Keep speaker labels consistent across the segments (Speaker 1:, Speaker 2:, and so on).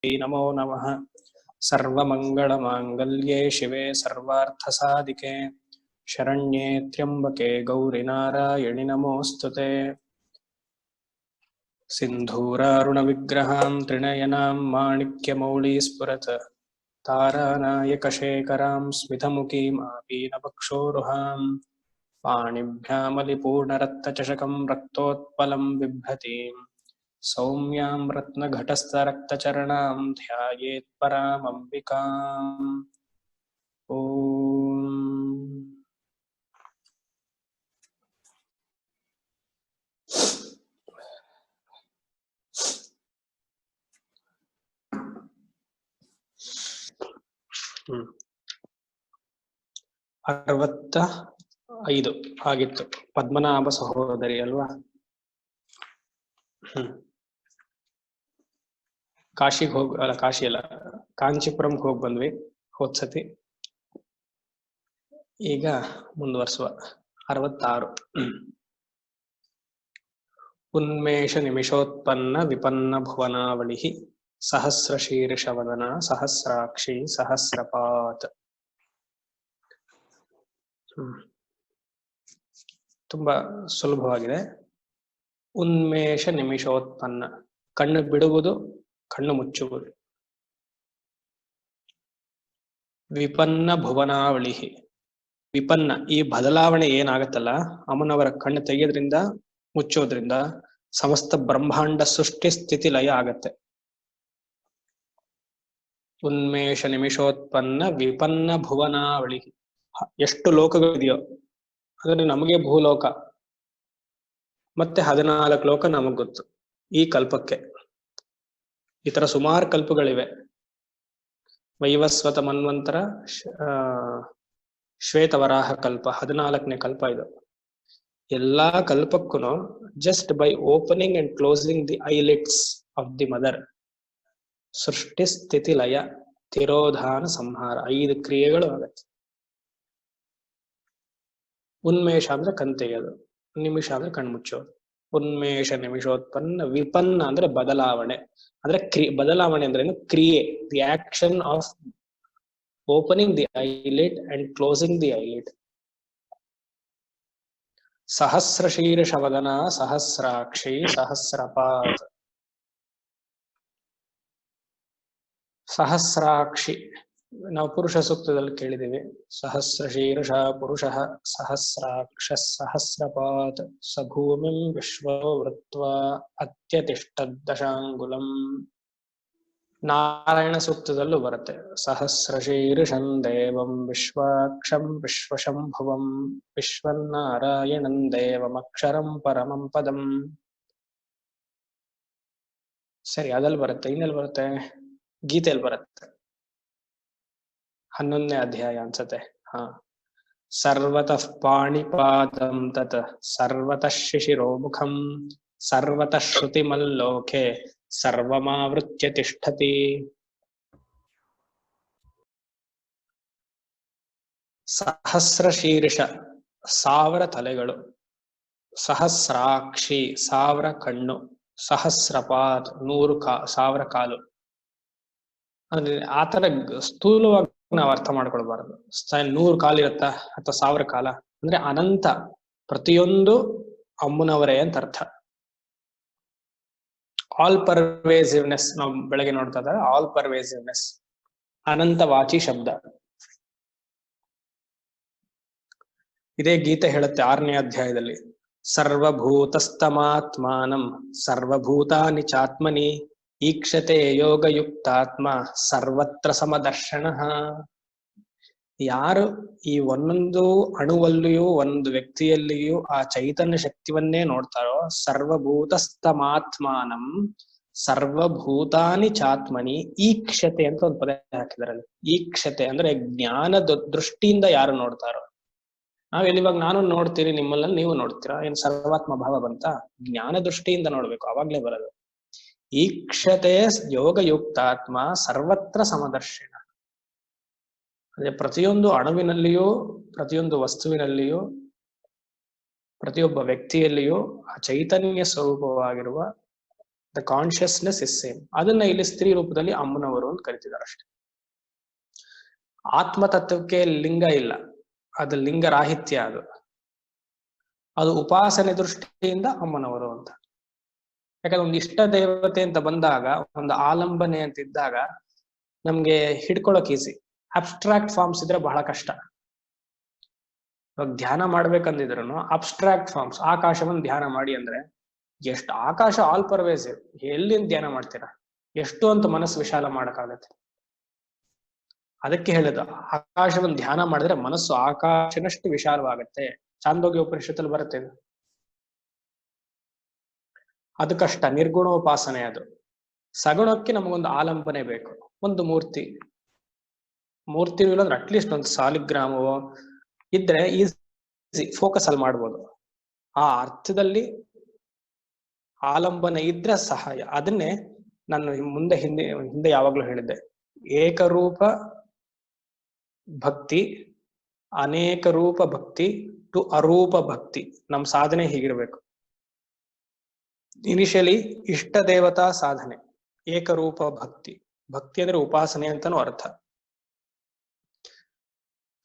Speaker 1: नमो नमः। सर्वमंगलमांगल्ये शिवे सर्वार्थसाधिके शरण्ये त्र्यंबके गौरी नारायणि नमोस्तुते। सिन्धूरारुणविग्रहां त्रिनयनां माणिक्यमौलिस्फुरत् तारानायकशेखरां स्मितमुखीम् आपीनपक्षोरुहां पाणिभ्यामलिपूर्णरक्तचषकं रक्तोत्पलं बिभ्रतीम् सौम्यां रत्नघटस्थरक्तचरणां ध्यायेत् परामम्बिकाम्। ॐ ಅರವತ್ತ 5 ಆಗಿತ್ತು. ಪದ್ಮನಾಭ ಸಹೋದರಿ ಅಲ್ವಾ? ಕಾಶಿಗೆ ಅಲ್ಲ, ಕಾಶಿ ಅಲ್ಲ, ಕಾಂಚೀಪುರಂಗೆ ಹೋಗಿ ಬಂದ್ವಿ ಹೋದ್ಸತಿ. ಈಗ ಮುಂದುವರ್ಸುವ 66. ಉನ್ಮೇಷ ನಿಮಿಷೋತ್ಪನ್ನ ವಿಪನ್ನ ಭುವನಾವಳಿ ಸಹಸ್ರ ಶೀರ್ಷವದನ ಸಹಸ್ರಾಕ್ಷಿ ಸಹಸ್ರಪಾತ್. ತುಂಬಾ ಸುಲಭವಾಗಿದೆ. ಉನ್ಮೇಷ ನಿಮಿಷೋತ್ಪನ್ನ, ಕಣ್ಣು ಬಿಡುವುದು, ಕಣ್ಣು ಮುಚ್ಚುವುದು. ವಿಪನ್ನ ಭುವನಾವಳಿ, ವಿಪನ್ನ ಈ ಬದಲಾವಣೆ ಏನಾಗತ್ತಲ್ಲ, ಅಮ್ಮನವರ ಕಣ್ಣು ತೆಗೆಯೋದ್ರಿಂದ ಮುಚ್ಚೋದ್ರಿಂದ ಸಮಸ್ತ ಬ್ರಹ್ಮಾಂಡ ಸೃಷ್ಟಿ ಸ್ಥಿತಿ ಲಯ ಆಗತ್ತೆ. ಉನ್ಮೇಷ ನಿಮಿಷೋತ್ಪನ್ನ ವಿಪನ್ನ ಭುವನಾವಳಿ. ಎಷ್ಟು ಲೋಕಗಳಿದೆಯೋ ಅಂದ್ರೆ ನಮಗೆ ಭೂಲೋಕ ಮತ್ತೆ 14 ಲೋಕ ನಮಗ್ ಗೊತ್ತು ಈ ಕಲ್ಪಕ್ಕೆ. ಈ ತರ ಸುಮಾರು ಕಲ್ಪಗಳಿವೆ. ವೈವಸ್ವತ ಮನ್ವಂತರ, ಶ್ವೇತವರಾಹ ಕಲ್ಪ, 14ನೇ ಕಲ್ಪ ಇದು. ಎಲ್ಲಾ ಕಲ್ಪಕ್ಕೂ just by opening and closing the eyelids of the mother, ಸೃಷ್ಟಿ ಸ್ಥಿತಿ ಲಯ ತಿರೋಧಾನ ಸಂಹಾರ 5 ಕ್ರಿಯೆಗಳು ಆಗತ್ತೆ. ಉನ್ಮೇಷ ಅಂದ್ರೆ ಕಣ್ ತೆಗೆಯೋದು, ನಿಮಿಷ ಅಂದ್ರೆ ಕಣ್ಮುಚ್ಚೋದು. ಉನ್ಮೇಷ ನಿಮಿಷೋತ್ಪನ್ನ. ವಿಪನ್ನ ಅಂದ್ರೆ ಬದಲಾವಣೆ, ಅಂದ್ರೆ ಬದಲಾವಣೆ ಅಂದ್ರೆ ಏನು? ಕ್ರಿಯೆ, the action of opening the eyelid and closing the eyelid. ಸಹಸ್ರ ಶೀರ್ಷವದನ ಸಹಸ್ರಾಕ್ಷಿ ಸಹಸ್ರಪಾತ್. ಸಹಸ್ರಾಕ್ಷಿ ನಾವು ಪುರುಷ ಸೂಕ್ತದಲ್ಲಿ ಕೇಳಿದ್ದೇವೆ. ಸಹಸ್ರ ಶೀರ್ಷ ಪುರುಷ ಸಹಸ್ರಾಕ್ಷ ಸಹಸ್ರಪಾತ್ ಸ ಭೂಮಿಂ ವಿಶ್ವೋ ವೃತ್ವಾ ಅತ್ಯತಿಷ್ಠದಶಾಂಗುಲಂ. ನಾರಾಯಣ ಸೂಕ್ತದಲ್ಲೂ ಬರುತ್ತೆ. ಸಹಸ್ರ ಶೀರ್ಷಂ ದೇವಂ ವಿಶ್ವಾಕ್ಷಂ ವಿಶ್ವಶಂಭುವಂ ವಿಶ್ವನ್ನಾರಾಯಣಂ ದೇವಮಕ್ಷರಂ ಪರಮಂ ಪದಂ. ಸರಿ, ಅದಲ್ಲಿ ಬರುತ್ತೆ. ಇನ್ನೆಲ್ಲಿ ಬರುತ್ತೆ? ಗೀತೆಯಲ್ಲಿ ಬರುತ್ತೆ. 11ನೇ ಅಧ್ಯಾಯ ಅನ್ಸತ್ತೆ. ಸರ್ವತಃ ಪಾಣಿಪಾದಂ ತತ್ ಸರ್ವತಃ ಶಿಶಿರೋಮುಖಂ ಸರ್ವತಃ ಶ್ರುತಿಮಲ್ಲೋಕೆ ಸರ್ವಮಾವೃತ್ಯ ತಿಷ್ಠತಿ. ಸಹಸ್ರ ಶೀರ್ಷ 1000 ತಲೆಗಳು, ಸಹಸ್ರಾಕ್ಷಿ 1000 ಕಣ್ಣು, ಸಹಸ್ರಪಾತ್ 100,000 ಕಾಲು. ಅಂದ್ರೆ ಆತರ ಸ್ಥೂಲವಾಗಿ ನಾವು ಅರ್ಥ ಮಾಡ್ಕೊಳ್ಬಾರದು. 100 ಕಾಲಿರುತ್ತಾ ಅಥವಾ 1000 ಕಾಲ ಅಂದ್ರೆ ಅನಂತ, ಪ್ರತಿಯೊಂದು ಅಮ್ಮನವರೇ ಅಂತ ಅರ್ಥ. ಆಲ್ ಪರ್ವೇಸಿವ್ನೆಸ್ ನಾವು ಬೆಳಗ್ಗೆ ನೋಡ್ತಾ ಇದ್ದಾರೆ. ಆಲ್ ಪರ್ವೇಸಿವ್ನೆಸ್, ಅನಂತ ವಾಚಿ ಶಬ್ದ. ಇದೇ ಗೀತೆ ಹೇಳುತ್ತೆ 6ನೇ ಅಧ್ಯಾಯದಲ್ಲಿ. ಸರ್ವಭೂತಸ್ತಮಾತ್ಮಾನಂ ಸರ್ವಭೂತಾನಿ ಚಾತ್ಮನಿ ಈಕ್ಷತೆ ಯೋಗಯುಕ್ತಾತ್ಮ ಸರ್ವತ್ರ ಸಮದರ್ಶನ. ಯಾರು ಈ ಒಂದೊಂದು ಅಣುವಲ್ಲಿಯೂ ಒಂದು ವ್ಯಕ್ತಿಯಲ್ಲಿಯೂ ಆ ಚೈತನ್ಯ ಶಕ್ತಿವನ್ನೇ ನೋಡ್ತಾರೋ, ಸರ್ವಭೂತಸ್ತಮಾತ್ಮಾನಂ ಸರ್ವಭೂತಾನಿ ಚಾತ್ಮನಿ ಈಕ್ಷತೆ ಅಂತ ಒಂದು ಪದ ಹಾಕಿದಾರಲ್ಲಿ. ಈಕ್ಷತೆ ಅಂದ್ರೆ ಜ್ಞಾನದ ದೃಷ್ಟಿಯಿಂದ ಯಾರು ನೋಡ್ತಾರೋ. ನಾವೆಲ್ಲಿ ಇವಾಗ ನಾನು ನೋಡ್ತೀರಿ, ನಿಮ್ಮಲ್ಲಿ ನೀವು ನೋಡ್ತೀರಾ, ಏನ್ ಸರ್ವಾತ್ಮ ಭಾವ ಬಂತ? ಜ್ಞಾನ ದೃಷ್ಟಿಯಿಂದ ನೋಡ್ಬೇಕು, ಅವಾಗ್ಲೇ ಬರೋದು. ಈಕ್ಷತೆ ಯೋಗಯುಕ್ತಾತ್ಮ ಸರ್ವತ್ರ ಸಮದರ್ಶಿನ. ಅಂದ್ರೆ ಪ್ರತಿಯೊಂದು ಅಣುವಿನಲ್ಲಿಯೂ, ಪ್ರತಿಯೊಂದು ವಸ್ತುವಿನಲ್ಲಿಯೂ, ಪ್ರತಿಯೊಬ್ಬ ವ್ಯಕ್ತಿಯಲ್ಲಿಯೂ ಆ ಚೈತನ್ಯ ಸ್ವರೂಪವಾಗಿರುವ ದ ಕಾನ್ಶಿಯಸ್ನೆಸ್ ಇಸ್ ಸೇಮ್. ಅದನ್ನ ಇಲ್ಲಿ ಸ್ತ್ರೀ ರೂಪದಲ್ಲಿ ಅಮ್ಮನವರು ಅಂತ ಕರಿತಿದ್ದಾರೆ ಅಷ್ಟೇ. ಆತ್ಮತತ್ವಕ್ಕೆ ಲಿಂಗ ಇಲ್ಲ, ಅದು ಲಿಂಗರಾಹಿತ್ಯ. ಅದು ಉಪಾಸನೆ ದೃಷ್ಟಿಯಿಂದ ಅಮ್ಮನವರು ಅಂತ. ಯಾಕಂದ್ರೆ ಒಂದು ಇಷ್ಟ ದೇವತೆ ಅಂತ ಬಂದಾಗ, ಒಂದು ಆಲಂಬನೆ ಅಂತ ಇದ್ದಾಗ ನಮ್ಗೆ ಹಿಡ್ಕೊಳಕ್ ಈಸಿ. ಅಬ್ಸ್ಟ್ರಾಕ್ಟ್ ಫಾರ್ಮ್ಸ್ ಇದ್ರೆ ಬಹಳ ಕಷ್ಟ. ಇವಾಗ ಧ್ಯಾನ ಮಾಡ್ಬೇಕಂದಿದ್ರು ಅಬ್ಸ್ಟ್ರಾಕ್ಟ್ ಫಾರ್ಮ್ಸ್, ಆಕಾಶವನ್ನು ಧ್ಯಾನ ಮಾಡಿ ಅಂದ್ರೆ ಎಷ್ಟು ಆಕಾಶ ಆಲ್ ಪರ್ವೇಸಿವ್, ಎಲ್ಲಿಂದ ಧ್ಯಾನ ಮಾಡ್ತೀರಾ? ಎಷ್ಟು ಅಂತ ಮನಸ್ಸು ವಿಶಾಲ ಮಾಡಕ್ಕಾಗತ್ತೆ? ಅದಕ್ಕೆ ಹೇಳಿದ ಆಕಾಶವನ್ನು ಧ್ಯಾನ ಮಾಡಿದ್ರೆ ಮನಸ್ಸು ಆಕಾಶನಷ್ಟು ವಿಶಾಲವಾಗತ್ತೆ. ಚಾಂದೋಗ್ಯ ಉಪನಿಷತ್ತಲ್ಲಿ ಬರುತ್ತೆ. ಅದು ಕಷ್ಟ, ನಿರ್ಗುಣೋಪಾಸನೆ. ಅದು ಸಗುಣಕ್ಕೆ ನಮಗೊಂದು ಆಲಂಬನೆ ಬೇಕು, ಒಂದು ಮೂರ್ತಿ ಇಲ್ಲಂದ್ರೆ ಅಟ್ಲೀಸ್ಟ್ ಒಂದು ಸಾಲಿಗ್ರಾಮವೋ ಇದ್ರೆ ಈಸಿ ಫೋಕಸ್ ಅಲ್ಲಿ ಮಾಡ್ಬೋದು. ಆ ಅರ್ಥದಲ್ಲಿ ಆಲಂಬನೆ ಇದ್ರೆ ಸಹಾಯ. ಅದನ್ನೇ ನಾನು ಹಿಂದೆ ಯಾವಾಗ್ಲೂ ಹೇಳಿದ್ದೆ, ಏಕರೂಪ ಭಕ್ತಿ, ಅನೇಕ ರೂಪ ಭಕ್ತಿ ಟು ಅರೂಪ ಭಕ್ತಿ. ನಮ್ ಸಾಧನೆ ಹೀಗಿರ್ಬೇಕು. ಇನಿಷಿಯಲಿ ಇಷ್ಟ ದೇವತಾ ಸಾಧನೆ, ಏಕರೂಪ ಭಕ್ತಿ. ಭಕ್ತಿ ಅಂದ್ರೆ ಉಪಾಸನೆ ಅಂತಾನು ಅರ್ಥ.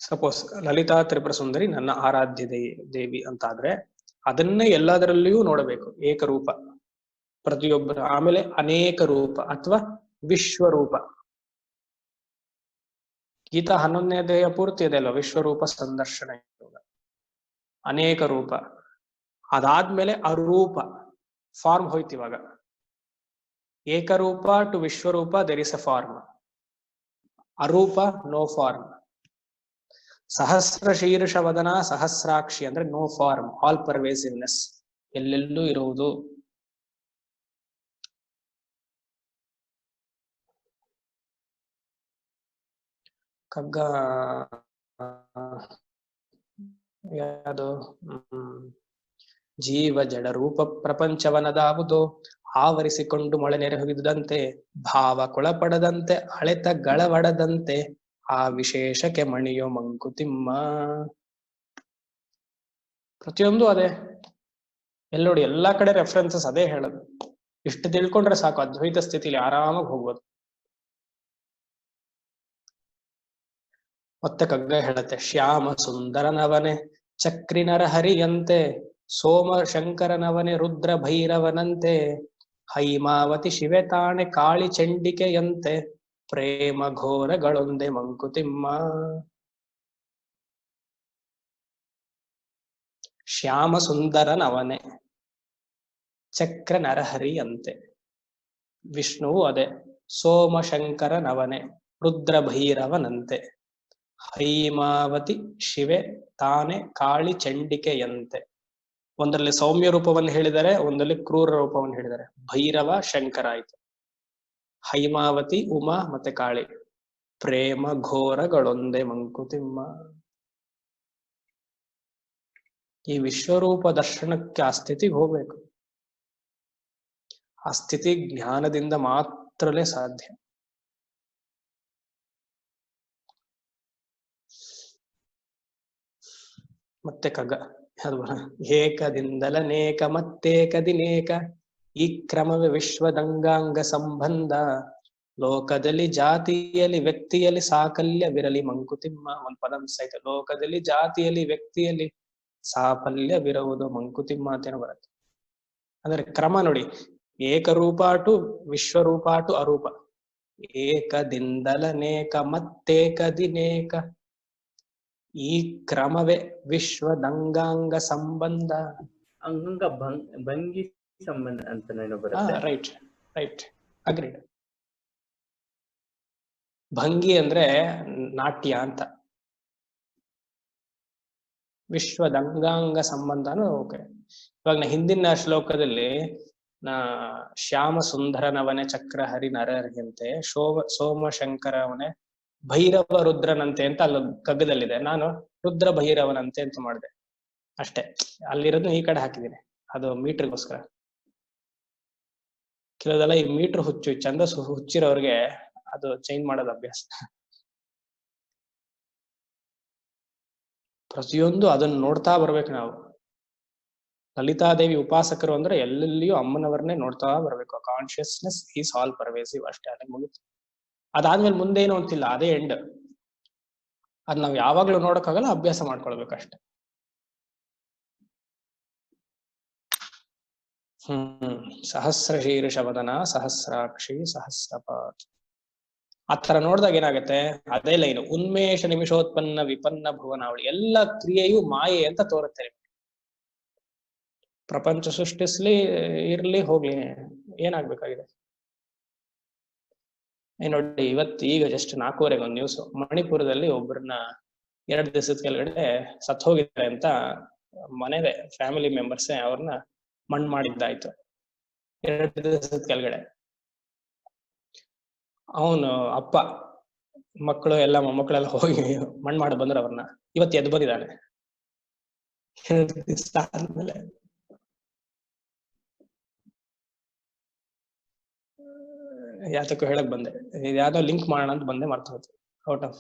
Speaker 1: ಸಪೋಸ್ ಲಲಿತಾ ತ್ರಿಪುರ ಸುಂದರಿ ನನ್ನ ಆರಾಧ್ಯ ದೇವಿ ಅಂತಾದ್ರೆ ಅದನ್ನೇ ಎಲ್ಲದರಲ್ಲಿಯೂ ನೋಡಬೇಕು, ಏಕರೂಪ ಪ್ರತಿಯೊಬ್ಬರ. ಆಮೇಲೆ ಅನೇಕ ರೂಪ ಅಥವಾ ವಿಶ್ವರೂಪ. ಗೀತಾ 11ನೇ ಅಧ್ಯಾಯ ಪೂರ್ತಿ ಇದೆ ಅಲ್ವಾ, ವಿಶ್ವರೂಪ ಸಂದರ್ಶನ, ಅನೇಕ ರೂಪ. ಅದಾದ್ಮೇಲೆ ಅರೂಪ ಫಾರ್ಮ್ ಹೋಯ್ತು. ಇವಾಗ ಏಕರೂಪ ಟು ವಿಶ್ವರೂಪ ದೇರ್ ಇಸ್ ಅ ಫಾರ್ಮ್, ಅರೂಪ ನೋ ಫಾರ್ಮ್. ಸಹಸ್ರ ಶೀರ್ಷ ವದನ ಸಹಸ್ರಾಕ್ಷಿ ಅಂದ್ರೆ ನೋ ಫಾರ್ಮ್, ಆಲ್ ಪರ್ವೇಸಿವ್ನೆಸ್, ಎಲ್ಲೆಲ್ಲೂ ಇರುವುದು. ಕಗ್ಗ ಯಾವುದು? ಜೀವ ಜಡ ರೂಪ ಪ್ರಪಂಚವನದಾವುದು ಆವರಿಸಿಕೊಂಡು ಮೊಳೆ ನೆರೆ ಹೋಗಿದಂತೆ, ಭಾವ ಕೊಳಪಡದಂತೆ ಅಳೆತ ಗಳವಡದಂತೆ ಆ ವಿಶೇಷಕ್ಕೆ ಮಣಿಯೋ ಮಂಕುತಿಮ್ಮ. ಪ್ರತಿಯೊಂದು ಅದೇ. ನೋಡಿ ಎಲ್ಲಾ ಕಡೆ ರೆಫರೆನ್ಸಸ್ ಅದೇ ಹೇಳೋದು. ಇಷ್ಟು ತಿಳ್ಕೊಂಡ್ರೆ ಸಾಕು, ಅದ್ವೈತ ಸ್ಥಿತಿಲಿ ಆರಾಮಾಗಿ ಹೋಗ್ಬೋದು. ಮತ್ತೆ ಕಗ್ಗ ಹೇಳತ್ತೆ, ಶ್ಯಾಮ ಸುಂದರನವನೆ ಚಕ್ರಿನರ ಹರಿಯಂತೆ, ಸೋಮ ಶಂಕರನವನೆ ರುದ್ರ ಭೈರವನಂತೆ, ಹೈಮಾವತಿ ಶಿವೆ ತಾಣೆ ಕಾಳಿ ಚಂಡಿಕೆಯಂತೆ, ಪ್ರೇಮ ಘೋರಗಳೊಂದೆ ಮಂಕುತಿಮ್ಮ. ಶ್ಯಾಮ ಸುಂದರನವನೆ ಚಕ್ರ ನರಹರಿಯಂತೆ, ವಿಷ್ಣುವು ಅದೇ. ಸೋಮಶಂಕರನವನೆ ರುದ್ರ ಭೈರವನಂತೆ, ಹೈಮಾವತಿ ಶಿವೆ ತಾನೆ ಕಾಳಿ ಚಂಡಿಕೆಯಂತೆ. ಒಂದರಲ್ಲಿ ಸೌಮ್ಯ ರೂಪವನ್ನು ಹೇಳಿದರೆ, ಒಂದರಲ್ಲಿ ಕ್ರೂರ ರೂಪವನ್ನು ಹೇಳಿದ್ದಾರೆ. ಭೈರವ ಶಂಕರ ಆಯ್ತು, ಹೈಮಾವತಿ ಉಮಾ ಮತ್ತೆ ಕಾಳಿ. ಪ್ರೇಮ ಘೋರಗಳೊಂದೆ ಮಂಕುತಿಮ್ಮ. ಈ ವಿಶ್ವರೂಪ ದರ್ಶನಕ್ಕೆ ಆ ಸ್ಥಿತಿಗೆ ಹೋಗ್ಬೇಕು. ಆ ಸ್ಥಿತಿ ಜ್ಞಾನದಿಂದ ಮಾತ್ರಲೇ ಸಾಧ್ಯ. ಮತ್ತೆ ಕಗ್ಗ ಅದು ಏಕದಿಂದಲನೇಕ ಮತ್ತೇಕದಿನೇಕ, ಈ ಕ್ರಮವೇ ವಿಶ್ವದಂಗಾಂಗ ಸಂಬಂಧ, ಲೋಕದಲ್ಲಿ ಜಾತಿಯಲ್ಲಿ ವ್ಯಕ್ತಿಯಲ್ಲಿ ಸಾಕಲ್ಯವಿರಲಿ ಮಂಕುತಿಮ್ಮ. ಒಂದ್ ಪದ ಮಿಸ್ ಆಯ್ತು. ಲೋಕದಲ್ಲಿ ಜಾತಿಯಲ್ಲಿ ವ್ಯಕ್ತಿಯಲ್ಲಿ ಸಾಫಲ್ಯವಿರುವುದು ಮಂಕುತಿಮ್ಮ ಅಂತೇನೋ ಬರುತ್ತೆ. ಅಂದ್ರೆ ಕ್ರಮ ನೋಡಿ, ಏಕರೂಪ ಟು ವಿಶ್ವರೂಪ ಟು ಅರೂಪ, ಏಕದಿಂದಲನೇಕ ಮತ್ತೇಕದಿನೇಕ, ಈ ಕ್ರಮವೇ ವಿಶ್ವದಂಗಾಂಗ ಸಂಬಂಧ.
Speaker 2: ಅಂಗಾಂಗ ಭಂಗಿ ಸಂಬಂಧ ಅಂತ ಬರುತ್ತೆ.
Speaker 1: Right right, agreed. ಭಂಗಿ ಅಂದ್ರೆ ನಾಟ್ಯ ಅಂತ, ವಿಶ್ವದಂಗಾಂಗ ಸಂಬಂಧನೂ ಓಕೆ. ಇವಾಗ ನಾ ಹಿಂದಿನ ಶ್ಲೋಕದಲ್ಲಿ ಶ್ಯಾಮ ಸುಂದರನವನೇ ಚಕ್ರ ಹರಿ ನರಹರಿಯಂತೆ, ಸೋಮಶಂಕರವನೇ ಭೈರವ ರುದ್ರನಂತೆ ಅಂತ ಅಲ್ಲಿ ಕಗ್ಗದಲ್ಲಿದೆ. ನಾನು ರುದ್ರ ಭೈರವನಂತೆ ಅಂತ ಮಾಡಿದೆ ಅಷ್ಟೇ. ಅಲ್ಲಿರೋದು ಈ ಕಡೆ ಹಾಕಿದ್ದೀನಿ, ಅದು ಮೀಟರ್ಗೋಸ್ಕರ. ಕೆಲವೆಲ್ಲ ಈ ಮೀಟರ್ ಹುಚ್ಚು, ಚಂದ ಹುಚ್ಚಿರೋರ್ಗೆ ಅದು ಚೇಂಜ್ ಮಾಡೋದು ಅಭ್ಯಾಸ. ಪ್ರತಿಯೊಂದು ಅದನ್ನ ನೋಡ್ತಾ ಬರ್ಬೇಕು ನಾವು. ಲಲಿತಾದೇವಿ ಉಪಾಸಕರು ಅಂದ್ರೆ ಎಲ್ಲೆಲ್ಲಿಯೂ ಅಮ್ಮನವರನ್ನೇ ನೋಡ್ತಾ ಬರ್ಬೇಕು. ಕಾನ್ಶಿಯಸ್ನೆಸ್ ಈಸ್ ಆಲ್ ಪರ್ವೇಸಿವ್ ಅಷ್ಟೇ, ಅಲ್ಲಿಗೆ ಮುಗಿತು. ಅದಾದ್ಮೇಲೆ ಮುಂದೆ ಏನು ಅಂತಿಲ್ಲ, ಅದೇ ಎಂಡ್. ಅದ್ ನಾವ್ ಯಾವಾಗ್ಲೂ ನೋಡಕ್ಕಾಗಲ್ಲ, ಅಭ್ಯಾಸ ಮಾಡ್ಕೊಳ್ಬೇಕಷ್ಟೆ. ಸಹಸ್ರ ಶೀರ್ಷವದನ ಸಹಸ್ರಾಕ್ಷಿ ಸಹಸ್ರಪಾತ್. ಆತರ ನೋಡಿದಾಗ ಏನಾಗುತ್ತೆ, ಅದೇ ಲೈನು, ಉನ್ಮೇಷ ನಿಮಿಷೋತ್ಪನ್ನ ವಿಪನ್ನ ಭುವನಾವಳಿ. ಎಲ್ಲ ಕ್ರಿಯೆಯು ಮಾಯೆ ಅಂತ ತೋರುತ್ತೆ. ಪ್ರಪಂಚ ಸೃಷ್ಟಿಸ್ಲಿ ಇರ್ಲಿ ಹೋಗ್ಲಿ, ಏನಾಗ್ಬೇಕಾಗಿದೆ? ನೋಡಿ, ಈಗ ಜಸ್ಟ್ 4:15 ಒಂದು ನ್ಯೂಸ್, ಮಣಿಪುರದಲ್ಲಿ ಒಬ್ಬರನ್ನ 2 ದಿವಸದ ಕೆಳಗಡೆ ಸತ್ ಹೋಗಿದ್ದಾರೆ ಅಂತ ಮನೆದೆ ಫ್ಯಾಮಿಲಿ ಮೆಂಬರ್ಸ್ ಅವ್ರನ್ನ ಮಣ್ಣು ಮಾಡಿದ್ದಾಯ್ತು. 2 ದಿವಸದ ಕೆಳಗಡೆ ಅವನು ಅಪ್ಪ ಮಕ್ಕಳು ಎಲ್ಲ ಮೊಮ್ಮಕ್ಕಳೆಲ್ಲ ಹೋಗಿ ಮಣ್ಣು ಮಾಡಿ ಬಂದ್ರು. ಅವ್ರನ್ನ ಇವತ್ತು ಎದ್ದು ಬಂದಿದ್ದಾನೆ 2 ದಿವಸ ಆದ್ಮೇಲೆ. ಯಾತಕ್ಕೂ ಹೇಳಕ್ ಬಂದೆ, ಯಾವ್ದೋ ಲಿಂಕ್ ಮಾಡೋಣ ಅಂತ ಬಂದೆ, ಮರ್ತ ಹೋಯ್ತು. Out of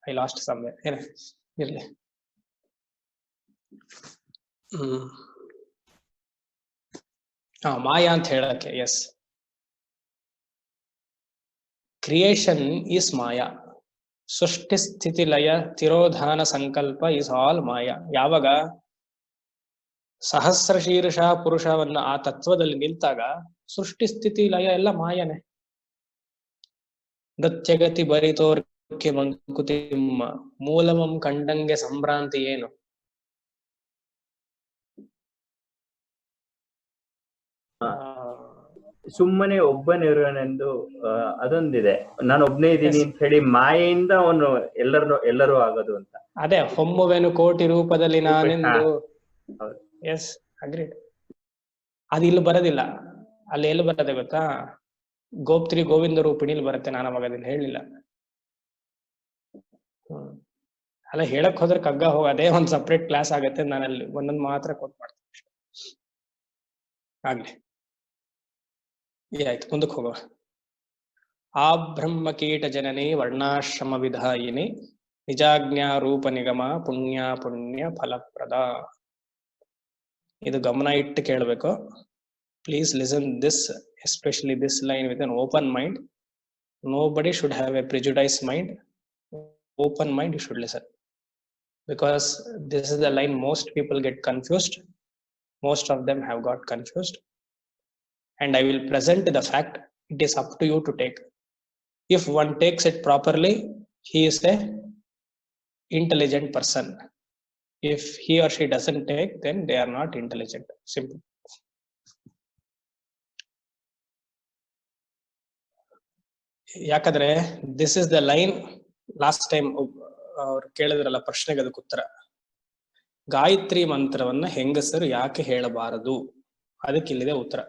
Speaker 1: I lost somewhere. ಏನ ಇರ್ಲಿ. ಮಾಯಾ ಅಂತ ಹೇಳಕ್ಕೆ, ಎಸ್, ಕ್ರಿಯೇಷನ್ ಈಸ್ ಮಾಯಾ. ಸೃಷ್ಟಿ ಸ್ಥಿತಿ ಲಯ ತಿರೋಧಾನ ಸಂಕಲ್ಪ ಈಸ್ ಆಲ್ ಮಾಯಾ. ಯಾವಾಗ ಸಹಸ್ರ ಶೀರ್ಷ ಪುರುಷವನ್ನ ಆ ತತ್ವದಲ್ಲಿ ನಿಲ್ತಾಗ ಸೃಷ್ಟಿ ಸ್ಥಿತಿ ಲಯ ಎಲ್ಲ ಮಾಯನೆ. ನೃತ್ಯಗತಿ ಬರಿತೋರ್ಕೆ ಮಂಕುತಿಮ್ಮ, ಮೂಲಮಂ ಕಂಡಂಗೆ ಸಂಭ್ರಾಂತಿ ಏನು?
Speaker 2: ಸುಮ್ಮನೆ ಒಬ್ಬನಿರುವನೆಂದು ಅದೊಂದಿದೆ. ನಾನು ಒಬ್ನೇ ಇದ್ದೀನಿ ಅಂತ ಹೇಳಿ ಮಾಯೆಯಿಂದ ಅವನು ಎಲ್ಲರೂ ಆಗೋದು ಅಂತ.
Speaker 1: ಅದೇ ಹೊಮ್ಮುವೆನು ಕೋಟಿ ರೂಪದಲ್ಲಿ ನಾನೆಂದು. Yes, agreed. ಅದು ಇಲ್ಲಿ ಬರೋದಿಲ್ಲ. ಅಲ್ಲಿ ಎಲ್ಲಿ ಬರತ್ತೆ ಗೊತ್ತಾ? ಗೋಪ್ತ್ರಿ ಗೋವಿಂದ ರೂಪಿಣಿಲಿ ಬರುತ್ತೆ. ನಾನು ಅವಾಗ ಅದನ್ನ ಹೇಳಿಲ್ಲ. ಅಲ್ಲ, ಹೇಳಕ್ ಹೋದ್ರೆ ಕಗ್ಗ ಅದೇ ಒಂದ್ ಸಪ್ರೇಟ್ ಕ್ಲಾಸ್ ಆಗತ್ತೆ. ನಾನು ಅಲ್ಲಿ ಒಂದೊಂದು ಮಾತ್ರ ಕೊಟ್ ಮಾಡ್ತೀನಿ ಆಗ್ಲಿ. ಆಯ್ತು, ಮುಂದಕ್ಕೆ ಹೋಗುವ. ಆ ಬ್ರಹ್ಮ ಕೀಟ ಜನನಿ ವರ್ಣಾಶ್ರಮ ವಿಧಾಯಿನಿ ನಿಜಾಜ್ಞಾ ರೂಪ ನಿಗಮ ಪುಣ್ಯ ಪುಣ್ಯ ಫಲಪ್ರದ. ಇದು ಗಮನ ಇಟ್ಟು ಕೇಳಬೇಕು. Please listen this, especially this line with an open mind. Nobody should have a prejudiced mind. Open mind, you should listen, because this is the line most people get confused. Most of them have got confused, and I will present the fact. It is up to you to take. If one takes it properly, he is a intelligent person. If he or she doesn't take, then they are not intelligent. Simple. ಯಾಕಂದ್ರೆ this is the line. Last time ಅವ್ರು ಕೇಳಿದ್ರಲ್ಲ ಪ್ರಶ್ನೆಗೆ ಅದಕ್ಕೆ ಉತ್ತರ. ಗಾಯತ್ರಿ ಮಂತ್ರವನ್ನ ಹೆಂಗಸರು ಯಾಕೆ ಹೇಳಬಾರದು, ಅದಕ್ಕೆ ಇಲ್ಲಿದೆ ಉತ್ತರ.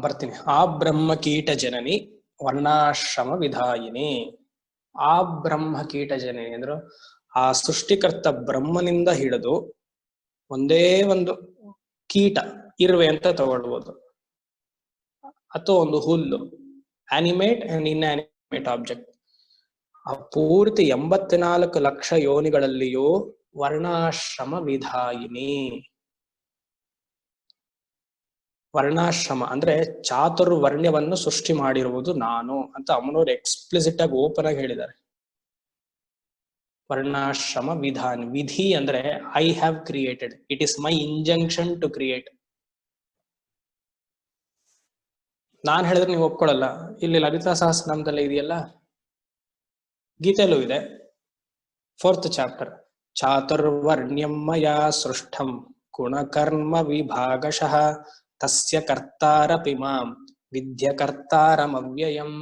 Speaker 1: ಬರ್ತೀನಿ. ಆ ಬ್ರಹ್ಮ ಕೀಟ ಜನನಿ ವರ್ಣಾಶ್ರಮ ವಿಧಾಯಿನಿ. ಆ ಬ್ರಹ್ಮ ಕೀಟ ಜನನಿ ಅಂದ್ರು ಆ ಸೃಷ್ಟಿಕರ್ತ ಬ್ರಹ್ಮನಿಂದ ಹಿಡಿದು ಒಂದೇ ಒಂದು ಕೀಟ, ಇರುವೆ ಅಂತ ತಗೊಳ್ಬೋದು, ಅಥವಾ ಒಂದು ಹುಲ್ಲು, ಆನಿಮೇಟ್ ಅಂಡ್ ಇನ್ಆನಿಮೇಟ್ ಆಬ್ಜೆಕ್ಟ್, ಆ ಪೂರ್ತಿ 84 ಲಕ್ಷ ಯೋನಿಗಳಲ್ಲಿಯೂ ವರ್ಣಾಶ್ರಮ ವಿಧಾಯಿನಿ. ವರ್ಣಾಶ್ರಮ ಅಂದ್ರೆ ಚಾತುರ್ವರ್ಣ್ಯವನ್ನು ಸೃಷ್ಟಿ ಮಾಡಿರುವುದು ನಾನು ಅಂತ ಅಮ್ಮನವ್ರು ಎಕ್ಸ್ಪ್ಲಿಸಿಟ್ ಆಗಿ ಓಪನ್ ಆಗಿ ಹೇಳಿದ್ದಾರೆ. ವರ್ಣಾಶ್ರಮ ವಿಧಾನ. ವಿಧಿ ಅಂದ್ರೆ I have created, it is my injunction to create. ನಾನ್ ಹೇಳಿದ್ರೆ ನೀವು ಒಪ್ಕೊಳ್ಳಲ್ಲ. ಇಲ್ಲಿ ಲಲಿತಾ ಸಹಸ್ರನಾಮದಲ್ಲಿ ಇದೆಯಲ್ಲ, ಗೀತೆಯಲ್ಲೂ ಇದೆ, 4th ಚಾಪ್ಟರ್. ಚಾತುರ್ವರ್ಣ್ಯಂ ಮಯಾ ಸೃಷ್ಟಂ ಗುಣಕರ್ಮ ವಿಭಾಗಶಃ ತಸ್ಯ ಕರ್ತಾರಪಿ ಮಾಂ ವಿದ್ಯ ಕರ್ತಾರಮವ್ಯಯಂ.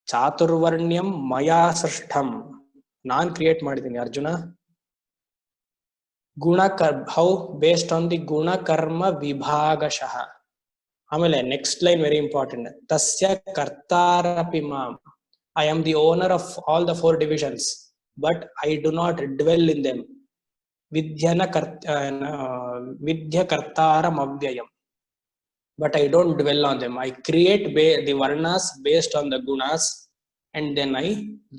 Speaker 1: ಚಾತುರ್ವರ್ಣ್ಯಂ ಮಯಾ ಸೃಷ್ಟಂ, ನಾನ್ ಕ್ರಿಯೇಟ್ ಮಾಡಿದ್ದೀನಿ Arjuna. How? Based on the ಗುಣಕರ್ಮ ವಿಭಾಗಶಃ. ಆಮೇಲೆ ನೆಕ್ಸ್ಟ್ ಲೈನ್ ವೆರಿ ಇಂಪಾರ್ಟೆಂಟ್. ತಸ್ಯ ಕರ್ತಾರಪಿ ಮಾಂ, I am the owner of all the 4 divisions, but I do not dwell in them. ವಿದ್ಯ ಕರ್ತಾರಂ ಅವ್ಯಯಂ, but I don't dwell on them. I create the varnas based on the gunas and then I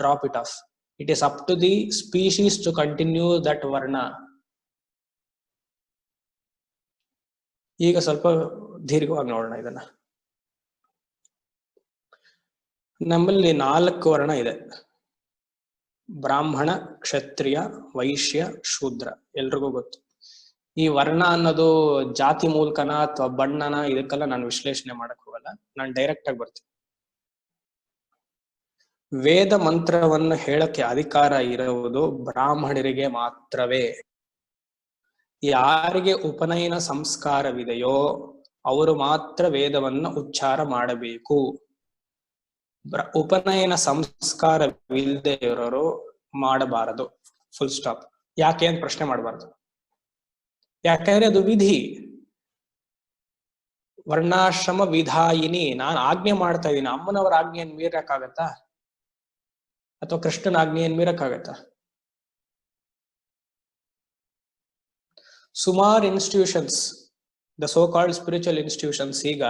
Speaker 1: drop it off. It is up to the species to continue that varna. ಈಗ ಸ್ವಲ್ಪ ದೀರ್ಘವಾಗಿ ನೋಡೋಣ ಇದನ್ನ. ನಮ್ಮಲ್ಲಿ 4 ವರ್ಣ ಇದೆ. ಬ್ರಾಹ್ಮಣ, ಕ್ಷತ್ರಿಯ, ವೈಶ್ಯ, ಶೂದ್ರ. ಎಲ್ರಿಗೂ ಗೊತ್ತು. ಈ ವರ್ಣ ಅನ್ನೋದು ಜಾತಿ ಮೂಲಕನ ಅಥವಾ ಬಣ್ಣನ ಇದಕ್ಕೆಲ್ಲ ನಾನು ವಿಶ್ಲೇಷಣೆ ಮಾಡಕ್ ಹೋಗಲ್ಲ. ನಾನು ಡೈರೆಕ್ಟ್ ಆಗಿ ಬರ್ತೀನಿ. ವೇದ ಮಂತ್ರವನ್ನು ಹೇಳಕ್ಕೆ ಅಧಿಕಾರ ಇರುವುದು ಬ್ರಾಹ್ಮಣರಿಗೆ ಮಾತ್ರವೇ. ಯಾರಿಗೆ ಉಪನಯನ ಸಂಸ್ಕಾರವಿದೆಯೋ ಅವರು ಮಾತ್ರ ವೇದವನ್ನು ಉಚ್ಚಾರ ಮಾಡಬೇಕು. ಉಪನಯನ ಸಂಸ್ಕಾರವಿಲ್ಲದೆ ಇರೋರು ಮಾಡಬಾರದು. Full stop. ಯಾಕೆ ಅಂತ ಪ್ರಶ್ನೆ ಮಾಡಬಾರದು. ಯಾಕಂದ್ರೆ ಅದು ವಿಧಿ. ವರ್ಣಾಶ್ರಮ ವಿಧಾಯಿನಿ. ನಾನು ಆಜ್ಞೆ ಮಾಡ್ತಾ ಇದ್ದೀನಿ. ಅಮ್ಮನವರ ಆಜ್ಞೆಯನ್ನು ಮೀರಕ್ಕಾಗತ್ತಾ? ಅಥವಾ ಕೃಷ್ಣನ ಆಜ್ಞೆಯನ್ನು ಮೀರಕ್ಕಾಗತ್ತಾ? ಸುಮಾರು institutions, the so called spiritual institutions, ಈಗ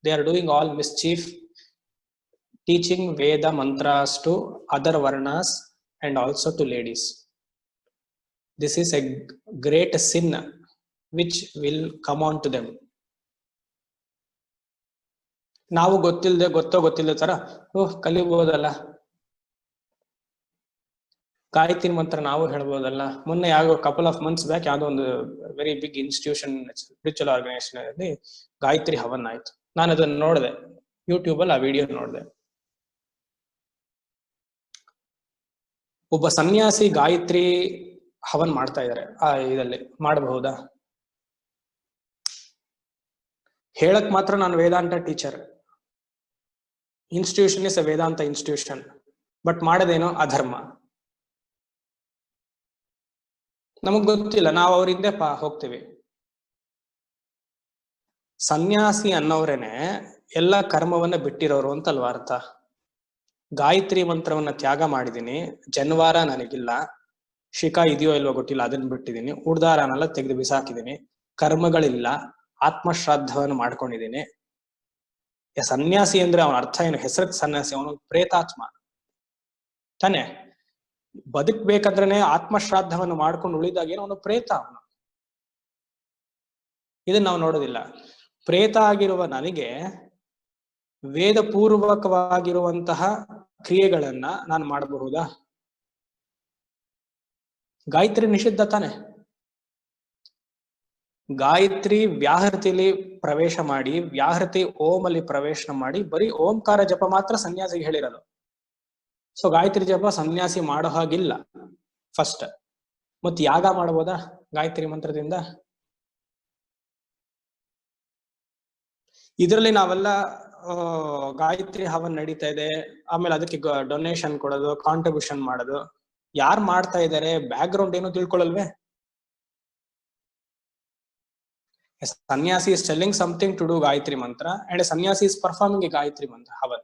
Speaker 1: they are doing all mischief, teaching Veda mantras to other varnas and also to ladies. This is a great sin which will come on to them. ನಾವು ಗೊತ್ತಿಲ್ಲದೆ ತರ ಕಲಿಬಹುದಲ್ಲ, ಗಾಯತ್ರಿ ಮಂತ್ರ ನಾವು ಹೇಳ್ಬೋದಲ್ಲ. ಮೊನ್ನೆ ಯಾವ couple of months back ಯಾವ್ದೋ ಒಂದು very big institution, spiritual organization ಅಲ್ಲಿ ಗಾಯತ್ರಿ ಹವನ್ ಆಯ್ತು. ನಾನು ಅದನ್ನ ನೋಡಿದೆ, ಯೂಟ್ಯೂಬ್ ಅಲ್ಲಿ ಆ ವಿಡಿಯೋ ನೋಡಿದೆ. ಒಬ್ಬ ಸನ್ಯಾಸಿ ಗಾಯತ್ರಿ ಹವನ್ ಮಾಡ್ತಾ ಇದ್ದಾರೆ. ಆ ಇದರಲ್ಲಿ ಮಾಡಬಹುದಾ? ಹೇಳಕ್ ಮಾತ್ರ ನಾನು Vedanta teacher, institution is a Vedanta institution, but ಮಾಡೋದೇನೋ ಅಧರ್ಮ. ನಮಗ್ ಗೊತ್ತಿಲ್ಲ, ನಾವು ಅವ್ರ ಹಿಂದೆ ಹೋಗ್ತೀವಿ. ಸನ್ಯಾಸಿ ಅನ್ನೋರೇನೆ ಎಲ್ಲ ಕರ್ಮವನ್ನ ಬಿಟ್ಟಿರೋರು ಅಂತಲ್ವಾ ಅರ್ಥ. ಗಾಯತ್ರಿ ಮಂತ್ರವನ್ನ ತ್ಯಾಗ ಮಾಡಿದೀನಿ, ಜನ್ವಾರ ನನಗಿಲ್ಲ, ಶಿಖಾ ಇದೆಯೋ ಇಲ್ವೋ ಗೊತ್ತಿಲ್ಲ, ಅದನ್ನ ಬಿಟ್ಟಿದ್ದೀನಿ, ಉಡ್ದಾರನೆಲ್ಲ ತೆಗೆದು ಬಿಸಾಕಿದೀನಿ, ಕರ್ಮಗಳಿಲ್ಲ, ಆತ್ಮಶ್ರಾದ್ದವನ್ನು ಮಾಡ್ಕೊಂಡಿದ್ದೀನಿ. ಸನ್ಯಾಸಿ ಅಂದ್ರೆ ಅವನ ಅರ್ಥ ಏನು? ಹೆಸರು ಸನ್ಯಾಸಿ, ಅವನು ಪ್ರೇತಾತ್ಮ ತಾನೆ. ಬದುಕ್ಬೇಕಂದ್ರೆ ಆತ್ಮಶ್ರಾದ್ದವನ್ನು ಮಾಡ್ಕೊಂಡು ಉಳಿದಾಗ ಏನು, ಅವನು ಪ್ರೇತ. ಅವನು ಇದನ್ನ ನಾವು ನೋಡೋದಿಲ್ಲ. ಪ್ರೇತ ಆಗಿರುವ ನನಗೆ ವೇದ ಪೂರ್ವಕವಾಗಿರುವಂತಹ ಕ್ರಿಯೆಗಳನ್ನ ನಾನು ಮಾಡಬಹುದಾ? ಗಾಯತ್ರಿ ನಿಷಿದ್ಧ ತಾನೆ. ಗಾಯತ್ರಿ ವ್ಯಾಹೃತಿಲಿ ಪ್ರವೇಶ ಮಾಡಿ, ವ್ಯಾಹೃತಿ ಓಂ ಅಲ್ಲಿ ಪ್ರವೇಶ ಮಾಡಿ, ಬರೀ ಓಂಕಾರ ಜಪ ಮಾತ್ರ ಸನ್ಯಾಸಿಗೆ ಹೇಳಿರೋದು. ಸೊ ಗಾಯತ್ರಿ ಜಪ ಸನ್ಯಾಸಿ ಮಾಡೋ ಹಾಗಿಲ್ಲ ಫಸ್ಟ್. ಮತ್ ಯಾಗ ಮಾಡಬಹುದಾ ಗಾಯತ್ರಿ ಮಂತ್ರದಿಂದ? ಇದರಲ್ಲಿ ನಾವೆಲ್ಲ ಗಾಯತ್ರಿ ಹವನ್ ನಡೀತಾ ಇದೆ, ಆಮೇಲೆ ಅದಕ್ಕೆ ಡೊನೇಷನ್ ಕೊಡೋದು, ಕಾಂಟ್ರಿಬ್ಯೂಷನ್ ಮಾಡೋದು. ಯಾರು ಮಾಡ್ತಾ ಇದ್ದಾರೆ, ಬ್ಯಾಕ್ ಗ್ರೌಂಡ್ ಏನು ತಿಳ್ಕೊಳ್ಳಲ್ವೇ? ಸನ್ಯಾಸಿ is telling something to do Gayatri mantra and a sannyasi is performing a Gayatri mantra havan.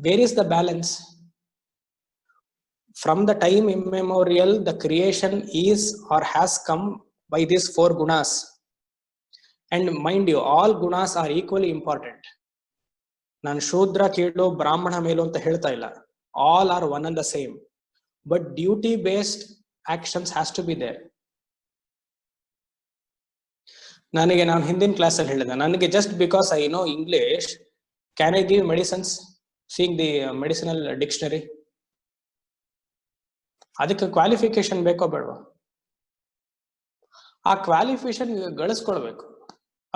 Speaker 1: Where is the balance? From the time immemorial, the creation is or has come by these 4 gunas. And mind you, all gunas are equally important. Nan Shudra, Kedu, Brahmana, Melu anta ಹೇಳ್ತಾ ಇಲ್ಲ. All are one and the same. But duty based actions has to be there. ನನಗೆ ನಾನು ಹಿಂದಿನ ಕ್ಲಾಸಲ್ಲಿ ಹೇಳಿದೆ, ನನಗೆ just because I know English, can I give medicines seeing the medicinal dictionary? ಅದಕ್ಕೆ qualification ಬೇಕೋ ಬೇಡವಾ? ಆ ಕ್ವಾಲಿಫಿಕೇಶನ್ ಗಳಿಸ್ಕೊಳ್ಬೇಕು.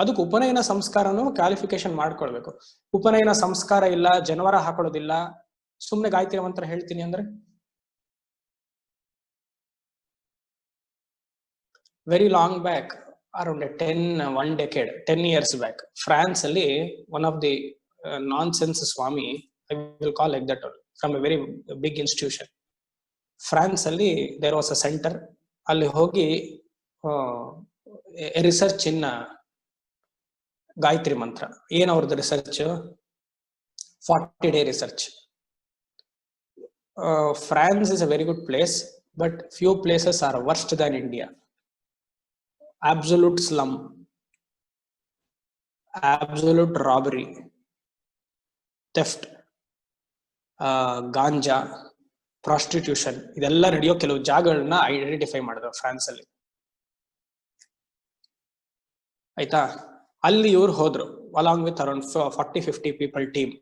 Speaker 1: ಅದಕ್ಕೆ ಉಪನಯನ ಸಂಸ್ಕಾರನು ಕ್ವಾಲಿಫಿಕೇಶನ್ ಮಾಡ್ಕೊಳ್ಬೇಕು. ಉಪನಯನ ಸಂಸ್ಕಾರ ಇಲ್ಲ, ಜನವರ ಹಾಕೊಳ್ಳೋದಿಲ್ಲ, ಸುಮ್ನೆ ಗಾಯತ್ರಿ ಮಂತ್ರ ಹೇಳ್ತೀನಿ ಅಂದ್ರೆ very long back, around 1 decade, 10 years back, France ಅಲ್ಲಿ one of the nonsense Swami, I will call like that, from a very big institution. France ಅಲ್ಲಿ there was a center. ಅಲ್ಲಿ ಹೋಗಿ ರಿಸರ್ಚ್ ಇನ್ ಗಾಯತ್ರಿ ಮಂತ್ರ. ಏನ್ ಅವ್ರದ್ದು research? 40-day research. France is a very good place, but few places are worse than India. Absolute slum, absolute robbery, theft, ganja, prostitution ಇದೆಲ್ಲ ನಡೆಯೋ ಕೆಲವು ಜಾಗಗಳನ್ನ identify ಮಾಡಿದ್ರು ಫ್ರಾನ್ಸ್ ಅಲ್ಲಿ. ಆಯ್ತಾ, ಅಲ್ಲಿ ಇವ್ರು ಹೋದ್ರು along with around 40-50 people team.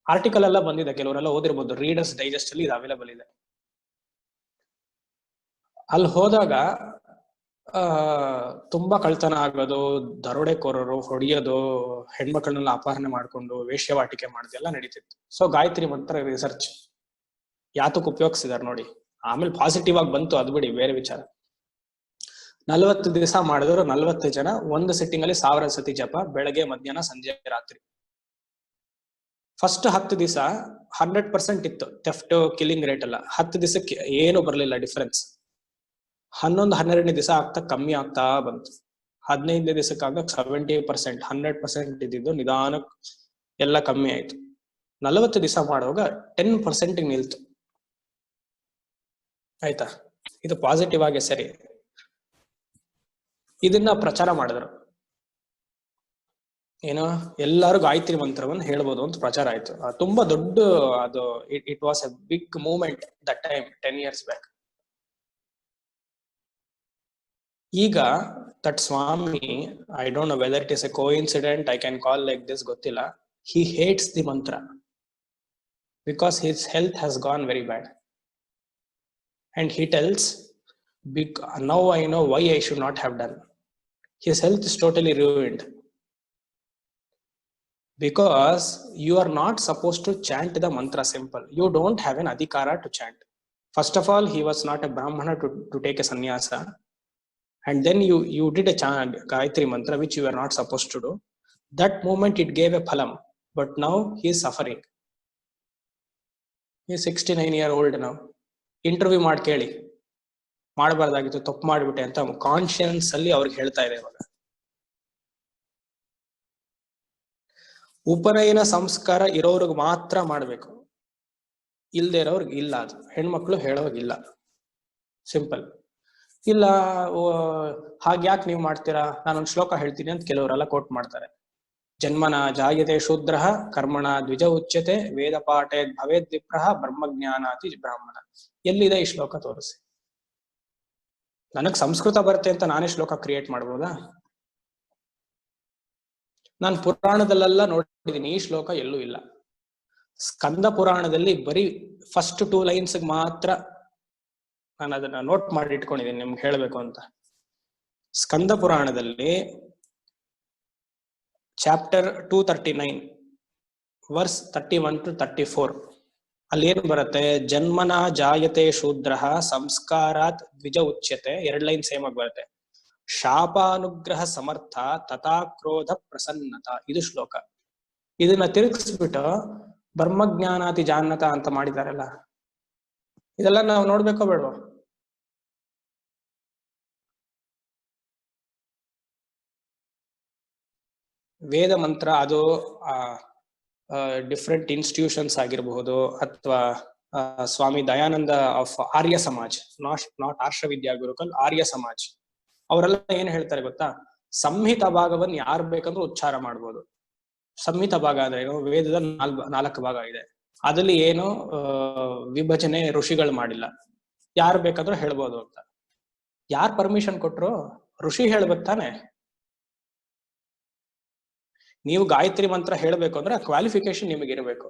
Speaker 1: Article ಎಲ್ಲ ಬಂದಿದೆ, ಕೆಲವರೆಲ್ಲ ಓದಿರ್ಬೋದು, ರೀಡರ್ಸ್ ಡೈಜೆಸ್ಟ್ ಅಲ್ಲಿ ಇದು ಅವೈಲೇಬಲ್ ಇದೆ. ಅಲ್ಲಿ ಹೋದಾಗ ತುಂಬಾ ಕಳ್ತನ ಆಗೋದು, ದರೋಡೆಕೋರರು ಹೊಡೆಯೋದು, ಹೆಣ್ಮಕ್ಳನ್ನೆಲ್ಲ ಅಪಹರಣೆ ಮಾಡ್ಕೊಂಡು ವೇಶ್ಯವಾಟಿಕೆ ಮಾಡೋದೆಲ್ಲ ನಡೀತಿತ್ತು. ಸೊ ಗಾಯತ್ರಿ ಮಂತ್ರ ರಿಸರ್ಚ್ ಯಾತಕ್ಕೆ ಉಪಯೋಗಿಸಿದಾರೆ ನೋಡಿ. ಆಮೇಲೆ ಪಾಸಿಟಿವ್ ಆಗಿ ಬಂತು, ಅದು ಬಿಡಿ ಬೇರೆ ವಿಚಾರ. 40 ದಿವಸ ಮಾಡಿದ್ರು 40 ಜನ ಒಂದು ಸಿಟ್ಟಿಂಗ್ ಅಲ್ಲಿ 1000 ಸತಿ ಜಪ, ಬೆಳಗ್ಗೆ ಮಧ್ಯಾಹ್ನ ಸಂಜೆ ರಾತ್ರಿ. ಫಸ್ಟ್ 10 ದಿವಸ 100% ಇತ್ತು ಥೆಫ್ಟ್ ಕಿಲ್ಲಿಂಗ್ ರೇಟ್ ಎಲ್ಲ. 10 ದಿವಸಕ್ಕೆ ಏನು ಬರಲಿಲ್ಲ ಡಿಫರೆನ್ಸ್. 11-12ನೇ ದಿವಸ ಆಗ್ತಾ ಕಮ್ಮಿ ಆಗ್ತಾ ಬಂತು. 15ನೇ ದಿವಸಕ್ಕಾಗ 70%, 100% ಇದ್ದಿದ್ದು ನಿಧಾನಕ್ಕೆ ಎಲ್ಲ ಕಮ್ಮಿ ಆಯ್ತು. 40 ದಿವಸ ಮಾಡುವಾಗ 10% ನಿಲ್ತು. ಆಯ್ತಾ, ಇದು ಪಾಸಿಟಿವ್ ಆಗಿ ಸರಿ. ಇದನ್ನ ಪ್ರಚಾರ ಮಾಡಿದ್ರು, ಏನೋ ಎಲ್ಲಾರು ಗಾಯತ್ರಿ ಮಂತ್ರವನ್ನು ಹೇಳ್ಬೋದು ಅಂತ ಪ್ರಚಾರ ಆಯ್ತು. ತುಂಬಾ ದೊಡ್ಡ ಅದು, it was a big movement that time 10 years back. ಈಗ that Swami, I don't know whether it is a coincident, I can call like this, ಗೊತ್ತಿಲ್ಲ. He hates the mantra because his health has gone very bad. And he tells, now I know why I should not have done. His health is totally ruined because you are not supposed to chant the mantra simple. You don't have an adhikara to chant. First of all, he was not a brahmana to take a sannyasa, and then you did a chant Gayatri mantra which you were not supposed to do. That moment it gave a phalam, but now he is suffering. He is 69-year-old now. Interview ಮಾಡಿ ಕೇಳಿ, ಮಾಡಬಾರ್ದಾಗಿತ್ತು, ತಪ್ಪು ಮಾಡಿಬಿಟ್ಟೆ ಅಂತ conscience ಅಲ್ಲಿ ಅವ್ರಿಗೆ ಹೇಳ್ತಾ ಇದೆ ಇವಾಗ. ಉಪನಯನ ಸಂಸ್ಕಾರ ಇರೋರ್ಗ್ ಮಾತ್ರ ಮಾಡ್ಬೇಕು, ಇಲ್ದೇ ಇರೋರ್ಗ್ ಇಲ್ಲ. ಅದು ಹೆಣ್ಮಕ್ಳು ಹೇಳೋಗಿಲ್ಲ, ಸಿಂಪಲ್. ಇಲ್ಲ ಹಾಗ್ಯಾಕೆ ನೀವು ಮಾಡ್ತೀರಾ, ನಾನೊಂದು ಶ್ಲೋಕ ಹೇಳ್ತೀನಿ ಅಂತ ಕೆಲವರೆಲ್ಲ ಕೋಟ್ ಮಾಡ್ತಾರೆ. ಜನ್ಮನ ಜಾಯತೆ ಶೂದ್ರ ಕರ್ಮಣ ದ್ವಿಜ ಉಚ್ಯತೆ ವೇದ ಪಾಠೆ ಭವೇದ್ ವಿಪ್ರಹ ಬ್ರಹ್ಮಜ್ಞಾನಾತಿ ಬ್ರಾಹ್ಮಣ. ಎಲ್ಲಿದೆ ಈ ಶ್ಲೋಕ ತೋರಿಸಿ. ನನಗ್ ಸಂಸ್ಕೃತ ಬರುತ್ತೆ ಅಂತ ನಾನೇ ಶ್ಲೋಕ ಕ್ರಿಯೇಟ್ ಮಾಡ್ಬೋದಾ? ನಾನು ಪುರಾಣದಲ್ಲೆಲ್ಲ ನೋಡಿದೀನಿ, ಈ ಶ್ಲೋಕ ಎಲ್ಲೂ ಇಲ್ಲ. ಸ್ಕಂದ ಪುರಾಣದಲ್ಲಿ ಬರೀ ಫಸ್ಟ್ 2 lines ಮಾತ್ರ ನಾನು ಅದನ್ನ ನೋಟ್ ಮಾಡಿ ಇಟ್ಕೊಂಡಿದ್ದೀನಿ ನಿಮ್ಗೆ ಹೇಳ್ಬೇಕು ಅಂತ. ಸ್ಕಂದ ಪುರಾಣದಲ್ಲಿ ಚಾಪ್ಟರ್ 239 ವರ್ಸ್ 31 to 34 ಅಲ್ಲಿ ಏನು ಬರುತ್ತೆ, ಜನ್ಮನ ಜಾಯತೆ ಶೂದ್ರ ಸಂಸ್ಕಾರಾತ್ ದ್ವಿಜ ಉಚ್ಯತೆ. 2 ಲೈನ್ ಸೇಮ್ ಆಗಿ ಬರುತ್ತೆ. ಶಾಪಾನುಗ್ರಹ ಸಮರ್ಥ ತಥಾ ಕ್ರೋಧ ಪ್ರಸನ್ನತ, ಇದು ಶ್ಲೋಕ. ಇದನ್ನ ತಿರುಗಿಸ್ಬಿಟ್ಟು ಬ್ರಹ್ಮಜ್ಞಾನಾತಿ ಜಾನ್ನತ ಅಂತ ಮಾಡಿದಾರಲ್ಲ, ಇದೆಲ್ಲ ನಾವು ನೋಡ್ಬೇಕೋ ಬೇಡವೋ? ವೇದ ಮಂತ್ರ ಅದು ಡಿಫ್ರೆಂಟ್ ಇನ್ಸ್ಟಿಟ್ಯೂಷನ್ಸ್ ಆಗಿರಬಹುದು, ಅಥವಾ ಸ್ವಾಮಿ ದಯಾನಂದ ಆಫ್ ಆರ್ಯ ಸಮಾಜ್, ನಾಟ್ ಆರ್ಷ ವಿದ್ಯಾ ಗುರುಕಲ್, ಆರ್ಯ ಸಮಾಜ್, ಅವರೆಲ್ಲ ಏನ್ ಹೇಳ್ತಾರೆ ಗೊತ್ತಾ, ಸಂಹಿತ ಭಾಗವನ್ನು ಯಾರು ಬೇಕಂದ್ರೂ ಉಚ್ಚಾರ ಮಾಡ್ಬೋದು. ಸಂಹಿತ ಭಾಗ ಅಂದ್ರೆ ಏನು, ವೇದದ 4 ಭಾಗ ಇದೆ, ಅದ್ರಲ್ಲಿ ಏನು ವಿಭಜನೆ ಋಷಿಗಳು ಮಾಡಿಲ್ಲ, ಯಾರು ಬೇಕಾದ್ರೂ ಹೇಳ್ಬೋದು ಅಂತ. ಯಾರು ಪರ್ಮಿಷನ್ ಕೊಟ್ರು? ಋಷಿ ಹೇಳ್ಬೇಕು ತಾನೆ. ನೀವು ಗಾಯತ್ರಿ ಮಂತ್ರ ಹೇಳ್ಬೇಕು ಅಂದ್ರೆ ಕ್ವಾಲಿಫಿಕೇಶನ್ ನಿಮಗೆ ಇರಬೇಕು.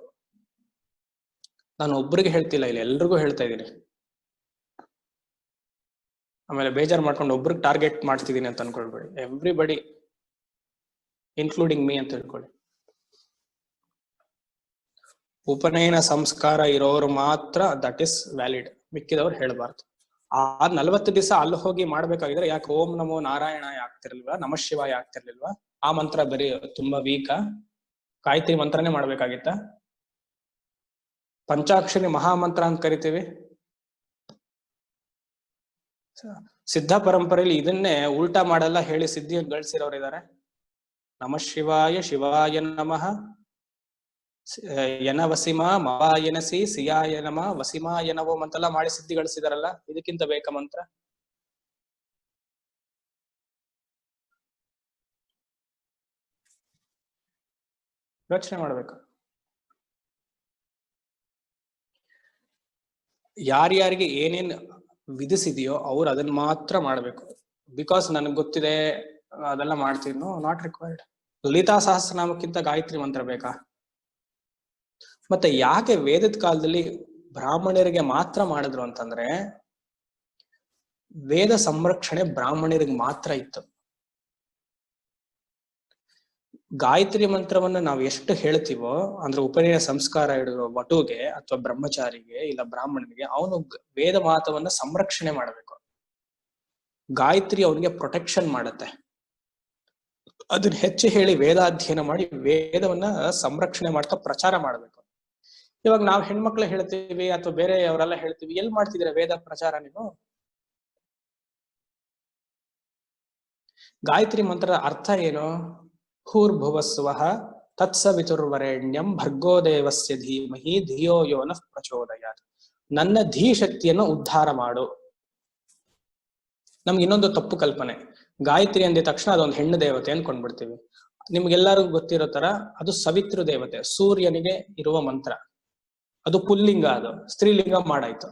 Speaker 1: ನಾನು ಒಬ್ರಿಗೆ ಹೇಳ್ತಿಲ್ಲ, ಇಲ್ಲಿ ಎಲ್ರಿಗೂ ಹೇಳ್ತಾ ಇದ್ದೀನಿ. ಆಮೇಲೆ ಬೇಜಾರು ಮಾಡ್ಕೊಂಡು ಒಬ್ರಿಗೆ ಟಾರ್ಗೆಟ್ ಮಾಡ್ತಿದ್ದೀನಿ ಅಂತ ಅನ್ಕೊಳ್ಬೇಡಿ. ಎವ್ರಿಬಡಿ ಇನ್ಕ್ಲೂಡಿಂಗ್ ಮೀ ಅಂತ ಹೇಳ್ಕೊಳ್ಳಿ. ಉಪನಯನ ಸಂಸ್ಕಾರ ಇರೋರು ಮಾತ್ರ ದಟ್ ಇಸ್ ವ್ಯಾಲಿಡ್, ಮಿಕ್ಕಿದವ್ರು ಹೇಳ್ಬಾರ್ದು. ಆ 40 ದಿವಸ ಅಲ್ಲಿ ಹೋಗಿ ಮಾಡ್ಬೇಕಾಗಿದ್ರೆ ಯಾಕೆ ಓಂ ನಮೋ ನಾರಾಯಣ ಆಗ್ತಿರ್ಲಿಲ್ವಾ, ನಮಃ ಶಿವಾಯ ಆಗ್ತಿರ್ಲಿಲ್ವಾ? ಆ ಮಂತ್ರ ಬರೀ ತುಂಬಾ ವೀಕ, ಗಾಯತ್ರಿ ಮಂತ್ರನೇ ಮಾಡ್ಬೇಕಾಗಿತ್ತ? ಪಂಚಾಕ್ಷರಿ ಮಹಾಮಂತ್ರ ಅಂತ ಕರಿತೀವಿ. ಸಿದ್ಧ ಪರಂಪರೆಯಲ್ಲಿ ಇದನ್ನೇ ಉಲ್ಟಾ ಮಾಡಲ್ಲ ಹೇಳಿ ಸಿದ್ಧಿ ಗಳಿಸಿರೋರು ಇದ್ದಾರೆ. ನಮಃ ಶಿವಾಯ ಶಿವಾಯ ನಮಃ ಯನ ವಸಿಮ ಮವಾಯನಸಿ ಸಿಯಾಯ ನಮ ವಸಿಮಾಯ ನವೋ ಅಂತೆಲ್ಲ ಮಾಡಿ ಸಿದ್ಧಿ ಗಳಿಸಿದಾರಲ್ಲ, ಇದಕ್ಕಿಂತ ಬೇಕಾ ಮಂತ್ರ? ಯೋಚನೆ ಮಾಡ್ಬೇಕು. ಯಾರ್ಯಾರಿಗೆ ಏನೇನ್ ವಿಧಿಸಿದೆಯೋ ಅವ್ರು ಅದನ್ನ ಮಾತ್ರ ಮಾಡ್ಬೇಕು. ಬಿಕಾಸ್ ನನಗ್ ಗೊತ್ತಿದೆ ಅದೆಲ್ಲ ಮಾಡ್ತೀನಿ, ನೋ, ನಾಟ್ ರಿಕ್ವೈರ್ಡ್. ಲಲಿತಾ ಸಹಸ್ರನಾಮಕ್ಕಿಂತ ಗಾಯತ್ರಿ ಮಂತ್ರ ಬೇಕಾ? ಮತ್ತೆ ಯಾಕೆ ವೇದದ ಕಾಲದಲ್ಲಿ ಬ್ರಾಹ್ಮಣರಿಗೆ ಮಾತ್ರ ಮಾಡಿದ್ರು ಅಂತಂದ್ರೆ, ವೇದ ಸಂರಕ್ಷಣೆ ಬ್ರಾಹ್ಮಣರಿಗೆ ಮಾತ್ರ ಇತ್ತು. ಗಾಯತ್ರಿ ಮಂತ್ರವನ್ನ ನಾವು ಎಷ್ಟು ಹೇಳ್ತೀವೋ, ಅಂದ್ರೆ ಉಪನಯನ ಸಂಸ್ಕಾರ ಇಡುವ ವಟುಗೆ ಅಥವಾ ಬ್ರಹ್ಮಚಾರಿಗೆ ಇಲ್ಲ ಬ್ರಾಹ್ಮಣನಿಗೆ, ಅವನು ವೇದ ಮಾತವನ್ನ ಸಂರಕ್ಷಣೆ ಮಾಡಬೇಕು. ಗಾಯತ್ರಿ ಅವನಿಗೆ ಪ್ರೊಟೆಕ್ಷನ್ ಮಾಡುತ್ತೆ. ಅದನ್ನ ಹೆಚ್ಚು ಹೇಳಿ ವೇದಾಧ್ಯಯನ ಮಾಡಿ ವೇದವನ್ನ ಸಂರಕ್ಷಣೆ ಮಾಡ್ತಾ ಪ್ರಚಾರ ಮಾಡಬೇಕು. ಇವಾಗ ನಾವ್ ಹೆಣ್ಮಕ್ಳು ಹೇಳ್ತೀವಿ ಅಥವಾ ಬೇರೆ ಅವರೆಲ್ಲ ಹೇಳ್ತೀವಿ, ಎಲ್ಲಿ ಮಾಡ್ತಿದ್ರೆ ವೇದ ಪ್ರಚಾರ ನೀವು? ಗಾಯತ್ರಿ ಮಂತ್ರದ ಅರ್ಥ ಏನು? ಭೂರ್ಭುವಸ್ವಃ ತತ್ಸವಿತುರ್ವರೆಣ್ಯಂ ಭರ್ಗೋ ದೇವಸ್ಯ ಧೀಮಹಿ ಧಿಯೋ ಯೋ ನಃ ಪ್ರಚೋದಯಾತ್. ನನ್ನ ಧೀ ಶಕ್ತಿಯನ್ನು ಉದ್ಧಾರ ಮಾಡು. ನಮ್ಗೆ ಇನ್ನೊಂದು ತಪ್ಪು ಕಲ್ಪನೆ, ಗಾಯತ್ರಿ ಅಂದಿದ ತಕ್ಷಣ ಅದೊಂದು ಹೆಣ್ಣು ದೇವತೆ ಅನ್ಕೊಂಡ್ಬಿಡ್ತೀವಿ. ನಿಮ್ಗೆಲ್ಲರಿಗೂ ಗೊತ್ತಿರೋ ತರ ಅದು ಸವಿತೃ ದೇವತೆ, ಸೂರ್ಯನಿಗೆ ಇರುವ ಮಂತ್ರ. ಅದು ಪುಲ್ಲಿಂಗ, ಅದು ಸ್ತ್ರೀಲಿಂಗ ಮಾಡಾಯ್ತು.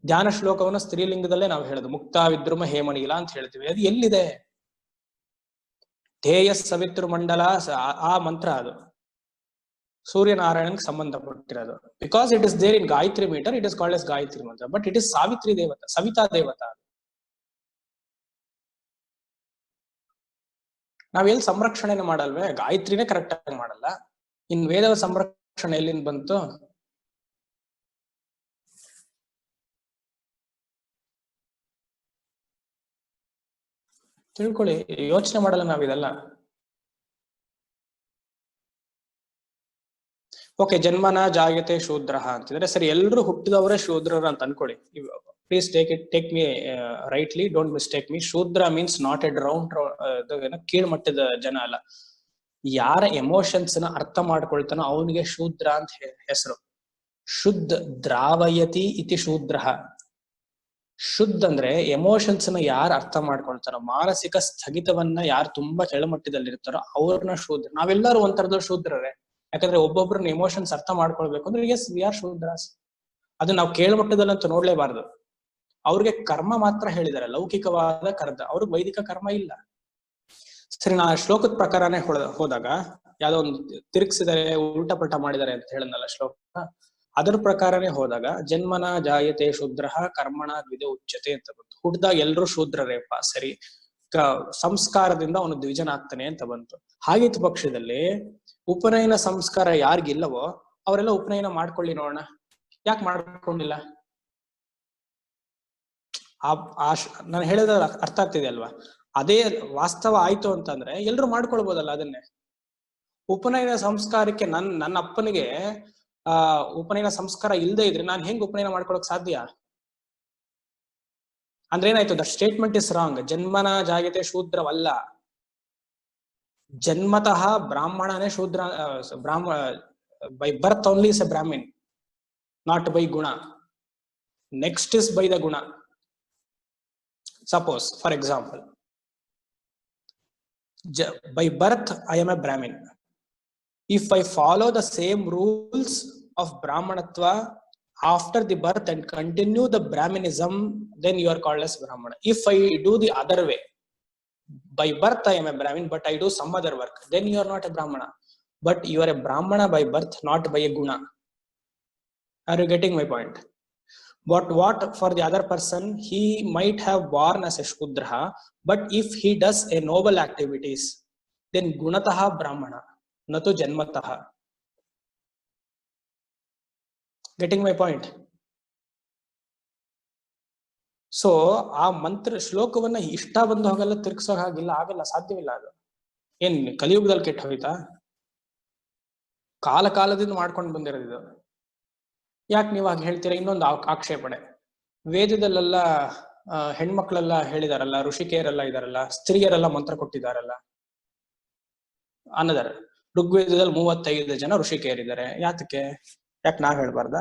Speaker 1: ಧ್ಯಾನ ಶ್ಲೋಕವನ್ನು ಸ್ತ್ರೀಲಿಂಗದಲ್ಲೇ ನಾವು ಹೇಳುದು, ಮುಕ್ತಾ ವಿದ್ರುಮ ಹೇಮಣೀಲ ಅಂತ ಹೇಳ್ತೀವಿ. ಅದು ಎಲ್ಲಿದೆ? ಧ್ಯೇಯ ಸವಿತೃ ಮಂಡಲ, ಆ ಮಂತ್ರ ಅದು ಸೂರ್ಯನಾರಾಯಣನ್ಗೆ ಸಂಬಂಧಪಟ್ಟಿರೋದು. Because it is there in Gayatri meter, it is called as Gayatri mantra, but it is Savitri ದೇವತಾ, ಸವಿತಾ ದೇವತಾ. ನಾವೆಲ್ಲಿ ಸಂರಕ್ಷಣೆನ ಮಾಡಲ್ವೇ? ಗಾಯತ್ರಿನೇ ಕರೆಕ್ಟ್ ಆಗಿ ಮಾಡಲ್ಲ, ಇನ್ ವೇದ ಸಂರಕ್ಷಣೆ ಎಲ್ಲಿಂದ ಬಂತು? ತಿಳ್ಕೊಳ್ಳಿ, ಯೋಚನೆ ಮಾಡಲ್ಲ ನಾವಿದೆಲ್ಲ. ಓಕೆ, ಜನ್ಮನ ಜಾಯತೆ ಶೂದ್ರ ಅಂತಿದ್ರೆ ಸರಿ, ಎಲ್ರು ಹುಟ್ಟಿದವರೇ ಶೂದ್ರರು ಅಂತ ಅನ್ಕೊಳ್ಳಿ. Please take me rightly, don't mistake me. Shudra means not a round ಕೀಳ್ಮಟ್ಟದ ಜನ ಅಲ್ಲ. ಯಾರ ಎಮೋಷನ್ಸ್ ನ ಅರ್ಥ ಮಾಡ್ಕೊಳ್ತಾನೋ ಅವನಿಗೆ ಶೂದ್ರ ಅಂತ ಹೆಸರು. ಶುದ್ಧ ದ್ರಾವಯತಿ ಇತಿ ಶೂದ್ರ. ಶುದ್ಧ ಅಂದ್ರೆ ಎಮೋಷನ್ಸ್ ನ ಯಾರು ಅರ್ಥ ಮಾಡ್ಕೊಳ್ತಾರೋ, ಮಾನಸಿಕ ಸ್ಥಗಿತವನ್ನ ಯಾರು ತುಂಬಾ ಕೆಳಮಟ್ಟದಲ್ಲಿ ಇರ್ತಾರೋ ಅವ್ರನ್ನ ಶೂದ್ರ. ನಾವೆಲ್ಲರೂ ಒಂಥರದ ಶೂದ್ರರೇ, ಯಾಕಂದ್ರೆ ಒಬ್ಬೊಬ್ರನ್ನ ಎಮೋಷನ್ಸ್ ಅರ್ಥ ಮಾಡ್ಕೊಳ್ಬೇಕು ಅಂದ್ರೆ ಎಸ್ ವಿ ಆರ್ ಶೂದ್ರಾಸ್. ಅದು ನಾವು ಕೇಳ್ಮಟ್ಟದಲ್ಲಂತೂ ನೋಡ್ಲೇಬಾರ್ದು. ಅವ್ರಿಗೆ ಕರ್ಮ ಮಾತ್ರ ಹೇಳಿದ್ದಾರೆ, ಲೌಕಿಕವಾದ ಕರ್ಮ, ಅವ್ರಿಗೆ ವೈದಿಕ ಕರ್ಮ ಇಲ್ಲ. ಸರಿ, ನಾ ಶ್ಲೋಕದ ಪ್ರಕಾರನೇ ಹೋದಾಗ ಯಾವ್ದೋ ಒಂದು ತಿರುಗಿಸಿದರೆ ಉಲ್ಟಾ ಪಲ್ಟಾ ಮಾಡಿದ್ದಾರೆ ಅಂತ ಹೇಳಿದ್ನಲ್ಲ ಶ್ಲೋಕ, ಅದರ ಪ್ರಕಾರನೇ ಹೋದಾಗ ಜನ್ಮನ ಜಾಯತೆ ಶೂದ್ರ ಕರ್ಮಣ ದ್ವಿಜ ಉಚ್ಯತೆ ಅಂತ ಬಂತು. ಹುಟ್ಟಿದಾಗ ಎಲ್ರು ಶೂದ್ರರೇಪ, ಸರಿ, ಸಂಸ್ಕಾರದಿಂದ ಅವನು ದ್ವಿಜನಾಗ್ತಾನೆ ಅಂತ ಬಂತು. ಹಾಗಿದ್ದ ಪಕ್ಷದಲ್ಲಿ ಉಪನಯನ ಸಂಸ್ಕಾರ ಯಾರಿಗಿಲ್ಲವೋ ಅವರೆಲ್ಲ ಉಪನಯನ ಮಾಡ್ಕೊಳ್ಳಿ ನೋಡೋಣ. ಯಾಕೆ ಮಾಡ್ಕೊಂಡಿಲ್ಲ? ನಾನು ಹೇಳಿದ ಅರ್ಥ ಆಗ್ತಿದೆ ಅಲ್ವಾ? ಅದೇ ವಾಸ್ತವ ಆಯ್ತು ಅಂತಂದ್ರೆ ಎಲ್ರು ಮಾಡ್ಕೊಳ್ಬೋದಲ್ಲ ಅದನ್ನೇ. ಉಪನಯನ ಸಂಸ್ಕಾರಕ್ಕೆ ನನ್ನ ಅಪ್ಪನಿಗೆ ಉಪನಯನ ಸಂಸ್ಕಾರ ಇಲ್ಲದೆ ಇದ್ರೆ ನಾನು ಹೆಂಗ್ ಉಪನಯನ ಮಾಡ್ಕೊಳಕ್ ಸಾಧ್ಯ? ಅಂದ್ರೆ ಏನಾಯ್ತು? The statement is wrong. ಜನ್ಮನ ಜಾಗತೆ ಶೂದ್ರವಲ್ಲ, ಜನ್ಮತಃ ಬ್ರಾಹ್ಮಣನೇ ಶೂದ್ರ. By birth only is a Brahmin, not by guna. Next is by the guna. Suppose, for example, by birth I am a Brahmin. If I follow the same rules of Brahmanatva after the birth and continue the Brahminism, then you are called as Brahmana. If I do the other way, by birth I am a Brahmin, but I do some other work, then you are not a Brahmana. But you are a Brahmana by birth, not by a guna. Are you getting my point? But what for the other person, he might have born as a Shudra, but if he does a noble activities, then gunataha Brahmana, natu janmataha. Getting my point? So, ಆ ಮಂತ್ರ ಶ್ಲೋಕವನ್ನ ಇಷ್ಟ ಬಂದು ಹೋಗಲ್ಲ, ತಿರ್ಗಿಸೋ ಹಾಗಿಲ್ಲ, ಆಗಲ್ಲ, ಸಾಧ್ಯವಿಲ್ಲ. ಅದು ಏನ್ ಕಲಿಯುಗದಲ್ಲಿ ಕೆಟ್ಟ ಹೋಯ್ತಾ? ಕಾಲದಿಂದ ಮಾಡ್ಕೊಂಡು ಬಂದಿರೋದು ಇದು. ಯಾಕೆ ನೀವು ಹಾಗೆ ಹೇಳ್ತೀರಾ? ಇನ್ನೊಂದು ಆಕ್ಷೇಪಣೆ, ವೇದದಲ್ಲೆಲ್ಲ ಹೆಣ್ಮಕ್ಳೆಲ್ಲ ಹೇಳಿದಾರಲ್ಲ, ಋಷಿಕೆಯರೆಲ್ಲ ಇದಾರಲ್ಲ, ಸ್ತ್ರೀಯರೆಲ್ಲ ಮಂತ್ರ ಕೊಟ್ಟಿದಾರಲ್ಲ ಅನ್ನದಾರೆ. ಋಗ್ವೇದದಲ್ಲಿ 35 ಜನ ಋಷಿಕೆಯರಿದ್ದಾರೆ. ಯಾಕೆ ನಾವ್ ಹೇಳ್ಬಾರ್ದ?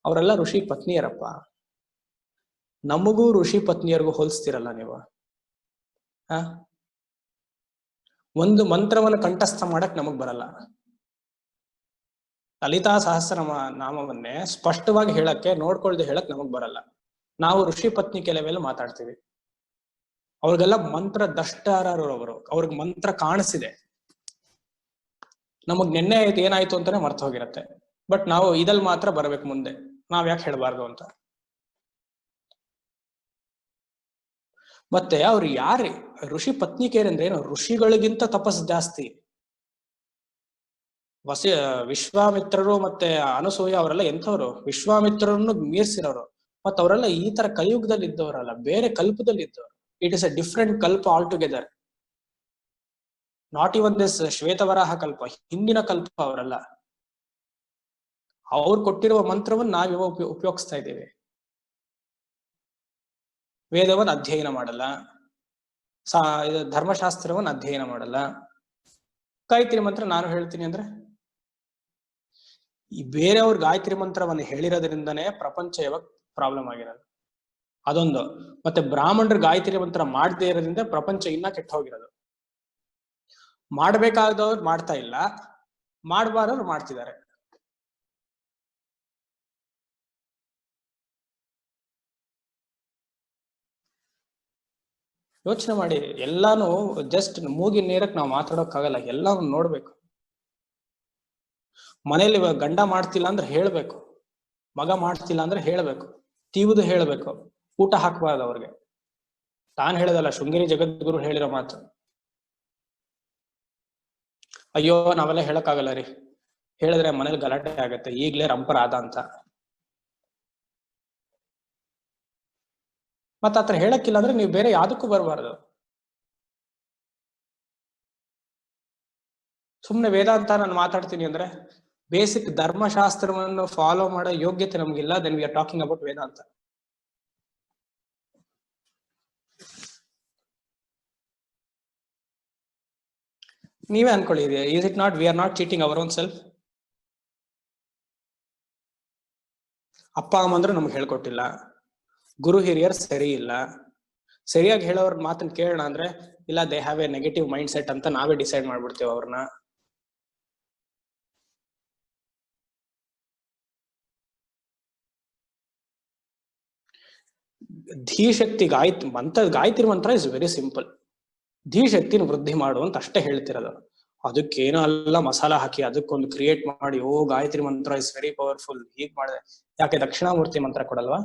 Speaker 1: ಅವರೆಲ್ಲ ಋಷಿ ಪತ್ನಿಯರಪ್ಪ. ನಮಗೂ ಋಷಿ ಪತ್ನಿಯರಿಗೂ ಹೋಲಿಸ್ತಿರಲ್ಲ ನೀವು. ಒಂದು ಮಂತ್ರವನ್ನು ಕಂಠಸ್ಥ ಮಾಡಕ್ ನಮಗ್ ಬರಲ್ಲ. ಲಲಿತಾ ಸಹಸ್ರ ನಾಮವನ್ನೇ ಸ್ಪಷ್ಟವಾಗಿ ಹೇಳಕ್ಕೆ ನೋಡ್ಕೊಳ್ದೆ ಹೇಳಕ್ ನಮಗ್ ಬರಲ್ಲ. ನಾವು ಋಷಿ ಪತ್ನಿ ಕೆಲವೆಲ್ಲ ಮಾತಾಡ್ತೀವಿ, ಅವ್ರಿಗೆಲ್ಲ ಮಂತ್ರ ದಷ್ಟರವರು, ಅವ್ರಿಗೆ ಮಂತ್ರ ಕಾಣಿಸಿದೆ. ನಮಗ್ ನಿನ್ನೆ ಏನಾಯ್ತು ಅಂತಾನೆ ಮರ್ತ ಹೋಗಿರತ್ತೆ. ಬಟ್ ನಾವು ಇದಲ್ಲಿ ಮಾತ್ರ ಬರ್ಬೇಕು ಮುಂದೆ, ನಾವ್ ಯಾಕೆ ಹೇಳ್ಬಾರ್ದು ಅಂತ. ಮತ್ತೆ ಅವ್ರು ಯಾರೇ ಋಷಿ ಪತ್ನಿಕೆಯರಂದ್ರೆ ಏನು? ಋಷಿಗಳಿಗಿಂತ ತಪಸ್ ಜಾಸ್ತಿ. ವಿಶ್ವಾಮಿತ್ರರು ಮತ್ತೆ ಅನಸೂಯ ಅವರೆಲ್ಲ ಎಂಥವ್ರು? ವಿಶ್ವಾಮಿತ್ರರನ್ನು ಮೀರ್ಸಿರೋರು. ಮತ್ತ ಅವರೆಲ್ಲ ಈ ತರ ಕಲಿಯುಗದಲ್ಲಿ ಇದ್ದವರಲ್ಲ, ಬೇರೆ ಕಲ್ಪದಲ್ಲಿ ಇದ್ದವರು. It is a different kalpa all together. Not even this Shvetavaraha kalpa, ಹಿಂದಿನ ಕಲ್ಪ ಅವರೆಲ್ಲ. ಅವ್ರು ಕೊಟ್ಟಿರುವ ಮಂತ್ರವನ್ನು ನಾವಿವ ಉಪಯೋಗಿಸ್ತಾ ಇದ್ದೀವಿ. ವೇದವನ್ನು ಅಧ್ಯಯನ ಮಾಡಲ್ಲ, ಧರ್ಮಶಾಸ್ತ್ರವನ್ನು ಅಧ್ಯಯನ ಮಾಡಲ್ಲ. ಗಾಯತ್ರಿ ಮಂತ್ರ ನಾನು ಹೇಳ್ತೀನಿ ಅಂದ್ರೆ, ಈ ಬೇರೆಯವ್ರ ಗಾಯತ್ರಿ ಮಂತ್ರವನ್ನು ಹೇಳಿರೋದ್ರಿಂದನೇ ಪ್ರಪಂಚ ಇವಾಗ ಪ್ರಾಬ್ಲಮ್ ಆಗಿರೋದು ಅದೊಂದು. ಮತ್ತೆ ಬ್ರಾಹ್ಮಣರು ಗಾಯತ್ರಿ ಮಂತ್ರ ಮಾಡದೇ ಇರೋದ್ರಿಂದ ಪ್ರಪಂಚ ಇನ್ನ ಕೆಟ್ಟ ಹೋಗಿರೋದು. ಮಾಡ್ಬೇಕಾದವ್ರು ಮಾಡ್ತಾ ಇಲ್ಲ, ಮಾಡಬಾರವ್ರು ಮಾಡ್ತಿದ್ದಾರೆ. ಯೋಚನೆ ಮಾಡಿ. ಎಲ್ಲಾನು ಜಸ್ಟ್ ಮೂಗಿನ ನೇರಕ್ಕೆ ನಾವು ಮಾತಾಡೋಕ್ಕಾಗಲ್ಲ, ಎಲ್ಲಾನು ನೋಡ್ಬೇಕು. ಮನೇಲಿ ಗಂಡ ಮಾಡ್ತಿಲ್ಲ ಅಂದ್ರೆ ಹೇಳ್ಬೇಕು, ಮಗ ಮಾಡ್ತಿಲ್ಲ ಅಂದ್ರೆ ಹೇಳ್ಬೇಕು, ತೀವುದು ಹೇಳ್ಬೇಕು, ಊಟ ಹಾಕಬಾರ್ದು ಅವ್ರಿಗೆ. ತಾನ್ ಹೇಳದಲ್ಲ, ಶೃಂಗೇರಿ ಜಗದ್ಗುರು ಹೇಳಿರೋ ಮಾತು. ಅಯ್ಯೋ ನಾವೆಲ್ಲ ಹೇಳಕ್ಕಾಗಲ್ಲ ರೀ, ಹೇಳಿದ್ರೆ ಮನೇಲಿ ಗಲಾಟೆ ಆಗತ್ತೆ, ಈಗ್ಲೇ ರಂಪರಾದ ಅಂತ. ಮತ್ತ ಆತರ ಹೇಳಕ್ಕಿಲ್ಲ ಅಂದ್ರೆ ನೀವು ಬೇರೆ ಯಾವ್ದಕ್ಕೂ ಬರಬಾರ್ದು. ಸುಮ್ನೆ ವೇದಾಂತ ನಾನು ಮಾತಾಡ್ತೀನಿ ಅಂದ್ರೆ ಬೇಸಿಕ್ ಧರ್ಮಶಾಸ್ತ್ರವನ್ನು ಫಾಲೋ ಮಾಡೋ ಯೋಗ್ಯತೆ ನಮ್ಗಿಲ್ಲ, then we are talking about Vedanta. ನೀವೇ ಅನ್ಕೊಳ್ಳಿ, is it not we are not cheating our own self? ಅಪ್ಪ ಅಮ್ಮಂದ್ರು ನಮ್ಗೆ ಹೇಳ್ಕೊಟ್ಟಿಲ್ಲ, ಗುರು ಹಿರಿಯರ್ ಸರಿ ಇಲ್ಲ. ಸರಿಯಾಗಿ ಹೇಳೋರ್ ಮಾತನ್ನ ಕೇಳೋಣ ಅಂದ್ರೆ ಇಲ್ಲ, they have A negative mind set ಅಂತ ನಾವೇ ಡಿಸೈಡ್ ಮಾಡ್ಬಿಡ್ತೇವೆ ಅವ್ರನ್ನ. ಧೀಶಕ್ತಿ ಗಾಯತ್ರಿ ಮಂತ್ರ ಇಸ್ ವೆರಿ ಸಿಂಪಲ್. ಧೀಶಕ್ತಿನ ವೃದ್ಧಿ ಮಾಡು ಅಂತ ಅಷ್ಟೇ ಹೇಳ್ತಿರೋದು. ಅದಕ್ಕೇನೋ ಎಲ್ಲ ಮಸಾಲ ಹಾಕಿ ಅದಕ್ಕೊಂದು ಕ್ರಿಯೇಟ್ ಮಾಡಿ, ಓ ಗಾಯತ್ರಿ ಮಂತ್ರ ಇಸ್ ವೆರಿ ಪವರ್ಫುಲ್, ಹೀಗ್ ಮಾಡಿದೆ. ಯಾಕೆ ದಕ್ಷಿಣಾಮೂರ್ತಿ ಮಂತ್ರ ಕೊಡಲ್ವಾ?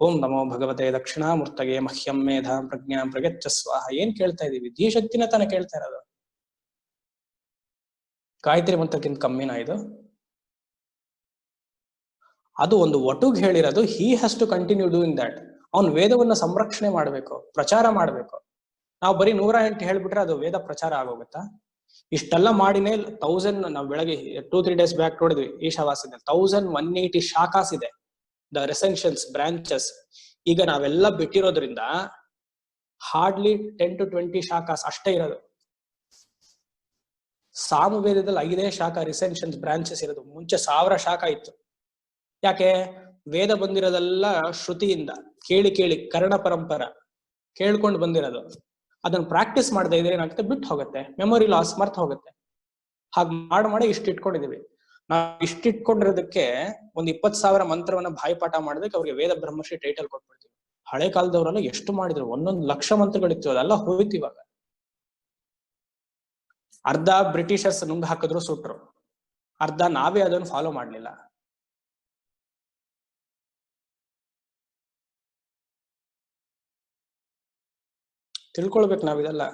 Speaker 1: ಓಂ ನಮೋ ಭಗವತೆ ದಕ್ಷಿಣಾಮೂರ್ತಗೆ ಮಹ್ಯಂ ಮೇಧಾಂ ಪ್ರಜ್ಞಾಂ ಪ್ರಗಚ್ಚ ಸ್ವಾಹ. ಏನ್ ಕೇಳ್ತಾ ಇದೀವಿ? ಧೀಶಕ್ತಿನ ತಾನೇ ಕೇಳ್ತಾ ಇರೋದು. ಗಾಯತ್ರಿ ಮಂತ್ರಕ್ಕಿಂತ ಕಮ್ಮಿನಾ ಇದು? ಅದು ಒಂದು ಒಟುಗ್ ಹೇಳಿರೋದು. He has to continue doing that. ಅವ್ನು ವೇದವನ್ನ ಸಂರಕ್ಷಣೆ ಮಾಡ್ಬೇಕು, ಪ್ರಚಾರ ಮಾಡ್ಬೇಕು. ನಾವು ಬರೀ 108 ಹೇಳ್ಬಿಟ್ರೆ ಅದು ವೇದ ಪ್ರಚಾರ ಆಗೋಗುತ್ತಾ? ಇಷ್ಟೆಲ್ಲ ಮಾಡಿನೇ 1000, ನಾವು ಬೆಳಗ್ಗೆ 2-3 days ಬ್ಯಾಕ್ ನೋಡಿದ್ವಿ ಈಶಾವಾಸ್ಯದಲ್ಲಿ 1180 ಶಾಖಾಸ್ ಇದೆ, ದ ರೆಸೆನ್ಷನ್ಸ್ ಬ್ರಾಂಚಸ್. ಈಗ ನಾವೆಲ್ಲ ಬಿಟ್ಟಿರೋದ್ರಿಂದ ಹಾರ್ಡ್ಲಿ 10 to 20 ಶಾಖಾಸ್ ಅಷ್ಟೇ ಇರೋದು. ಸಾಮವೇದದಲ್ಲಿ 5 ಶಾಖಾ ರಿಸೆನ್ಷನ್ಸ್ ಬ್ರಾಂಚಸ್ ಇರೋದು. ಮುಂಚೆ 1000 ಶಾಖಾ ಇತ್ತು. ಯಾಕೆ? ವೇದ ಬಂದಿರೋದೆಲ್ಲ ಶ್ರುತಿಯಿಂದ ಕೇಳಿ ಕೇಳಿ ಕರ್ಣ ಪರಂಪರ ಕೇಳ್ಕೊಂಡು ಬಂದಿರೋದು. ಅದನ್ನ ಪ್ರಾಕ್ಟೀಸ್ ಮಾಡದೇ ಇದ್ರೆ ಏನಾಗುತ್ತೆ? ಬಿಟ್ಟು ಹೋಗುತ್ತೆ, ಮೆಮೊರಿ ಲಾಸ್, ಮರ್ತ ಹೋಗುತ್ತೆ. ಹಾಗೆ ಮಾಡಿ ಇಷ್ಟು ಇಟ್ಕೊಂಡಿದೀವಿ. ನಾವು ಇಷ್ಟಿಟ್ಕೊಂಡಿರೋದಕ್ಕೆ ಒಂದು 20,000 ಮಂತ್ರವನ್ನ ಬಾಯಿಪಾಠ ಮಾಡೋದಕ್ಕೆ ಅವ್ರಿಗೆ ವೇದ ಬ್ರಹ್ಮಶ್ರೀ ಟೈಟಲ್ ಕೊಟ್ಬಿಡ್ತೀವಿ. ಹಳೆ ಕಾಲದವರೆಲ್ಲ ಎಷ್ಟು ಮಾಡಿದ್ರು, 1 ಲಕ್ಷ ಮಂತ್ರಗಳಿತ್ತು, ಅದೆಲ್ಲ ಹೋಯ್ತು ಇವಾಗ. ಅರ್ಧ ಬ್ರಿಟಿಷರ್ಸ್ ನುಂಗ್ ಹಾಕಿದ್ರು, ಸುಟ್ರು. ಅರ್ಧ ನಾವೇ ಅದನ್ನು ಫಾಲೋ ಮಾಡ್ಲಿಲ್ಲ. ತಿಳ್ಕೊಳ್ಬೇಕು ನಾವಿದೆಲ್ಲ.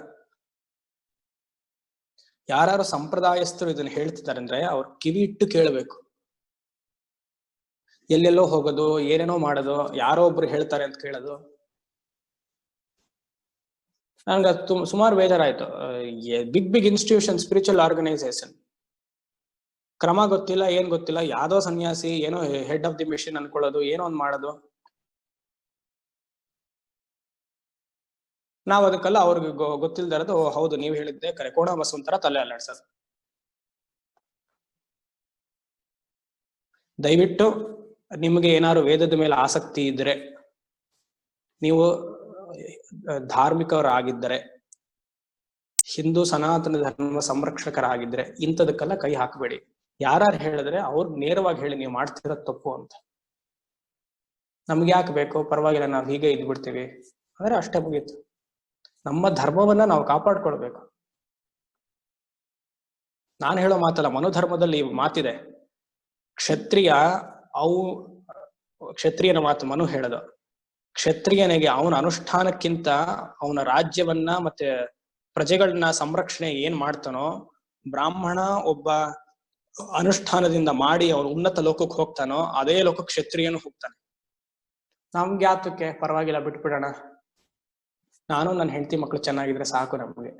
Speaker 1: ಯಾರು ಸಂಪ್ರದಾಯಸ್ಥರು ಇದನ್ನ ಹೇಳ್ತಿದ್ದಾರೆ ಅಂದ್ರೆ ಅವ್ರು ಕಿವಿ ಇಟ್ಟು ಕೇಳಬೇಕು. ಎಲ್ಲೆಲ್ಲೋ ಹೋಗೋದು, ಏನೇನೋ ಮಾಡೋದು, ಯಾರೋ ಒಬ್ರು ಹೇಳ್ತಾರೆ ಅಂತ ಕೇಳೋದು. ನಂಗೆ ಸುಮಾರು ಬೇಜಾರಾಯ್ತು. ಬಿಗ್ ಇನ್ಸ್ಟಿಟ್ಯೂಷನ್, ಸ್ಪಿರಿಚುವಲ್ ಆರ್ಗನೈಸೇಷನ್ ಕ್ರಮ ಗೊತ್ತಿಲ್ಲ, ಏನ್ ಗೊತ್ತಿಲ್ಲ, ಯಾವ್ದೋ ಸನ್ಯಾಸಿ ಏನೋ ಹೆಡ್ ಆಫ್ ದಿ ಮಿಷನ್ ಅನ್ಕೊಳ್ಳೋದು, ಏನೋ ಒಂದ್ ಮಾಡೋದು. ನಾವ್ ಅದಕ್ಕೆಲ್ಲ ಅವ್ರಿಗೆ ಗೊತ್ತಿಲ್ದ ಇರೋದು, ಹೌದು ನೀವ್ ಹೇಳಿದ್ದೆ ಕರೆ, ಕೋಣ ಬಸವಂತರ ತಲೆ ಅಲ್ಲಾಡ್ಸೋದು. ದಯವಿಟ್ಟು ನಿಮ್ಗೆ ಏನಾದ್ರು ವೇದದ ಮೇಲೆ ಆಸಕ್ತಿ ಇದ್ರೆ, ನೀವು ಧಾರ್ಮಿಕರಾಗಿದ್ದರೆ, ಹಿಂದೂ ಸನಾತನ ಧರ್ಮ ಸಂರಕ್ಷಕರಾಗಿದ್ರೆ ಇಂಥದಕ್ಕೆಲ್ಲ ಕೈ ಹಾಕಬೇಡಿ. ಯಾರು ಹೇಳಿದ್ರೆ ಅವ್ರಿಗೆ ನೇರವಾಗಿ ಹೇಳಿ ನೀವು ಮಾಡ್ತಿರೋದು ತಪ್ಪು ಅಂತ. ನಮ್ಗೆ ಯಾಕೆ ಬೇಕು, ಪರವಾಗಿಲ್ಲ ನಾವು ಹೀಗೆ ಇದ್ಬಿಡ್ತೀವಿ ಅಂದ್ರೆ ಅಷ್ಟೇ ಮುಗೀತು. ನಮ್ಮ ಧರ್ಮವನ್ನ ನಾವು ಕಾಪಾಡ್ಕೊಳ್ಬೇಕು. ನಾನು ಹೇಳೋ ಮಾತಲ್ಲ, ಮನುಧರ್ಮದಲ್ಲಿ ಮಾತಿದೆ. ಕ್ಷತ್ರಿಯ ಕ್ಷತ್ರಿಯನ ಮಾತು ಮನು ಹೇಳೋದು. ಕ್ಷತ್ರಿಯನಿಗೆ ಅವನ ಅನುಷ್ಠಾನಕ್ಕಿಂತ ಅವನ ರಾಜ್ಯವನ್ನ ಮತ್ತೆ ಪ್ರಜೆಗಳನ್ನ ಸಂರಕ್ಷಣೆ ಏನ್ ಮಾಡ್ತಾನೋ, ಬ್ರಾಹ್ಮಣ ಒಬ್ಬ ಅನುಷ್ಠಾನದಿಂದ ಮಾಡಿ ಅವನು ಉನ್ನತ ಲೋಕಕ್ಕೆ ಹೋಗ್ತಾನೋ ಅದೇ ಲೋಕಕ್ಕೆ ಕ್ಷತ್ರಿಯನು ಹೋಗ್ತಾನೆ. ನಮ್ಗೆ ಯಾತಕ್ಕೆ, ಪರವಾಗಿಲ್ಲ ಬಿಟ್ಬಿಡೋಣ, ನಾನು ನನ್ನ ಹೆಂಡತಿ ಮಕ್ಕಳು ಚೆನ್ನಾಗಿದ್ರೆ ಸಾಕು ನಮಗೆ.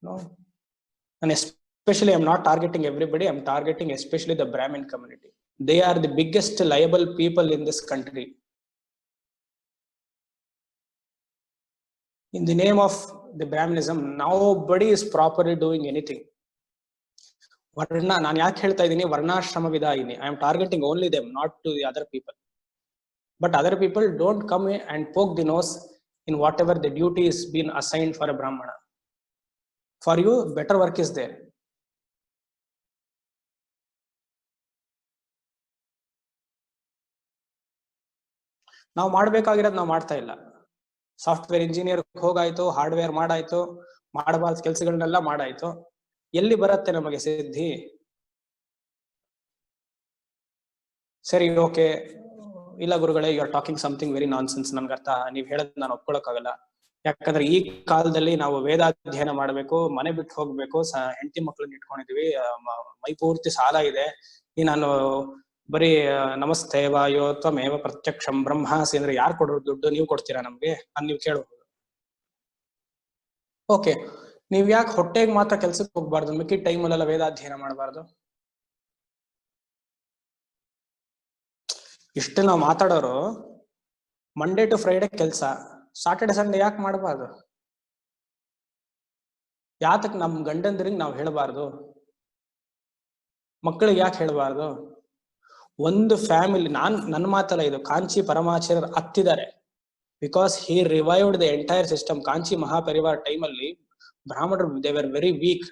Speaker 1: No. And especially I'm not targeting everybody, I'm targeting especially the Brahmin community. They are the biggest liable people in this country. In the name of the Brahminism, nobody is properly doing anything. Varna, ನಾನು ಯಾಕೆ ಹೇಳ್ತಾ ಇದ್ದೀನಿ ವರ್ಣಾಶ್ರಮ ವಿಧಾಯಿನಿ, I am targeting only them, not to the other people. But other people don't come and poke the nose in whatever the duty is been assigned for a Brahmana. For you, better work is there. ನಾವು ಮಾಡ್ಬೇಕಾಗಿರೋದು ನಾವು ಮಾಡ್ತಾ ಇಲ್ಲ. Software engineer ಹೋಗಾಯ್ತು, hardware ಮಾಡಾಯ್ತು, ಮಾಡಬಾರ್ದು ಕೆಲಸಗಳನ್ನೆಲ್ಲ ಮಾಡಾಯ್ತು. ಎಲ್ಲಿ ಬರುತ್ತೆ ನಮಗೆ ಸಿದ್ಧಿ? ಸರಿ, ಓಕೆ, ಇಲ್ಲ ಗುರುಗಳೇ, you are talking something very nonsense, ನನ್ಗೆ ಅರ್ಥ, ನೀವ್ ಹೇಳೋದ್ ನಾನು ಒಪ್ಕೊಳಕ್ಕಾಗಲ್ಲ. ಯಾಕಂದ್ರೆ ಈ ಕಾಲದಲ್ಲಿ ನಾವು ವೇದಾಧ್ಯಯನ ಮಾಡ್ಬೇಕು, ಮನೆ ಬಿಟ್ಟು ಹೋಗ್ಬೇಕು, ಹೆಂಡತಿ ಮಕ್ಳನ್ನ ಇಟ್ಕೊಂಡಿದೀವಿ, ಮೈ ಪೂರ್ತಿ ಸಾಲ ಇದೆ, ಈ ನಾನು ಬರೀ ನಮಸ್ತೆ ವಾಯೋ ತ್ವಮೇವ ಪ್ರತ್ಯಕ್ಷಂ ಬ್ರಹ್ಮಾಸಿ ಅಂದ್ರೆ ಯಾರು ಕೊಡೋದು ದುಡ್ಡು? ನೀವು ಕೊಡ್ತೀರಾ ನಮ್ಗೆ ಅಂತ ನೀವು ಕೇಳಬಹುದು. ಓಕೆ, ನೀವ್ ಯಾಕೆ ಹೊಟ್ಟೆಗೆ ಮಾತ್ರ ಕೆಲ್ಸಕ್ಕೆ ಹೋಗ್ಬಾರ್ದು, ಮಿಕ್ಕಿದ ಟೈಮಲ್ಲೆಲ್ಲ ವೇದಾಧ್ಯಯನ ಮಾಡಬಾರ್ದು? ಇಷ್ಟು ನಾವು ಮಾತಾಡೋರು ಮಂಡೇ ಟು ಫ್ರೈಡೆ ಕೆಲ್ಸ, ಸಾಟರ್ಡೆ ಸಂಡೇ ಯಾಕೆ ಮಾಡಬಾರ್ದು? ಯಾತಕ್ ನಮ್ ಗಂಡಂದ್ರಿಗೆ ನಾವು ಹೇಳಬಾರ್ದು? ಮಕ್ಕಳಿಗೆ ಯಾಕೆ ಹೇಳಬಾರ್ದು? ಒಂದು ಫ್ಯಾಮಿಲಿ, ನನ್ನ ಮಾತಲ್ಲ ಇದು, ಕಾಂಚಿ ಪರಮಾಚಾರ್ಯರು ಹತ್ತಿದ್ದಾರೆ. Because he revived the entire system. Kanchi ಮಹಾಪರಿವಾರ ಟೈಮಲ್ಲಿ ಬ್ರಾಹ್ಮಣರು ದೇ ವರ್ ವೆರಿ ವೀಕ್.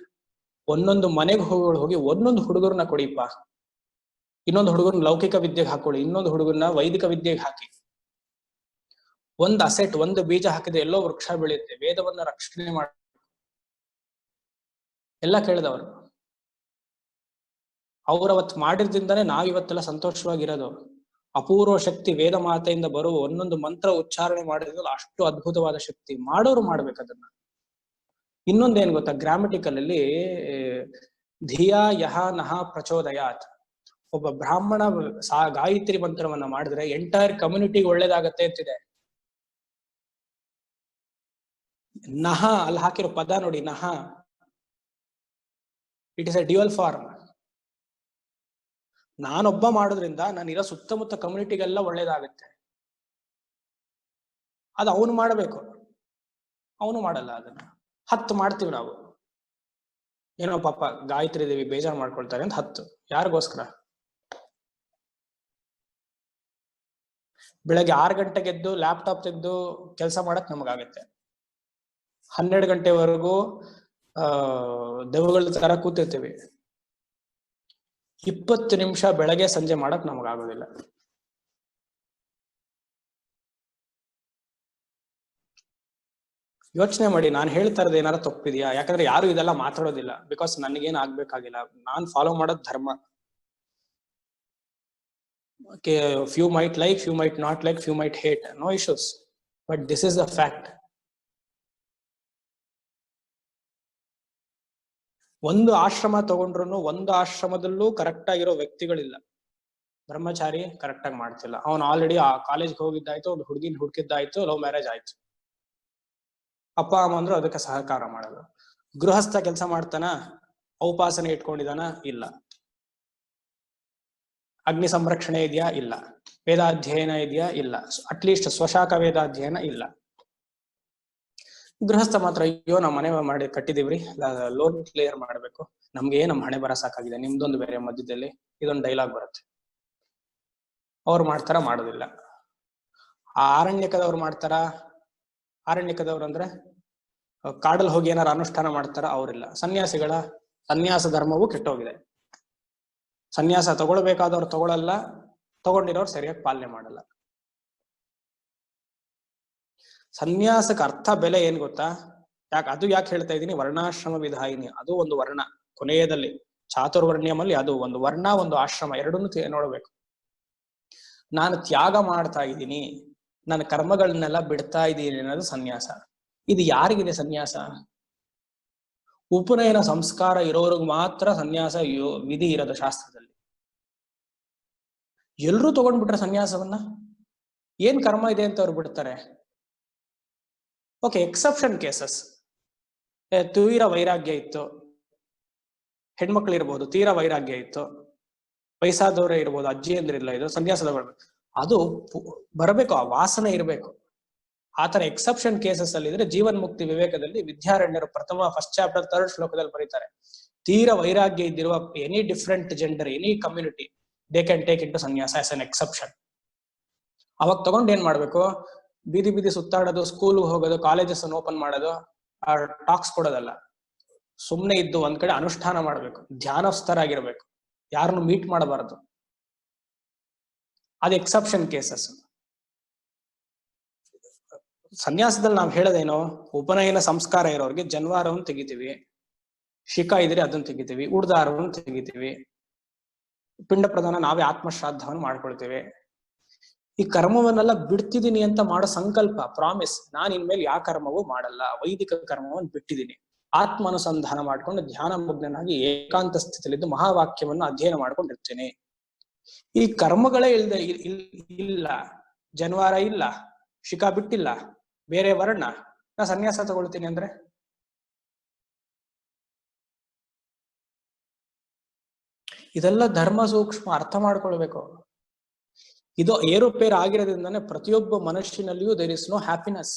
Speaker 1: ಒಂದೊಂದು ಮನೆಗೆ ಹೋಗಿ ಒಂದೊಂದು ಹುಡುಗರನ್ನ ಕೊಡಿಪ್ಪ, ಇನ್ನೊಂದು ಹುಡುಗರನ್ನ ಲೌಕಿಕ ವಿದ್ಯೆಗೆ ಹಾಕೊಳ್ಳಿ, ಇನ್ನೊಂದು ಹುಡುಗರನ್ನ ವೈದಿಕ ವಿದ್ಯೆಗೆ ಹಾಕಿ. ಒಂದು ಅಸೆಟ್, ಒಂದು ಬೀಜ ಹಾಕಿದ್ರೆ ಎಲ್ಲೋ ವೃಕ್ಷ ಬೆಳೆಯುತ್ತೆ. ವೇದವನ್ನ ರಕ್ಷಣೆ ಮಾಡ ಎಲ್ಲ ಕೇಳಿದವರು. ಅವ್ರವತ್ತು ಮಾಡಿದ್ರಿಂದಾನೇ ನಾವಿವತ್ತೆಲ್ಲ ಸಂತೋಷವಾಗಿರೋದು. ಅಪೂರ್ವ ಶಕ್ತಿ ವೇದ ಮಾತೆಯಿಂದ ಬರುವ ಒಂದೊಂದು ಮಂತ್ರ ಉಚ್ಚಾರಣೆ ಮಾಡಿದ್ರೆ ಅಷ್ಟು ಅದ್ಭುತವಾದ ಶಕ್ತಿ. ಮಾಡೋರು ಮಾಡ್ಬೇಕು ಅದನ್ನ. ಇನ್ನೊಂದೇನ್ ಗೊತ್ತಾ, ಗ್ರಾಮೆಟಿಕಲ್ ಅಲ್ಲಿ ಧಿಯಾ ಯಹ ನಹ ಪ್ರಚೋದಯಾತ್, ಒಬ್ಬ ಬ್ರಾಹ್ಮಣ ಗಾಯತ್ರಿ ಮಂತ್ರವನ್ನ ಮಾಡಿದ್ರೆ ಎಂಟೈರ್ ಕಮ್ಯುನಿಟಿಗೆ ಒಳ್ಳೇದಾಗತ್ತೆ ಅಂತಿದೆ. ನಹ ಅಲ್ಲಿ ಹಾಕಿರೋ ಪದ ನೋಡಿ, ನಹ, it is a dual form. ನಾನೊಬ್ಬ ಮಾಡೋದ್ರಿಂದ ನಾನಿರೋ ಸುತ್ತಮುತ್ತ ಕಮ್ಯುನಿಟಿಗೆಲ್ಲ ಒಳ್ಳೇದಾಗುತ್ತೆ. ಅದು ಅವನು ಮಾಡಬೇಕು, ಅವನು ಮಾಡಲ್ಲ. ಅದನ್ನ 10 ಮಾಡ್ತೀವಿ ನಾವು. ಏನೋ ಪಾಪ ಗಾಯತ್ರಿ ದೇವಿ ಬೇಜಾರು ಮಾಡ್ಕೊಳ್ತಾರೆ ಅಂತ 10. ಯಾರಿಗೋಸ್ಕರ? ಬೆಳಗ್ಗೆ 6 ಗಂಟೆಗೆ ಎದ್ದು ಲ್ಯಾಪ್ಟಾಪ್ ತೆಗೆದು ಕೆಲಸ ಮಾಡಕ್ ನಮಗಾಗತ್ತೆ. 12 ಗಂಟೆವರೆಗೂ ದೆವ್ವಗಳ ತರ ಕೂತಿರ್ತೀವಿ. 20 ನಿಮಿಷ ಬೆಳಗ್ಗೆ ಸಂಜೆ ಮಾಡಕ್ ನಮಗಾಗೋದಿಲ್ಲ. ಯೋಚನೆ ಮಾಡಿ, ನಾನು ಹೇಳ್ತಾ ಇರೋದು ಏನಾರ ತಪ್ಪಿದ್ಯಾ? ಯಾಕಂದ್ರೆ ಯಾರು ಇದೆಲ್ಲ ಮಾತಾಡೋದಿಲ್ಲ. ಬಿಕಾಸ್ ನನಗೇನು ಆಗ್ಬೇಕಾಗಿಲ್ಲ, ನಾನ್ ಫಾಲೋ ಮಾಡೋದು ಧರ್ಮ. Few might like, few might not like, few might hate, no issues, but this is a fact. ಒಂದು ಆಶ್ರಮ ತಗೊಂಡ್ರು ಒಂದು ಆಶ್ರಮದಲ್ಲೂ ಕರೆಕ್ಟ್ ಆಗಿರೋ ವ್ಯಕ್ತಿಗಳಿಲ್ಲ. ಬ್ರಹ್ಮಚಾರಿ ಕರೆಕ್ಟ್ ಆಗಿ ಮಾಡ್ತಿಲ್ಲ, ಅವನು ಆಲ್ರೆಡಿ ಆ ಕಾಲೇಜ್ಗೆ ಹೋಗಿದ್ದಾಯ್ತು, ಒಂದು ಹುಡುಗಿನ ಹುಡುಕಿದ್ದಾಯ್ತು, ಲವ್ ಮ್ಯಾರೇಜ್ ಆಯ್ತು, ಅಪ್ಪ ಅಮ್ಮಂದ್ರು ಅದಕ್ಕೆ ಸಹಕಾರ ಮಾಡೋದು. ಗೃಹಸ್ಥ ಕೆಲಸ ಮಾಡ್ತಾನ, ಔಪಾಸನೆ ಇಟ್ಕೊಂಡಿದಾನ? ಇಲ್ಲ. ಅಗ್ನಿ ಸಂರಕ್ಷಣೆ ಇದೆಯಾ? ಇಲ್ಲ. ವೇದಾಧ್ಯಯನ ಇದೆಯಾ? ಇಲ್ಲ. ಅಟ್ಲೀಸ್ಟ್ ಸ್ವಶಾಖ ವೇದಾಧ್ಯಯನ ಇಲ್ಲ. ಗೃಹಸ್ಥ ಮಾತ್ರ, ಅಯ್ಯೋ ನಾವು ಮನೆ ಮಾಡಿ ಕಟ್ಟಿದೀವ್ರಿ, ಲೋನ್ ಕ್ಲಿಯರ್ ಮಾಡ್ಬೇಕು, ನಮ್ಗೆ ನಮ್ಮ ಹಣೆ ಬರ ಸಾಕಾಗಿದೆ, ನಿಮ್ದೊಂದು ಬೇರೆ ಮಧ್ಯದಲ್ಲಿ ಇದೊಂದು ಡೈಲಾಗ್ ಬರುತ್ತೆ. ಅವ್ರು ಮಾಡ್ತಾರ? ಮಾಡೋದಿಲ್ಲ. ಆ ಆರಣ್ಯಕದವ್ರು ಮಾಡ್ತಾರ? ಆರಣ್ಯಕದವ್ರು ಅಂದ್ರೆ ಕಾಡಲ್ಲಿ ಹೋಗಿ ಏನಾರು ಅನುಷ್ಠಾನ ಮಾಡ್ತಾರ? ಅವರಿಲ್ಲ. ಸನ್ಯಾಸಿಗಳ ಸನ್ಯಾಸ ಧರ್ಮವು ಕೆಟ್ಟೋಗಿದೆ. ಸನ್ಯಾಸ ತಗೊಳ್ಬೇಕಾದವ್ರು ತಗೊಳಲ್ಲ, ತಗೊಂಡಿರೋರು ಸರಿಯಾಗಿ ಪಾಲನೆ ಮಾಡಲ್ಲ. ಸನ್ಯಾಸಕ್ಕೆ ಅರ್ಥ ಬೆಲೆ ಏನ್ ಗೊತ್ತಾ? ಯಾಕೆ ಹೇಳ್ತಾ ಇದ್ದೀನಿ? ವರ್ಣಾಶ್ರಮ ವಿಧಾಯಿನಿ, ಅದು ಒಂದು ವರ್ಣ. ಕೊನೆಯದಲ್ಲಿ ಚಾತುರ್ವರ್ಣ್ಯಮಲ್ಲಿ ಅದು ಒಂದು ವರ್ಣ, ಒಂದು ಆಶ್ರಮ, ಎರಡನ್ನೂ ನೋಡ್ಬೇಕು. ನಾನು ತ್ಯಾಗ ಮಾಡ್ತಾ ಇದ್ದೀನಿ, ನನ್ನ ಕರ್ಮಗಳನ್ನೆಲ್ಲ ಬಿಡ್ತಾ ಇದ್ದೀನಿ ಅನ್ನೋದು ಸನ್ಯಾಸ. ಇದು ಯಾರಿಗಿದೆ ಸನ್ಯಾಸ? ಉಪನಯನ ಸಂಸ್ಕಾರ ಇರೋರ್ಗ್ ಮಾತ್ರ ಸನ್ಯಾಸ ವಿಧಿ ಇರೋದು ಶಾಸ್ತ್ರದಲ್ಲಿ. ಎಲ್ರೂ ತಗೊಂಡ್ಬಿಟ್ರೆ ಸನ್ಯಾಸವನ್ನ, ಏನ್ ಕರ್ಮ ಇದೆ ಅಂತ ಅವ್ರು ಬಿಡ್ತಾರೆ. ಓಕೆ, ಎಕ್ಸೆಪ್ಷನ್ ಕೇಸಸ್, ತೀರ ವೈರಾಗ್ಯ ಇತ್ತು, ಹೆಣ್ಮಕ್ಳು ಇರ್ಬೋದು, ತೀರಾ ವೈರಾಗ್ಯ ಇತ್ತು, ವಯಸ್ಸಾದವರೇ ಇರ್ಬೋದು, ಅಜ್ಜಿ ಅಂದ್ರಿಲ್ಲ, ಇದು ಸನ್ಯಾಸ ತಗೊಳ್ಬೇಕು. ಅದು ಬರಬೇಕು, ಆ ವಾಸನೆ ಇರಬೇಕು. ಆತರ ಎಕ್ಸೆಪ್ಷನ್ ಕೇಸಸ್ ಅಲ್ಲಿ ಇದ್ರೆ ಜೀವನ್ ಮುಕ್ತಿ ವಿವೇಕದಲ್ಲಿ ವಿದ್ಯಾರಣ್ಯರು ಪ್ರಥಮ ಫಸ್ಟ್ ಚಾಪ್ಟರ್ 3rd ಶ್ಲೋಕದಲ್ಲಿ ಬರೀತಾರೆ, ತೀರ ವೈರಾಗ್ಯ ಇದ್ದಿರುವ any different gender, any community, they can take in to sannyasa as an exception. ಅವಾಗ ತಗೊಂಡು ಏನ್ ಮಾಡ್ಬೇಕು? ಬೀದಿ ಬೀದಿ ಸುತ್ತಾಡೋದು, ಸ್ಕೂಲ್ ಹೋಗೋದು, ಕಾಲೇಜಸ್ ಓಪನ್ ಮಾಡೋದು, ಆ ಟಾಕ್ಸ್ ಕೊಡೋದಲ್ಲ. ಸುಮ್ನೆ ಇದ್ದು ಒಂದ್ ಕಡೆ ಅನುಷ್ಠಾನ ಮಾಡ್ಬೇಕು, ಧ್ಯಾನಸ್ಥರಾಗಿರ್ಬೇಕು, ಯಾರನ್ನು ಮೀಟ್ ಮಾಡಬಾರದು. ಅದು ಎಕ್ಸೆಪ್ಷನ್ ಕೇಸಸ್. ಸನ್ಯಾಸದಲ್ಲಿ ನಾವು ಹೇಳೋದೇನೋ, ಉಪನಯನ ಸಂಸ್ಕಾರ ಇರೋರಿಗೆ ಜನ್ವಾರವನ್ನು ತೆಗಿತೀವಿ, ಶಿಖಾ ಇದ್ರೆ ಅದನ್ನ ತೆಗಿತೀವಿ, ಉಡ್ದಾರವನ್ನು ತೆಗಿತೀವಿ, ಪಿಂಡ ಪ್ರದಾನ ನಾವೇ ಆತ್ಮಶ್ರಾದ್ದವನ್ನು ಮಾಡ್ಕೊಳ್ತೇವೆ. ಈ ಕರ್ಮವನ್ನೆಲ್ಲ ಬಿಡ್ತಿದ್ದೀನಿ ಅಂತ ಮಾಡೋ ಸಂಕಲ್ಪ, ಪ್ರಾಮಿಸ್, ನಾನು ಇನ್ಮೇಲೆ ಯಾವ ಕರ್ಮವೂ ಮಾಡಲ್ಲ, ವೈದಿಕ ಕರ್ಮವನ್ನು ಬಿಟ್ಟಿದ್ದೀನಿ, ಆತ್ಮಾನುಸಂಧಾನ ಮಾಡ್ಕೊಂಡು ಧ್ಯಾನ ಮಗ್ನಾಗಿ ಏಕಾಂತ ಸ್ಥಿತಿಯಲ್ಲಿದ್ದು ಮಹಾವಾಕ್ಯವನ್ನು ಅಧ್ಯಯನ ಮಾಡ್ಕೊಂಡಿರ್ತೇನೆ. ಈ ಕರ್ಮಗಳೇ ಇಲ್ಲ, ಜನ್ವಾರ ಇಲ್ಲ, ಶಿಖಾ ಬಿಟ್ಟಿಲ್ಲ, ಬೇರೆ ವರ್ಣ, ನಾ ಸನ್ಯಾಸ ತಗೊಳ್ತೀನಿ ಅಂದ್ರೆ ಇದೆಲ್ಲ ಧರ್ಮ ಸೂಕ್ಷ್ಮ ಅರ್ಥ ಮಾಡ್ಕೊಳ್ಬೇಕು. ಇದು ಏರುಪೇರು ಆಗಿರೋದ್ರಿಂದಾನೆ ಪ್ರತಿಯೊಬ್ಬ ಮನುಷ್ಯನಲ್ಲಿಯೂ ದೇರ್ ಇಸ್ ನೋ ಹ್ಯಾಪಿನೆಸ್.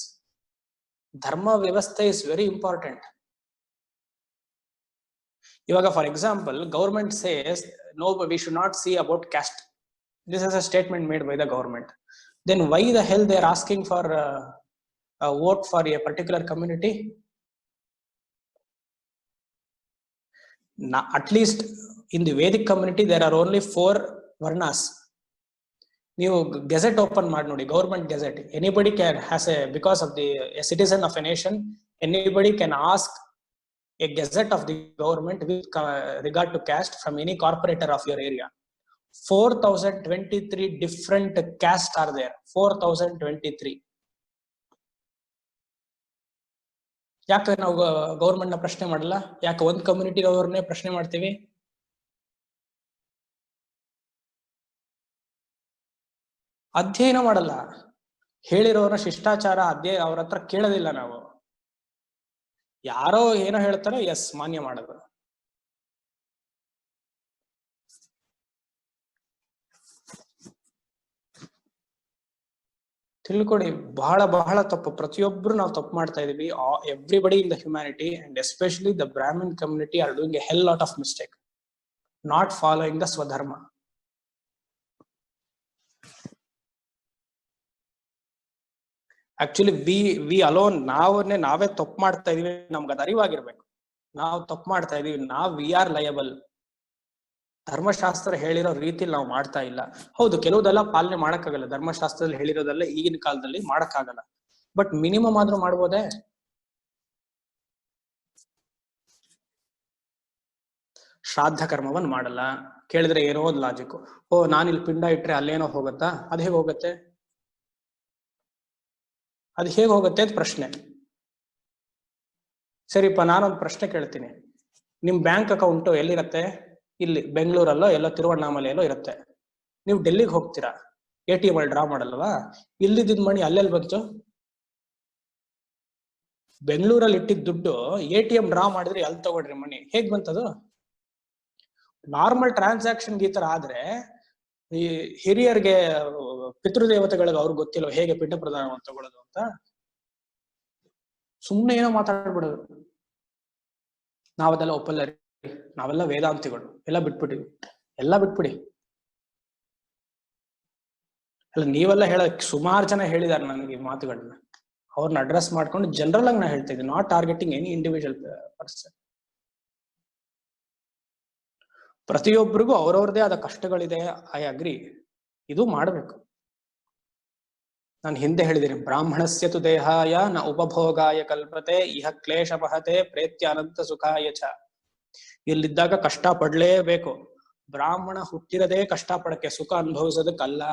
Speaker 1: ಧರ್ಮ ವ್ಯವಸ್ಥೆ ಇಸ್ ವೆರಿ ಇಂಪಾರ್ಟೆಂಟ್. ಇವಾಗ for example, government says no, we should not see about caste. This is a statement made by the government. Then why the hell they are asking for a vote for a particular community? At least in the Vedic community there are only 4 varnas. ನೀವು gazette open ಮಾಡಿ ನೋಡಿ, government gazette. Anybody can has a, because of the citizen of a nation, anybody can ask a gazette of the government with regard to caste from any corporator of your area. 4023 different castes are there. 4023. ಯಾಕೆ ನಾವು government ನ ಪ್ರಶ್ನೆ ಮಾಡಲ್ಲ? ಯಾಕೆ ಒಂದ್ community ಅವ್ರನ್ನೇ ಪ್ರಶ್ನೆ ಮಾಡ್ತೀವಿ? ಅಧ್ಯಯನ ಮಾಡಲ್ಲ, ಹೇಳಿರೋರ ಶಿಷ್ಟಾಚಾರ ಅವ್ರ ಹತ್ರ ಕೇಳೋದಿಲ್ಲ ನಾವು. ಯಾರೋ ಏನೋ ಹೇಳ್ತಾರೆ, ಎಸ್ ಮಾನ್ಯ ಮಾಡೋದು. ತಿಳ್ಕೊಡಿ, ಬಹಳ ಬಹಳ ತಪ್ಪು. ಪ್ರತಿಯೊಬ್ರು ನಾವು ತಪ್ಪು ಮಾಡ್ತಾ ಇದೀವಿ. Everybody in the humanity and especially the Brahmin community are doing a hell lot of mistake, not following the swadharma. Actually we alone, ನಾವೇ ತಪ್ಪು ಮಾಡ್ತಾ ಇದೀವಿ, ನಮ್ಗೆ ಅದು ಅರಿವಾಗಿರ್ಬೇಕು. ನಾವು ತಪ್ಪು ಮಾಡ್ತಾ ಇದೀವಿ, ವಿ ಆರ್ ಲಯಬಲ್. ಧರ್ಮಶಾಸ್ತ್ರ ಹೇಳಿರೋ ರೀತಿಲಿ ನಾವು ಮಾಡ್ತಾ ಇಲ್ಲ. ಹೌದು, ಕೆಲವುದೆಲ್ಲ ಪಾಲನೆ ಮಾಡಕ್ಕಾಗಲ್ಲ, ಧರ್ಮಶಾಸ್ತ್ರದಲ್ಲಿ ಹೇಳಿರೋದೆಲ್ಲ ಈಗಿನ ಕಾಲದಲ್ಲಿ ಮಾಡಕ್ಕಾಗಲ್ಲ, ಬಟ್ ಮಿನಿಮಮ್ ಆದ್ರೂ ಮಾಡ್ಬೋದೇ? ಶ್ರಾದ್ದ ಕರ್ಮವನ್ನು ಮಾಡಲ್ಲ, ಕೇಳಿದ್ರೆ ಏನೋ ಒಂದು ಲಾಜಿಕ್, ಓ ನಾನಿಲ್ಲಿ ಪಿಂಡ ಇಟ್ರೆ ಅಲ್ಲೇನೋ ಹೋಗತ್ತಾ? ಅದು ಹೇಗೆ ಹೋಗುತ್ತೆ? ಅದು ಹೇಗೆ ಹೋಗುತ್ತೆ ಅಂತ ಪ್ರಶ್ನೆ. ಸರಿಪ್ಪ, ನಾನೊಂದು ಪ್ರಶ್ನೆ ಕೇಳ್ತೀನಿ. ನಿಮ್ ಬ್ಯಾಂಕ್ ಅಕೌಂಟ್ ಎಲ್ಲಿರತ್ತೆ? ಇಲ್ಲಿ ಬೆಂಗಳೂರಲ್ಲೋ ಎಲ್ಲೋ ತಿರುವಣ್ಣಾಮಲೆಯಲ್ಲೋ ಇರುತ್ತೆ. ನೀವು ಡೆಲ್ಲಿಗೆ ಹೋಗ್ತೀರಾ, ATM ಅಲ್ಲಿ ಡ್ರಾ ಮಾಡಲ್ವಾ? ಇಲ್ಲಿದ್ದ ಮಣಿ ಅಲ್ಲೆಲ್ಲಿ ಬಂತು? ಬೆಂಗಳೂರಲ್ಲಿ ಇಟ್ಟಿದ್ದ ದುಡ್ಡು ATM ಡ್ರಾ ಮಾಡಿದ್ರೆ ಅಲ್ಲಿ ತಗೊಳ್ರಿ ಮಣಿ, ಹೇಗ್ ಬಂತದು? ನಾರ್ಮಲ್ ಟ್ರಾನ್ಸಾಕ್ಷನ್ ಈ ತರ ಆದ್ರೆ ಈ ಹಿರಿಯರಿಗೆ, ಪಿತೃದೇವತೆಗಳಿಗೆ ಅವ್ರಿಗೆ ಗೊತ್ತಿಲ್ಲ ಹೇಗೆ ಪಿಂಡ ಪ್ರದಾನವನ್ನು ತಗೊಳ್ಳೋದು ಅಂತ. ಸುಮ್ನೆ ಏನೋ ಮಾತಾಡ್ಬಿಡೋದು. ನಾವದೆಲ್ಲ ಒಪ್ಪಲ್ಲ, ನಾವೆಲ್ಲ ವೇದಾಂತಿಗಳು, ಎಲ್ಲ ಬಿಟ್ಬಿಡಿ. ಅಲ್ಲ, ನೀವೆಲ್ಲ ಸುಮಾರು ಜನ ಹೇಳಿದಾರೆ ನನಗೆ ಈ ಮಾತುಗಳನ್ನ. ಅವ್ರನ್ನ ಅಡ್ರೆಸ್ ಮಾಡ್ಕೊಂಡು ಜನರಲ್ ಆಗಿ ನಾ ಹೇಳ್ತಾ ಇದ್ದೀನಿ, not targeting any individual person. ಪ್ರತಿಯೊಬ್ಬರಿಗೂ ಅವ್ರವ್ರದೇ ಆದ ಕಷ್ಟಗಳಿದೆ, ಐ ಅಗ್ರಿ, ಇದು ಮಾಡ್ಬೇಕು. ನಾನು ಹಿಂದೆ ಹೇಳಿದ್ದೀನಿ, ಬ್ರಾಹ್ಮಣಸ್ಯ ತು ದೇಹಾಯ ನ ಉಪಭೋಗಾಯ ಕಲ್ಪತೆ ಇಹ ಕ್ಲೇಶ ಮಹತೆ ಪ್ರೇತ್ಯ ಅನಂತ ಸುಖಾಯ ಚ. ಇಲ್ಲಿದ್ದಾಗ ಕಷ್ಟ ಪಡ್ಲೇಬೇಕು. ಬ್ರಾಹ್ಮಣ ಹುಟ್ಟಿರದೇ ಕಷ್ಟ ಪಡಕ್ಕೆ, ಸುಖ ಅನುಭವಿಸೋದಕ್ಕಲ್ಲ.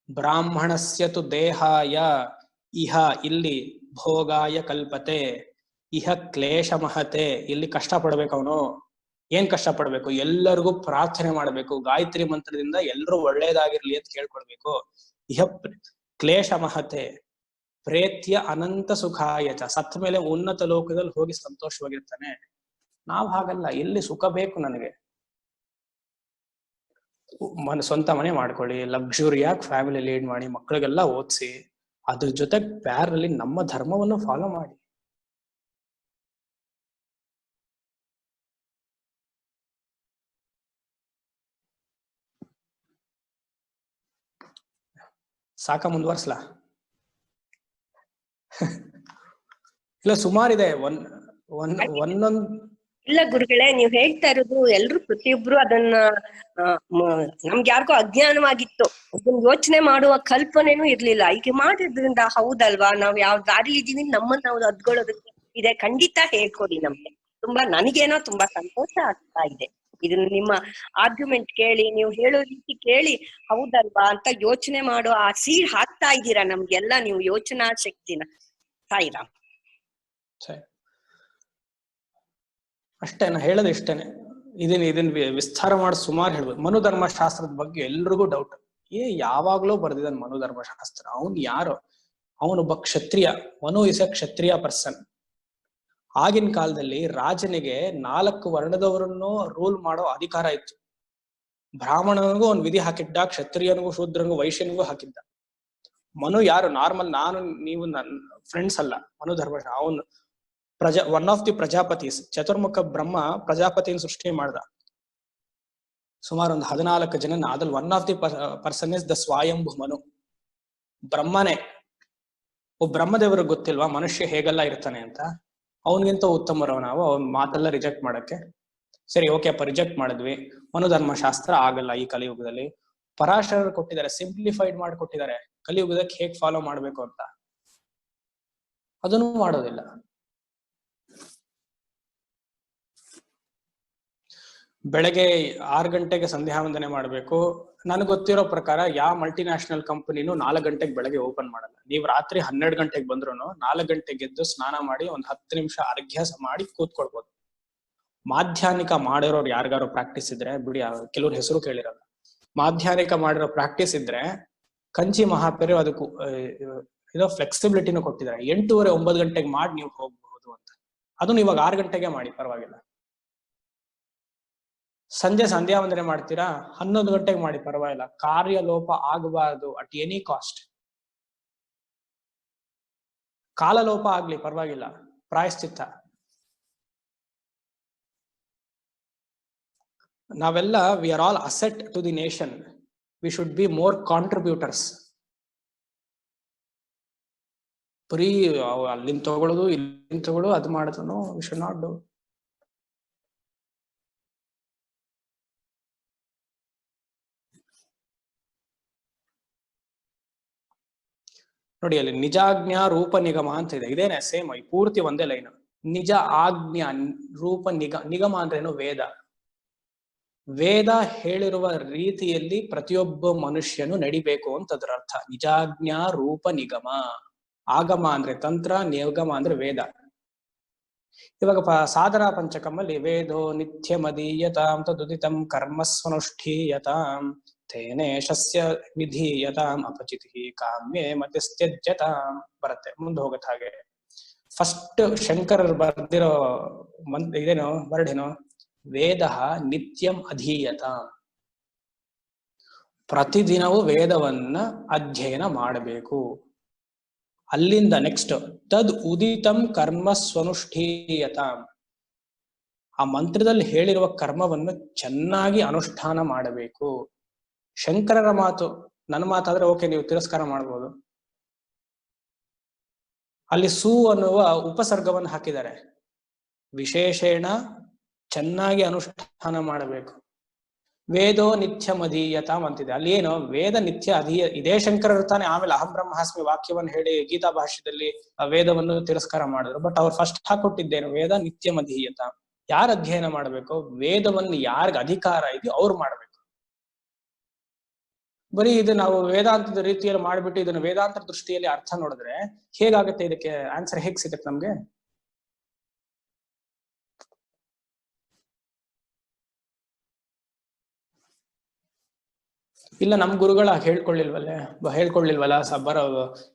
Speaker 1: ಬ್ರಾಹ್ಮಣಸ್ಯ ತು ದೇಹಾಯ, ಇಹ ಇಲ್ಲಿ, ಭೋಗಾಯ ಕಲ್ಪತೆ, ಇಹ ಕ್ಲೇಶ ಮಹತೆ, ಇಲ್ಲಿ ಕಷ್ಟ ಪಡ್ಬೇಕು ಅವನು. ಏನ್ ಕಷ್ಟ ಪಡ್ಬೇಕು? ಎಲ್ಲರಿಗೂ ಪ್ರಾರ್ಥನೆ ಮಾಡ್ಬೇಕು, ಗಾಯತ್ರಿ ಮಂತ್ರದಿಂದ ಎಲ್ಲರೂ ಒಳ್ಳೇದಾಗಿರ್ಲಿ ಅಂತ ಕೇಳ್ಕೊಳ್ಬೇಕು. ಇಹ ಕ್ಲೇಶ ಮಹತೆ ಪ್ರೇತ್ಯ ಅನಂತ ಸುಖಾಯಚ, ಸತ್ತ ಮೇಲೆ ಉನ್ನತ ಲೋಕದಲ್ಲಿ ಹೋಗಿ ಸಂತೋಷವಾಗಿರ್ತಾನೆ. ನಾವ್ ಹಾಗಲ್ಲ, ಎಲ್ಲಿ ಸುಖ ಬೇಕು ನನಗೆ, ಸ್ವಂತ ಮನೆ ಮಾಡ್ಕೊಳ್ಳಿ, ಲಕ್ಸುರಿಯಾಗಿ ಫ್ಯಾಮಿಲಿ ಲೀಡ್ ಮಾಡಿ, ಮಕ್ಕಳಿಗೆಲ್ಲ ಓದಿಸಿ, ಅದ್ರ ಜೊತೆ ಪ್ಯಾರಲ್ಲಿ ನಮ್ಮ ಧರ್ಮವನ್ನು ಫಾಲೋ ಮಾಡಿ. ಸಾಕ ಮುಂದುವರ್ಸ್ಲಾ? ಇಲ್ಲ, ಸುಮಾರಿದೆ. ಒಂದೊಂದ್
Speaker 3: ಇಲ್ಲ ಗುರುಗಳೇ, ನೀವ್ ಹೇಳ್ತಾ ಇರೋದು ಎಲ್ರು ಪ್ರತಿಯೊಬ್ರು ಅದನ್ನ ನಮ್ಗೆ ಯಾರಿಗೂ ಅಜ್ಞಾನವಾಗಿತ್ತು, ಅದನ್ನ ಯೋಚನೆ ಮಾಡುವ ಕಲ್ಪನೆನೂ ಇರ್ಲಿಲ್ಲ. ಈಗ ಮಾಡಿದ್ರಿಂದ ಹೌದಲ್ವಾ, ನಾವ್ ಯಾವ ದಾರಿ ಇದೀವಿ ನಮ್ಮನ್ನ ನಾವು ಅದ್ಕೊಳ್ಳೋದಕ್ಕೆ ಇದೆ. ಖಂಡಿತ ಹೇಳ್ಕೊಡಿ ನಮ್ಗೆ. ನನಗೇನೋ ತುಂಬಾ ಸಂತೋಷ ಆಗ್ತಾ ಇದೆ ಇದನ್ನ ನಿಮ್ಮ ಆರ್ಗ್ಯುಮೆಂಟ್ ಕೇಳಿ, ನೀವು ಹೇಳೋ ರೀತಿ ಕೇಳಿ, ಹೌದಲ್ವಾ ಅಂತ ಯೋಚನೆ ಮಾಡೋ ಆ ಸೀಡ್ ಹಾಕ್ತಾ ಇದ್ದೀರಾ ನಮ್ಗೆಲ್ಲ, ನೀವು ಯೋಚನಾ ಶಕ್ತಿನ. ಸಾಯಿರಾಮ್.
Speaker 1: ಅಷ್ಟೇ, ನಾ ಹೇಳೋದು ಇಷ್ಟೇನೆ. ಇದನ್ನ ವಿಸ್ತಾರ ಮಾಡಿ ಸುಮಾರು ಹೇಳ್ಬೋದು. ಮನುಧರ್ಮಶಾಸ್ತ್ರದ ಬಗ್ಗೆ ಎಲ್ರಿಗೂ ಡೌಟ್. ಯಾವಾಗ್ಲೂ ಬರ್ದಿದ್ದಾನೆ ಮನುಧರ್ಮಶಾಸ್ತ್ರ. ಅವನ್ ಯಾರು? ಅವನೊಬ್ಬ ಕ್ಷತ್ರಿಯ. Manu is a Kshatriya person. ಆಗಿನ ಕಾಲದಲ್ಲಿ ರಾಜನಿಗೆ 4 ವರ್ಣದವರನ್ನು ರೂಲ್ ಮಾಡೋ ಅಧಿಕಾರ ಇತ್ತು. ಬ್ರಾಹ್ಮಣನಿಗೂ ಅವ್ನು ವಿಧಿ ಹಾಕಿದ್ದ, ಕ್ಷತ್ರಿಯನಿಗೂ, ಶೂದ್ರನಿಗೂ, ವೈಶ್ಯನಿಗೂ ಹಾಕಿದ್ದ. ಮನು ಯಾರು? ನಾರ್ಮಲ್ ನಾನು ನೀವು ನನ್ನ ಫ್ರೆಂಡ್ಸ್ ಅಲ್ಲ. ಮನುಧರ್ಮ ಅವನು ಒನ್ ಆಫ್ ದಿ ಪ್ರಜಾಪತೀಸ್. ಚತುರ್ಮುಖ ಬ್ರಹ್ಮ ಪ್ರಜಾಪತಿಯನ್ನು ಸೃಷ್ಟಿ ಮಾಡ್ದ. ಸುಮಾರು ಒಂದು 14 ಜನ. ಅದ್ರಲ್ಲಿ one of the person is the Swayambhu Manu. ಬ್ರಹ್ಮನೇ. ಬ್ರಹ್ಮದೇವರಿಗೆ ಗೊತ್ತಿಲ್ವಾ ಮನುಷ್ಯ ಹೇಗೆಲ್ಲ ಇರ್ತಾನೆ ಅಂತ? ಅವನಿಗಿಂತ ಉತ್ತಮರವ ನಾವು ಅವನ ಮಾತೆಲ್ಲ ರಿಜೆಕ್ಟ್ ಮಾಡಕ್ಕೆ. ಸರಿ, ಓಕೆ ಅಪ್ಪ, ರಿಜೆಕ್ಟ್ ಮಾಡಿದ್ವಿ. ಮನುಧರ್ಮಶಾಸ್ತ್ರ ಆಗಲ್ಲ ಈ ಕಲಿಯುಗದಲ್ಲಿ. ಪರಾಶರರು ಕೊಟ್ಟಿದ್ದಾರೆ, ಸಿಂಪ್ಲಿಫೈಡ್ ಮಾಡಿಕೊಟ್ಟಿದ್ದಾರೆ ಕಲಿಯುಗದಕ್ಕೆ ಹೇಗ್ ಫಾಲೋ ಮಾಡ್ಬೇಕು ಅಂತ. ಅದನ್ನು ಮಾಡೋದಿಲ್ಲ. ಬೆಳಗ್ಗೆ 6 ಗಂಟೆಗೆ ಸಂಧ್ಯಾ ವಂದನೆ ಮಾಡ್ಬೇಕು. ನನಗೆ ಗೊತ್ತಿರೋ ಪ್ರಕಾರ ಯಾವ ಮಲ್ಟಿನ್ಯಾಷನಲ್ ಕಂಪನಿನೂ 4 ಗಂಟೆಗೆ ಬೆಳಗ್ಗೆ ಓಪನ್ ಮಾಡಲ್ಲ. ನೀವು ರಾತ್ರಿ 12 ಗಂಟೆಗೆ ಬಂದ್ರು 4 ಗಂಟೆಗೆ ಎದ್ದು ಸ್ನಾನ ಮಾಡಿ ಒಂದು 10 ನಿಮಿಷ ಅರ್ಘ್ಯ ಮಾಡಿ ಕೂತ್ಕೊಳ್ಬೋದು. ಮಾಧ್ಯಾಹ್ನಿಕ ಮಾಡಿರೋರು ಯಾರಿಗಾರು ಪ್ರಾಕ್ಟೀಸ್ ಇದ್ರೆ ಬಿಡಿ, ಕೆಲವ್ರ ಹೆಸರು ಕೇಳಿರಲ್ಲ. ಮಾಧ್ಯಾಹ್ನಿಕ ಮಾಡಿರೋ ಪ್ರಾಕ್ಟೀಸ್ ಇದ್ರೆ ಕಂಚಿ ಮಹಾಪೇರು ಅದಕ್ಕೂ ಇದೋ ಫ್ಲೆಕ್ಸಿಬಿಲಿಟಿನೂ ಕೊಟ್ಟಿದ್ದಾರೆ. 8:30 9 ಗಂಟೆಗೆ ಮಾಡಿ ನೀವು ಹೋಗ್ಬಹುದು ಅಂತ. ಅದನ್ನು ಇವಾಗ 6 ಗಂಟೆಗೆ ಮಾಡಿ, ಪರವಾಗಿಲ್ಲ. ಸಂಜೆ ಸಂಧ್ಯಾ ವಂದನೆ ಮಾಡ್ತೀರಾ, 11 ಗಂಟೆಗೆ ಮಾಡಿ, ಪರವಾಗಿಲ್ಲ. ಕಾರ್ಯ ಲೋಪ ಆಗಬಾರ್ದು ಅಟ್ ಎನಿ ಕಾಸ್ಟ್. ಕಾಲ ಲೋಪ ಆಗ್ಲಿ ಪರವಾಗಿಲ್ಲ, ಪ್ರಾಯಶ್ಚಿತ್ತ. ನಾವೆಲ್ಲ we are all asset to the nation. We should be more contributors. ಬರೀ ಅಲ್ಲಿಂದ ತಗೊಳ್ಳೋದು ಇಲ್ಲಿಂದ ತಗೊಳ್ಳೋದು ಅದು ಮಾಡೋದು ವಿ ಶುಡ್ ನಾಟ್ ಡೂ. ನೋಡಿ, ಅಲ್ಲಿ ನಿಜಾಜ್ಞಾ ರೂಪ ನಿಗಮ ಅಂತ ಇದೆ. ಇದೇನೆ ಸೇಮ್, ಈ ಪೂರ್ತಿ ಒಂದೇ ಲೈನ್. ನಿಜ ಆಜ್ಞಾ ರೂಪ ನಿಗಮ ಅಂದ್ರೇನು? ವೇದ. ವೇದ ಹೇಳಿರುವ ರೀತಿಯಲ್ಲಿ ಪ್ರತಿಯೊಬ್ಬ ಮನುಷ್ಯನು ನಡಿಬೇಕು ಅಂತ ಅದರ ಅರ್ಥ. ನಿಜಾಜ್ಞಾ ರೂಪ ನಿಗಮ. ಆಗಮ ಅಂದ್ರೆ ತಂತ್ರ, ನಿಗಮ ಅಂದ್ರೆ ವೇದ. ಇವಾಗ ಸಾಧನಾ ಪಂಚಕಮಲ್ಲಿ ವೇದೋ ನಿತ್ಯಮದೀಯತಾಂ ತದುದಿತಂ ಕರ್ಮಸ್ವನುಷ್ಠೀಯತಾಂ ತೇನೇಶಸ್ಯ ವಿಧೀಯತಾಂ ಅಪಚಿತಿ ಕಾಮ್ಯೇ ಮತಿಸ್ತ್ಯಜ್ಯತಾಂ ಬರುತ್ತೆ. ಮುಂದೆ ಹೋಗತ್ ಹಾಗೆ. ಫಸ್ಟ್ ಶಂಕರರು ಬರ್ದಿರೋ ಇದೇನು ವರ್ಡ್ ಏನು? ವೇದ ನಿತ್ಯಂ ಅಧೀಯತಾಂ. ಪ್ರತಿದಿನವೂ ವೇದವನ್ನ ಅಧ್ಯಯನ ಮಾಡಬೇಕು. ಅಲ್ಲಿಂದ ನೆಕ್ಸ್ಟ್ ತದ್ ಉದಿತಂ ಕರ್ಮ ಸ್ವನುಷ್ಠೀಯತಾಂ. ಆ ಮಂತ್ರದಲ್ಲಿ ಹೇಳಿರುವ ಕರ್ಮವನ್ನು ಚೆನ್ನಾಗಿ ಅನುಷ್ಠಾನ ಮಾಡಬೇಕು. ಶಂಕರರ ಮಾತು. ನನ್ನ ಮಾತಾದ್ರೆ ಓಕೆ, ನೀವು ತಿರಸ್ಕಾರ ಮಾಡ್ಬೋದು. ಅಲ್ಲಿ ಸು ಅನ್ನುವ ಉಪಸರ್ಗವನ್ನು ಹಾಕಿದ್ದಾರೆ. ವಿಶೇಷೇಣ ಚೆನ್ನಾಗಿ ಅನುಷ್ಠಾನ ಮಾಡಬೇಕು. ವೇದೋ ನಿತ್ಯ ಮಧೀಯತಾಂ ಅಂತಿದೆ. ಅಲ್ಲಿ ಏನು ವೇದ ನಿತ್ಯ ಅಧೀಯ, ಇದೇ ಶಂಕರರು ತಾನೆ ಆಮೇಲೆ ಅಹಂ ಬ್ರಹ್ಮಾಸ್ಮಿ ವಾಕ್ಯವನ್ನು ಹೇಳಿ ಗೀತಾ ಭಾಷ್ಯದಲ್ಲಿ ವೇದವನ್ನು ತಿರಸ್ಕಾರ ಮಾಡಿದ್ರು. ಬಟ್ ಅವ್ರು ಫಸ್ಟ್ ಹಾಕೊಟ್ಟಿದ್ದೇನು? ವೇದ ನಿತ್ಯ ಮಧೀಯತಾಂ. ಯಾರು ಅಧ್ಯಯನ ಮಾಡಬೇಕು? ವೇದವನ್ನು ಯಾರಿಗ ಅಧಿಕಾರ ಇದೆಯೋ ಅವ್ರು ಮಾಡ್ಬೇಕು. ಬರೀ ಇದು ನಾವು ವೇದಾಂತದ ರೀತಿಯಲ್ಲಿ ಮಾಡ್ಬಿಟ್ಟು ಇದನ್ನ ವೇದಾಂತ ದೃಷ್ಟಿಯಲ್ಲಿ ಅರ್ಥ ನೋಡಿದ್ರೆ ಹೇಗಾಗುತ್ತೆ? ಇದಕ್ಕೆ ಆನ್ಸರ್ ಹೇಗ್ ಸಿಗುತ್ತೆ ನಮ್ಗೆ? ಇಲ್ಲ, ನಮ್ ಗುರುಗಳ ಹೇಳ್ಕೊಳ್ಳಿಲ್ವಲ್ಲ ಬರೋ.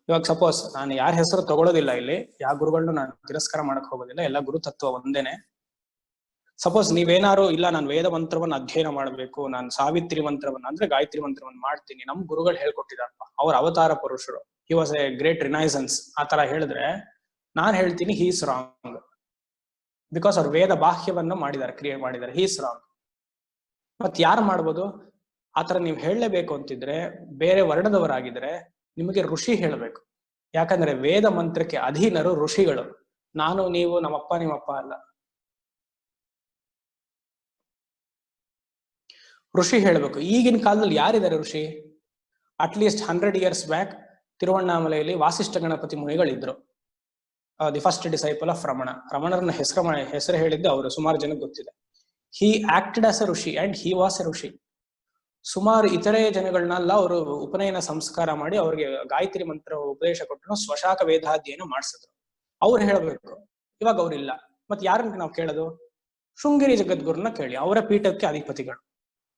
Speaker 1: ಇವಾಗ ಸಪೋಸ್ ನಾನು ಯಾರ ಹೆಸರು ತಗೊಳ್ಳೋದಿಲ್ಲ, ಇಲ್ಲಿ ಯಾವ ಗುರುಗಳನ್ನ ನಾನು ತಿರಸ್ಕಾರ ಮಾಡಕ್ ಹೋಗೋದಿಲ್ಲ, ಎಲ್ಲ ಗುರು ತತ್ವ ಒಂದೇನೆ. ಸಪೋಸ್ ನೀವೇನಾರು ಇಲ್ಲ ನಾನು ವೇದ ಮಂತ್ರವನ್ನ ಅಧ್ಯಯನ ಮಾಡ್ಬೇಕು, ನಾನು ಸಾವಿತ್ರಿ ಮಂತ್ರವನ್ನ ಅಂದ್ರೆ ಗಾಯತ್ರಿ ಮಂತ್ರವನ್ನ ಮಾಡ್ತೀನಿ, ನಮ್ ಗುರುಗಳು ಹೇಳ್ಕೊಟ್ಟಿದಾರಪ್ಪ, ಅವ್ರ ಅವತಾರ ಪುರುಷರು, ಹಿ ವಾಸ್ ಎ ಗ್ರೇಟ್ ರಿನೈಸನ್ಸ್, ಆತರ ಹೇಳಿದ್ರೆ ನಾನ್ ಹೇಳ್ತೀನಿ ಹಿ ಇಸ್ ರಾಂಗ್. ಬಿಕಾಸ್ ಅವ್ರು ವೇದ ಬಾಹ್ಯವನ್ನ ಮಾಡಿದ್ದಾರೆ, ಕ್ರಿಯೇಟ್ ಮಾಡಿದ್ದಾರೆ, ಹಿ ಇಸ್ ರಾಂಗ್. ಮತ್ ಯಾರು ಮಾಡ್ಬೋದು? ಆತರ ನೀವು ಹೇಳಲೇಬೇಕು ಅಂತಿದ್ರೆ ಬೇರೆ ವರ್ಣದವರಾಗಿದ್ರೆ ನಿಮಗೆ ಋಷಿ ಹೇಳಬೇಕು. ಯಾಕಂದ್ರೆ ವೇದ ಮಂತ್ರಕ್ಕೆ ಅಧೀನರು ಋಷಿಗಳು. ನಾನು ನೀವು ನಮ್ಮಪ್ಪ ನಿಮ್ಮಪ್ಪ ಅಲ್ಲ. ಋಷಿ ಹೇಳ್ಬೇಕು. ಈಗಿನ ಕಾಲದಲ್ಲಿ ಯಾರಿದ್ದಾರೆ ಋಷಿ? ಅಟ್ಲೀಸ್ಟ್ 100 years ಬ್ಯಾಕ್ ತಿರುವಣ್ಣಾಮಲೆಯಲ್ಲಿ ವಾಸಿಷ್ಠ ಗಣಪತಿ ಮುನಿಗಳಿದ್ರು. The first disciple of Ramana. ರಮಣರನ್ನ ಹೆಸರು ಹೇಳಿದ್ದು ಅವರು ಸುಮಾರು ಜನಕ್ಕೆ ಗೊತ್ತಿದೆ. He acted as a rishi and he was a rishi. ಸುಮಾರು ಇತರೆ ಜನಗಳನ್ನೆಲ್ಲ ಅವರು ಉಪನಯನ ಸಂಸ್ಕಾರ ಮಾಡಿ ಅವ್ರಿಗೆ ಗಾಯತ್ರಿ ಮಂತ್ರ ಉಪದೇಶ ಕೊಟ್ಟು ಸ್ವಶಾಖ ವೇದಾಧ್ಯಯನ ಮಾಡಿಸಿದ್ರು. ಅವ್ರು ಹೇಳ್ಬೇಕು. ಇವಾಗ ಅವ್ರಿಲ್ಲ. ಮತ್ ಯಾರನ್ನ ನಾವು ಕೇಳೋದು? ಶೃಂಗೇರಿ ಜಗದ್ಗುರುನ ಕೇಳಿ, ಅವರ ಪೀಠಕ್ಕೆ ಅಧಿಪತಿಗಳು.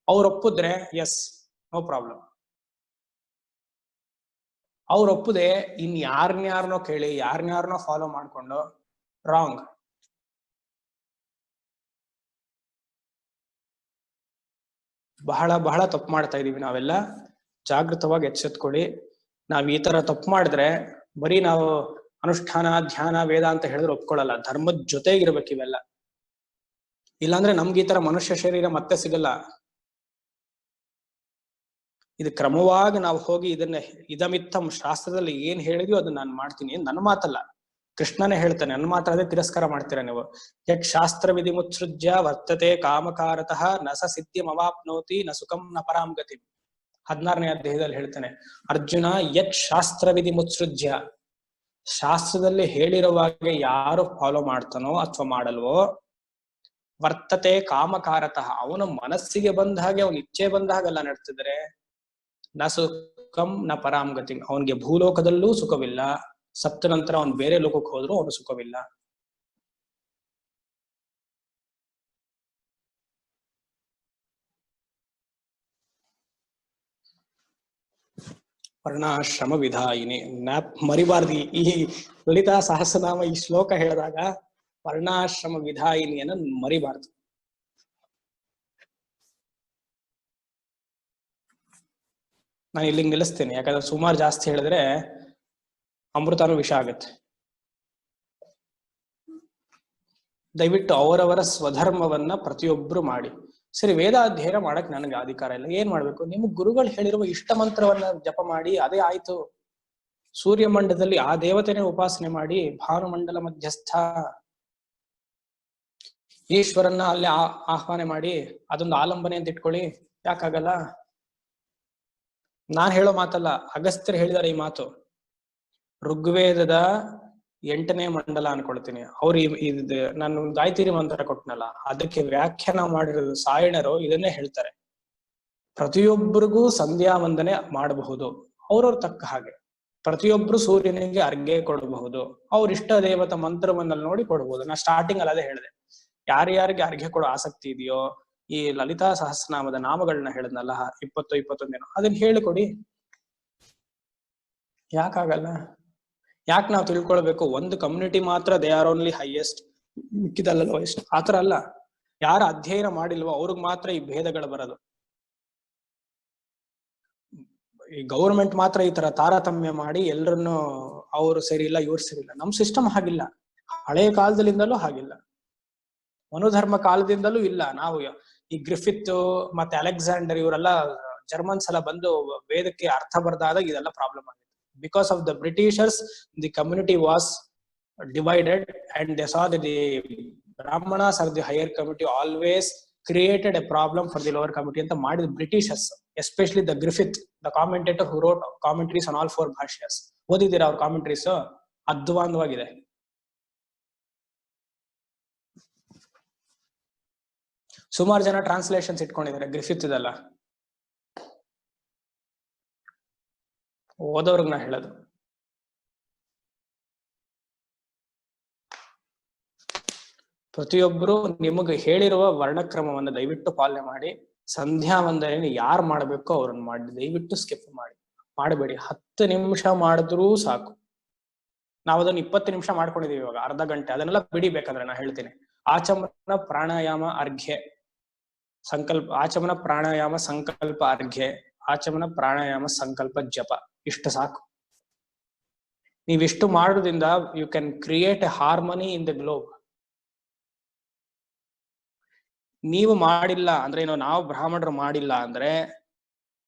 Speaker 1: ಅವ್ರು ಒಪ್ಪಿದ್ರೆ ಎಸ್, ನೋ ಪ್ರಾಬ್ಲಮ್. ಅವ್ರು ಒಪ್ಪದೆ ಯಾರನ್ಯಾರನೋ ಕೇಳಿ ಯಾರನ್ಯಾರನೋ ಫಾಲೋ ಮಾಡ್ಕೊಂಡು ರಾಂಗ್. ಬಹಳ ಬಹಳ ತಪ್ಪು ಮಾಡ್ತಾ ಇದೀವಿ ನಾವೆಲ್ಲ. ಜಾಗೃತವಾಗಿ ಎಚ್ಚೆತ್ಕೊಳ್ಳಿ. ನಾವ್ ಈ ತರ ತಪ್ಪು ಮಾಡಿದ್ರೆ ಬರೀ ನಾವು ಅನುಷ್ಠಾನ ಧ್ಯಾನ ವೇದ ಅಂತ ಹೇಳಿದ್ರೆ ಒಪ್ಕೊಳ್ಳಲ್ಲ. ಧರ್ಮದ ಜೊತೆಗಿರ್ಬೇಕು ಇವೆಲ್ಲ. ಇಲ್ಲಾಂದ್ರೆ ನಮ್ಗೆ ಈ ತರ ಮನುಷ್ಯ ಶರೀರ ಮತ್ತೆ ಸಿಗಲ್ಲ. ಇದು ಕ್ರಮವಾಗಿ ನಾವು ಹೋಗಿ ಇದನ್ನ ಇದಮಿತ್ತಂ ಶಾಸ್ತ್ರದಲ್ಲಿ ಏನ್ ಹೇಳಿದ್ಯೋ ಅದನ್ನ ನಾನು ಮಾಡ್ತೀನಿ. ನನ್ನ ಮಾತಲ್ಲ, ಕೃಷ್ಣನೇ ಹೇಳ್ತಾನೆ. ನನ್ನ ಮಾತ್ರ ಅದೇ ತಿರಸ್ಕಾರ ಮಾಡ್ತೀರಾ ನೀವು. ಯಕ್ ಶಾಸ್ತ್ರ ವಿಧಿ ಮುತ್ಸೃಜ್ಯ ವರ್ತತೆ ಕಾಮಕಾರತಃ ನ ಸ ಸಿದ್ಧಿಂ ಅವಾಪ್ನೋತಿ ನ ಸುಖಂ ನ ಪರಾಂ ಗತಿ. 16ನೇ ಅಧ್ಯಾಯದಲ್ಲಿ ಹೇಳ್ತಾನೆ, ಅರ್ಜುನ ಯಕ್ ಶಾಸ್ತ್ರ ವಿಧಿ ಮುತ್ಸೃಜ್ಯ, ಶಾಸ್ತ್ರದಲ್ಲಿ ಹೇಳಿರುವಾಗೆ ಯಾರು ಫಾಲೋ ಮಾಡ್ತಾನೋ ಅಥವಾ ಮಾಡಲ್ವೋ, ವರ್ತತೆ ಕಾಮಕಾರತಃ, ಅವನ ಮನಸ್ಸಿಗೆ ಬಂದ ಹಾಗೆ ಅವನ ಇಚ್ಛೆ ಬಂದ ಹಾಗೆಲ್ಲ ನಡ್ತಿದ್ರೆ, ನ ಸುಖಂ ನ ಪರಾಂ ಗತಿ, ಅವನಿಗೆ ಭೂಲೋಕದಲ್ಲೂ ಸುಖವಿಲ್ಲ, ಸತ್ತ ನಂತರ ಅವನು ಬೇರೆ ಲೋಕಕ್ಕೆ ಹೋದ್ರು ಅವನು ಸುಖವಿಲ್ಲ. ವರ್ಣಾಶ್ರಮ ವಿಧಾಯಿನಿ. ಮರಿಬಾರ್ದು. ಈ ಲಲಿತಾ ಸಹಸ್ರನಾಮ ಈ ಶ್ಲೋಕ ಹೇಳಿದಾಗ ವರ್ಣಾಶ್ರಮ ವಿಧಾಯಿನಿಯನ್ನು ಮರಿಬಾರ್ದು. ನಾನು ಇಲ್ಲಿಗೆ ನಿಲ್ಲಿಸ್ತೇನೆ. ಯಾಕಂದ್ರೆ ಸುಮಾರು ಜಾಸ್ತಿ ಹೇಳಿದ್ರೆ ಅಮೃತನೂ ವಿಷ ಆಗತ್ತೆ. ದಯವಿಟ್ಟು ಅವರವರ ಸ್ವಧರ್ಮವನ್ನ ಪ್ರತಿಯೊಬ್ರು ಮಾಡಿ. ಸರಿ, ವೇದಾಧ್ಯಯನ ಮಾಡಕ್ ನನಗೆ ಅಧಿಕಾರ ಇಲ್ಲ, ಏನ್ ಮಾಡ್ಬೇಕು? ನಿಮ್ಗೆ ಗುರುಗಳು ಹೇಳಿರುವ ಇಷ್ಟ ಮಂತ್ರವನ್ನ ಜಪ ಮಾಡಿ, ಅದೇ ಆಯ್ತು. ಸೂರ್ಯಮಂಡಲದಲ್ಲಿ ಆ ದೇವತೆನೇ ಉಪಾಸನೆ ಮಾಡಿ, ಭಾನುಮಂಡಲ ಮಧ್ಯಸ್ಥ ಈಶ್ವರನ್ನ ಅಲ್ಲಿ ಆಹ್ವಾನ ಮಾಡಿ ಅದೊಂದು ಆಲಂಬನೆ ಅಂತ ಇಟ್ಕೊಳ್ಳಿ. ಯಾಕಾಗಲ್ಲ? ನಾನ್ ಹೇಳೋ ಮಾತಲ್ಲ, ಅಗಸ್ತ್ಯರು ಹೇಳಿದಾರೆ ಈ ಮಾತು. ಋಗ್ವೇದದ 8ನೇ ಮಂಡಲ ಅನ್ಕೊಳ್ತೀನಿ. ಅವ್ರು ನಾನು ಗಾಯತ್ರಿ ಮಂತ್ರ ಕೊಟ್ಟನಲ್ಲ, ಅದಕ್ಕೆ ವ್ಯಾಖ್ಯಾನ ಮಾಡಿರೋದು ಸಾಯಣರು ಇದನ್ನೇ ಹೇಳ್ತಾರೆ. ಪ್ರತಿಯೊಬ್ಬರಿಗೂ ಸಂಧ್ಯಾ ವಂದನೆ ಮಾಡಬಹುದು, ಅವ್ರವ್ರ ತಕ್ಕ ಹಾಗೆ. ಪ್ರತಿಯೊಬ್ರು ಸೂರ್ಯನಿಗೆ ಅರ್ಘ್ಯ ಕೊಡಬಹುದು, ಅವ್ರ ಇಷ್ಟ ದೇವತ ಮಂತ್ರವನ್ನಲ್ಲಿ ನೋಡಿ ಕೊಡಬಹುದು. ನಾ ಸ್ಟಾರ್ಟಿಂಗ್ ಅಲ್ಲಿ ಅದೇ ಹೇಳಿದೆ. ಯಾರ್ಯಾರಿಗೆ ಅರ್ಘ್ಯ ಕೊಡೋ ಆಸಕ್ತಿ ಇದೆಯೋ, ಈ ಲಲಿತಾ ಸಹಸ್ರನಾಮದ ನಾಮಗಳನ್ನ ಹೇಳಿದ್ನಲ್ಲ 20-21 ಅದನ್ನ ಹೇಳಿಕೊಡಿ. ಯಾಕಾಗಲ್ಲ? ಯಾಕೆ ನಾವು ತಿಳ್ಕೊಳ್ಬೇಕು ಒಂದು ಕಮ್ಯುನಿಟಿ ಮಾತ್ರ ದೇ ಆರ್ ಓನ್ಲಿ ಹೈಯೆಸ್ಟ್, ಮಿಕ್ಕಿದಲ್ಲ ಲೋಯೆಸ್ಟ್? ಆತರ ಅಲ್ಲ. ಯಾರು ಅಧ್ಯಯನ ಮಾಡಿಲ್ವೋ ಅವ್ರಿಗೆ ಮಾತ್ರ ಈ ಭೇದಗಳು ಬರೋದು. ಈ ಗೌರ್ಮೆಂಟ್ ಮಾತ್ರ ಈ ತರ ತಾರತಮ್ಯ ಮಾಡಿ ಎಲ್ರನ್ನು ಅವ್ರು ಸರಿ ಇಲ್ಲ ಇವ್ರು ಸರಿ ಇಲ್ಲ. ನಮ್ ಸಿಸ್ಟಮ್ ಹಾಗಿಲ್ಲ, ಹಳೆ ಕಾಲದಲ್ಲಿಂದಲೂ ಹಾಗಿಲ್ಲ, ಮನುಧರ್ಮ ಕಾಲದಿಂದಲೂ ಇಲ್ಲ. ನಾವು ಈ ಗ್ರಿಫಿತ್ ಮತ್ತೆ ಅಲೆಕ್ಸಾಂಡರ್ ಇವರೆಲ್ಲ ಜರ್ಮನ್ಸ್ ಎಲ್ಲ ಬಂದು ವೇದಕ್ಕೆ ಅರ್ಥ ಬರ್ದಾದಾಗ ಇದೆಲ್ಲ ಪ್ರಾಬ್ಲಮ್ ಆಗಿದೆ. Because of the Britishers the community was divided, and they saw that the Brahmanas or the higher committee always created a problem for the lower committee ಅಂತ ಮಾಡಿದ Britishers, especially the Griffith, the commentator who wrote commentaries on all 4 bhashyas. ಓದಿದ್ದೀರಾ ಅವ್ರ commentaries? ಅದ್ಭುತವಾಗಿದೆ. ಸುಮಾರು ಜನ translations ಇಟ್ಕೊಂಡಿದ್ದಾರೆ Griffith ಇದೆಲ್ಲ. ಓದೋರ್ಗ್ ನಾ ಹೇಳೋದು, ಪ್ರತಿಯೊಬ್ಬರು ನಿಮಗೆ ಹೇಳಿರುವ ವರ್ಣಕ್ರಮವನ್ನು ದಯವಿಟ್ಟು ಪಾಲನೆ ಮಾಡಿ. ಸಂಧ್ಯಾ ವಂದನೆ ಯಾರು ಮಾಡ್ಬೇಕೋ ಅವ್ರನ್ನ ಮಾಡಿ, ದಯವಿಟ್ಟು ಸ್ಕಿಪ್ ಮಾಡಬೇಡಿ. 10 ನಿಮಿಷ ಮಾಡಿದ್ರೂ ಸಾಕು. ನಾವು ಅದನ್ನ 20 ನಿಮಿಷ ಮಾಡ್ಕೊಂಡಿದೀವಿ, ಇವಾಗ ಅರ್ಧ ಗಂಟೆ. ಅದನ್ನೆಲ್ಲ ಬಿಡಿ ಬೇಕಾದ್ರೆ ನಾ ಹೇಳ್ತೀನಿ. ಆಚಮನ ಪ್ರಾಣಾಯಾಮ ಅರ್ಘ್ಯ ಸಂಕಲ್ಪ, ಆಚಮನ ಪ್ರಾಣಾಯಾಮ ಸಂಕಲ್ಪ ಅರ್ಘ್ಯ, ಆಚಮನ ಪ್ರಾಣಾಯಾಮ ಸಂಕಲ್ಪ ಜಪ, ಇಷ್ಟು ಸಾಕು. ನೀವಿಷ್ಟು ಮಾಡೋದ್ರಿಂದ you can create a harmony in the globe. ನೀವು ಮಾಡಿಲ್ಲ ಅಂದ್ರೆ ಏನೋ, ನಾವು ಬ್ರಾಹ್ಮಣರು ಮಾಡಿಲ್ಲ ಅಂದ್ರೆ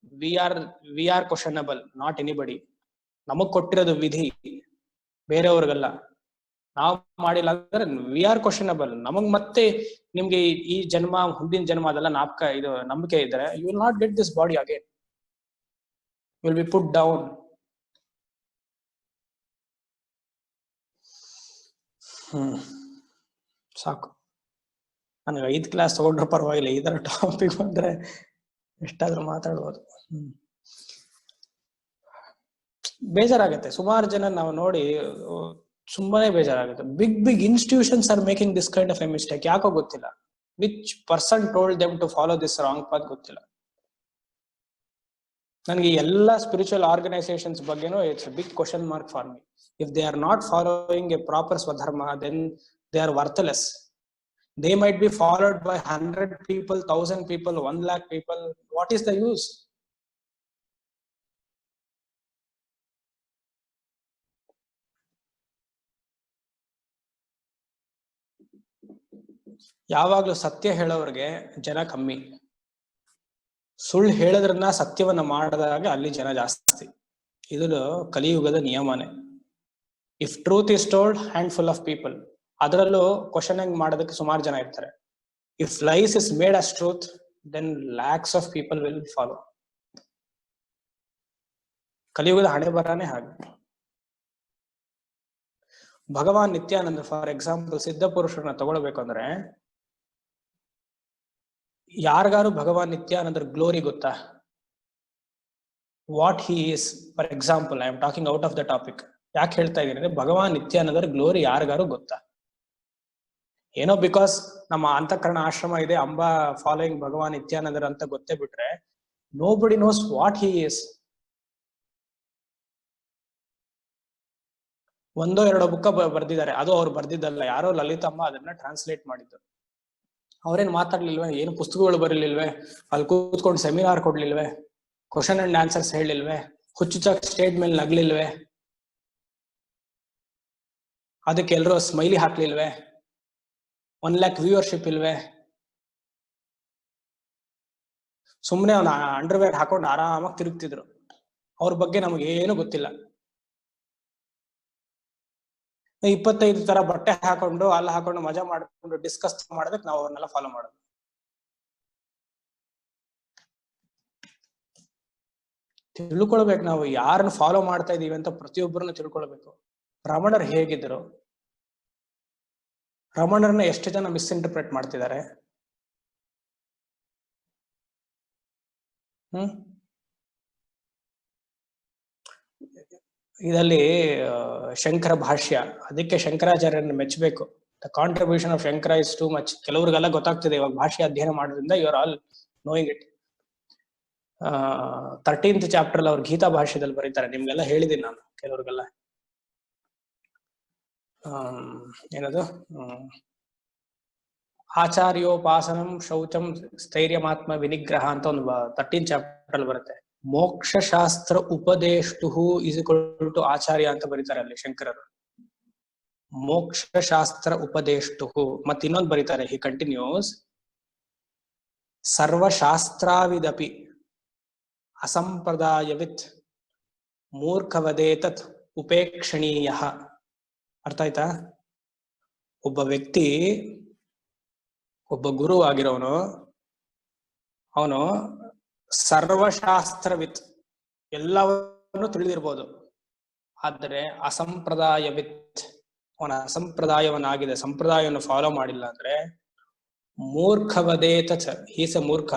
Speaker 1: we are questionable, not anybody. ನಮಗ್ ಕೊಟ್ಟಿರೋದು ವಿಧಿ, ಬೇರೆಯವ್ರಿಗಲ್ಲ. ನಾವು ಮಾಡಿಲ್ಲ ಅಂದ್ರೆ ವಿ ಆರ್ ಕ್ವಶನಬಲ್. ನಮಗ್ ಮತ್ತೆ ನಿಮ್ಗೆ ಈ ಜನ್ಮ ಮುಂದಿನ ಜನ್ಮ ಅದೆಲ್ಲ ಇದು ನಂಬಿಕೆ ಇದ್ರೆ you will not get this body again, will be put down. ಸಾಕು. ನನಗೆ 5 ಕ್ಲಾಸ್ ತಗೊಂಡ್ರೆ ಪರವಾಗಿಲ್ಲ, ಇದರ ಟಾಪಿಕ್ ಬಂದ್ರೆ ಎಷ್ಟಾದ್ರೂ ಮಾತಾಡ್ಬೋದು. ಬೇಜಾರಾಗತ್ತೆ. ಸುಮಾರು ಜನ ನಾವು ನೋಡಿ ಸುಮ್ಮನೆ ಬೇಜಾರಾಗುತ್ತೆ. Big institutions are making this kind of a mistake. ಯಾಕೋ ಗೊತ್ತಿಲ್ಲ. Which person told them to follow this wrong path ಗೊತ್ತಿಲ್ಲ. ನನಗೆ ಎಲ್ಲಾ ಸ್ಪಿರಿಚುವಲ್ ಆರ್ಗನೈಸೇಷನ್ಸ್ ಬಗ್ಗೆನೂ it's a big question mark for me. If they are not following a proper swadharma, then they are worthless. They might be followed by 100 people, 1000 people, 1 lakh people. What is the use? ಯಾವಾಗ್ಲೂ ಸತ್ಯ ಹೇಳೋರ್ಗೆ ಜನ ಕಮ್ಮಿ. ಸುಳ್ಳು ಹೇಳೋದ್ರನ್ನ ಸತ್ಯವನ್ನ ಮಾಡಿದಾಗ ಅಲ್ಲಿ ಜನ ಜಾಸ್ತಿ. ಇದು ಕಲಿಯುಗದ ನಿಯಮನೇ. If truth is told, handful of people. ಅದರಲ್ಲೂ ಕ್ವಶನಿಂಗ್ ಮಾಡೋದಕ್ಕೆ ಸುಮಾರು ಜನ ಇರ್ತಾರೆ. If lies is made as truth, then lakhs of people will follow. ಕಲಿಯುಗದ ಹಣೆ ಬರಾನೇ ಹಾಗೆ. ಭಗವಾನ್ ನಿತ್ಯಾನಂದ ಫಾರ್ ಎಕ್ಸಾಂಪಲ್, ಸಿದ್ಧ ಪುರುಷರನ್ನ ತಗೊಳ್ಬೇಕು ಅಂದ್ರೆ, ಯಾರಿಗಾರು ಭಗವಾನ್ ನಿತ್ಯಾನಂದರ ಗ್ಲೋರಿ ಗೊತ್ತಾ? What he is? For example, I am talking out of the topic. ಯಾಕೆ ಹೇಳ್ತಾ ಇದ್ದೀನಿ ಅಂದ್ರೆ, ಭಗವಾನ್ ನಿತ್ಯಾನಂದರ ಗ್ಲೋರಿ ಯಾರಿಗಾರು ಗೊತ್ತಾ? ಏನೋ ಬಿಕಾಸ್ ನಮ್ಮ ಅಂತಃಕರಣ ಆಶ್ರಮ ಇದೆ, ಅಂಬಾ ಫಾಲೋಯಿಂಗ್ ಭಗವಾನ್ ನಿತ್ಯಾನಂದರ್ ಅಂತ ಗೊತ್ತೇ ಬಿಟ್ರೆ, nobody knows what he is. 1-2 ಬುಕ್ಕ ಬರ್ದಿದ್ದಾರೆ. ಅದು ಅವ್ರು ಬರ್ದಿದ್ದಲ್ಲ, ಯಾರೋ ಲಲಿತಮ್ಮ ಅದನ್ನ ಟ್ರಾನ್ಸ್ಲೇಟ್ ಮಾಡಿದ್ದು. ಅವ್ರೇನ್ ಮಾತಾಡ್ಲಿಲ್ವೇ? ಏನು ಪುಸ್ತಕಗಳು ಬರಲಿಲ್ವೇ? ಅಲ್ಲಿ ಕೂತ್ಕೊಂಡು ಸೆಮಿನಾರ್ ಕೊಡ್ಲಿಲ್ವೇ? ಕ್ವಶನ್ ಅಂಡ್ ಆನ್ಸರ್ಸ್ ಹೇಳಿಲ್ವೇ? ಹುಚ್ಚುಚ್ಚಾಗಿ ಸ್ಟೇಜ್ ಮೇಲೆ ನಗ್ಲಿಲ್ವೇ? ಅದಕ್ಕೆ ಎಲ್ರೂ ಸ್ಮೈಲಿ ಹಾಕ್ಲಿಲ್ವೇ? 1 lakh ವ್ಯೂವರ್ಶಿಪ್ ಇಲ್ವೇ? ಸುಮ್ನೆ ಅವ್ನ ಅಂಡರ್ವೇರ್ ಹಾಕೊಂಡು ಆರಾಮಾಗಿ ತಿರುಗ್ತಿದ್ರು. ಅವ್ರ ಬಗ್ಗೆ ನಮಗೆ ಏನು ಗೊತ್ತಿಲ್ಲ. 25 ತರ ಬಟ್ಟೆ ಹಾಕೊಂಡು ಅಲ್ಲಿ ಹಾಕೊಂಡು ಮಜಾ ಮಾಡ್ಕೊಂಡು ಡಿಸ್ಕಸ್ ಮಾಡೋದಕ್ಕೆ ನಾವು ಅವ್ರನ್ನೆಲ್ಲ ಫಾಲೋ ಮಾಡೋದು. ತಿಳ್ಕೊಳ್ಬೇಕು ನಾವು ಯಾರನ್ನ ಫಾಲೋ ಮಾಡ್ತಾ ಇದೀವಿ ಅಂತ. ಪ್ರತಿಯೊಬ್ಬರನ್ನ ತಿಳ್ಕೊಳ್ಬೇಕು. ರಮಣರು ಹೇಗಿದ್ರು, ರಮಣರನ್ನ ಎಷ್ಟು ಜನ ಮಿಸ್ಇಂಟರ್ಪ್ರೆಟ್ ಮಾಡ್ತಿದ್ದಾರೆ. ಇದರಲ್ಲಿ ಶಂಕರ ಭಾಷ್ಯ, ಅದಕ್ಕೆ ಶಂಕರಾಚಾರ್ಯರನ್ನ ಮೆಚ್ಚಬೇಕು. The contribution of Shankara is too much. ಕೆಲವ್ರಿಗೆಲ್ಲ ಗೊತ್ತಾಗ್ತಿದೆ ಇವಾಗ ಭಾಷ್ಯ ಅಧ್ಯಯನ ಮಾಡೋದ್ರಿಂದ. You are all knowing it. 13th chapter ಅವ್ರು ಗೀತಾ ಭಾಷ್ಯದಲ್ಲಿ ಬರೀತಾರೆ. ನಿಮ್ಗೆಲ್ಲ ಹೇಳಿದೀನಿ ನಾನು ಕೆಲವ್ರಿಗೆಲ್ಲ. ಏನದು, ಆಚಾರ್ಯೋಪಾಸನಂ ಶೌಚಂ ಸ್ಥೈರ್ಯಮಾತ್ಮ ವಿನಿಗ್ರಹ ಅಂತ ಒಂದು 13th ಚಾಪ್ಟರ್ ಬರುತ್ತೆ. ಮೋಕ್ಷಶಾಸ್ತ್ರ ಉಪದೇಷ್ಟು ಇಸ್ ಈಕ್ವಲ್ ಟು ಆಚಾರ್ಯ ಅಂತ ಬರೀತಾರೆ ಅಲ್ಲಿ ಶಂಕರರು. ಮೋಕ್ಷಶಾಸ್ತ್ರ ಉಪದೇಷ್ಟು. ಮತ್ತೆ ಇನ್ನೊಂದು ಬರೀತಾರೆ, ಹಿ ಕಂಟಿನ್ಯೂಸ್, ಸರ್ವಶಾಸ್ತ್ರಾವಿದಪಿ ಅಸಂಪ್ರದಾಯವಿತ್ ಮೂರ್ಖವದೇತತ್ ಉಪೇಕ್ಷಣೀಯ ಅರ್ಥ ಆಯ್ತಾ? ಒಬ್ಬ ವ್ಯಕ್ತಿ, ಒಬ್ಬ ಗುರು ಆಗಿರೋನು, ಅವನು ಸರ್ವಶಾಸ್ತ್ರವಿತ್, ಎಲ್ಲವನ್ನು ತಿಳಿದಿರ್ಬೋದು. ಆದರೆ ಅಸಂಪ್ರದಾಯವಿತ್, ಅವನ ಅಸಂಪ್ರದಾಯವನ್ನಾಗಿದೆ, ಸಂಪ್ರದಾಯವನ್ನು ಫಾಲೋ ಮಾಡಿಲ್ಲ ಅಂದ್ರೆ ಮೂರ್ಖವದೇತ ಚ, ಹೀಸ ಮೂರ್ಖ,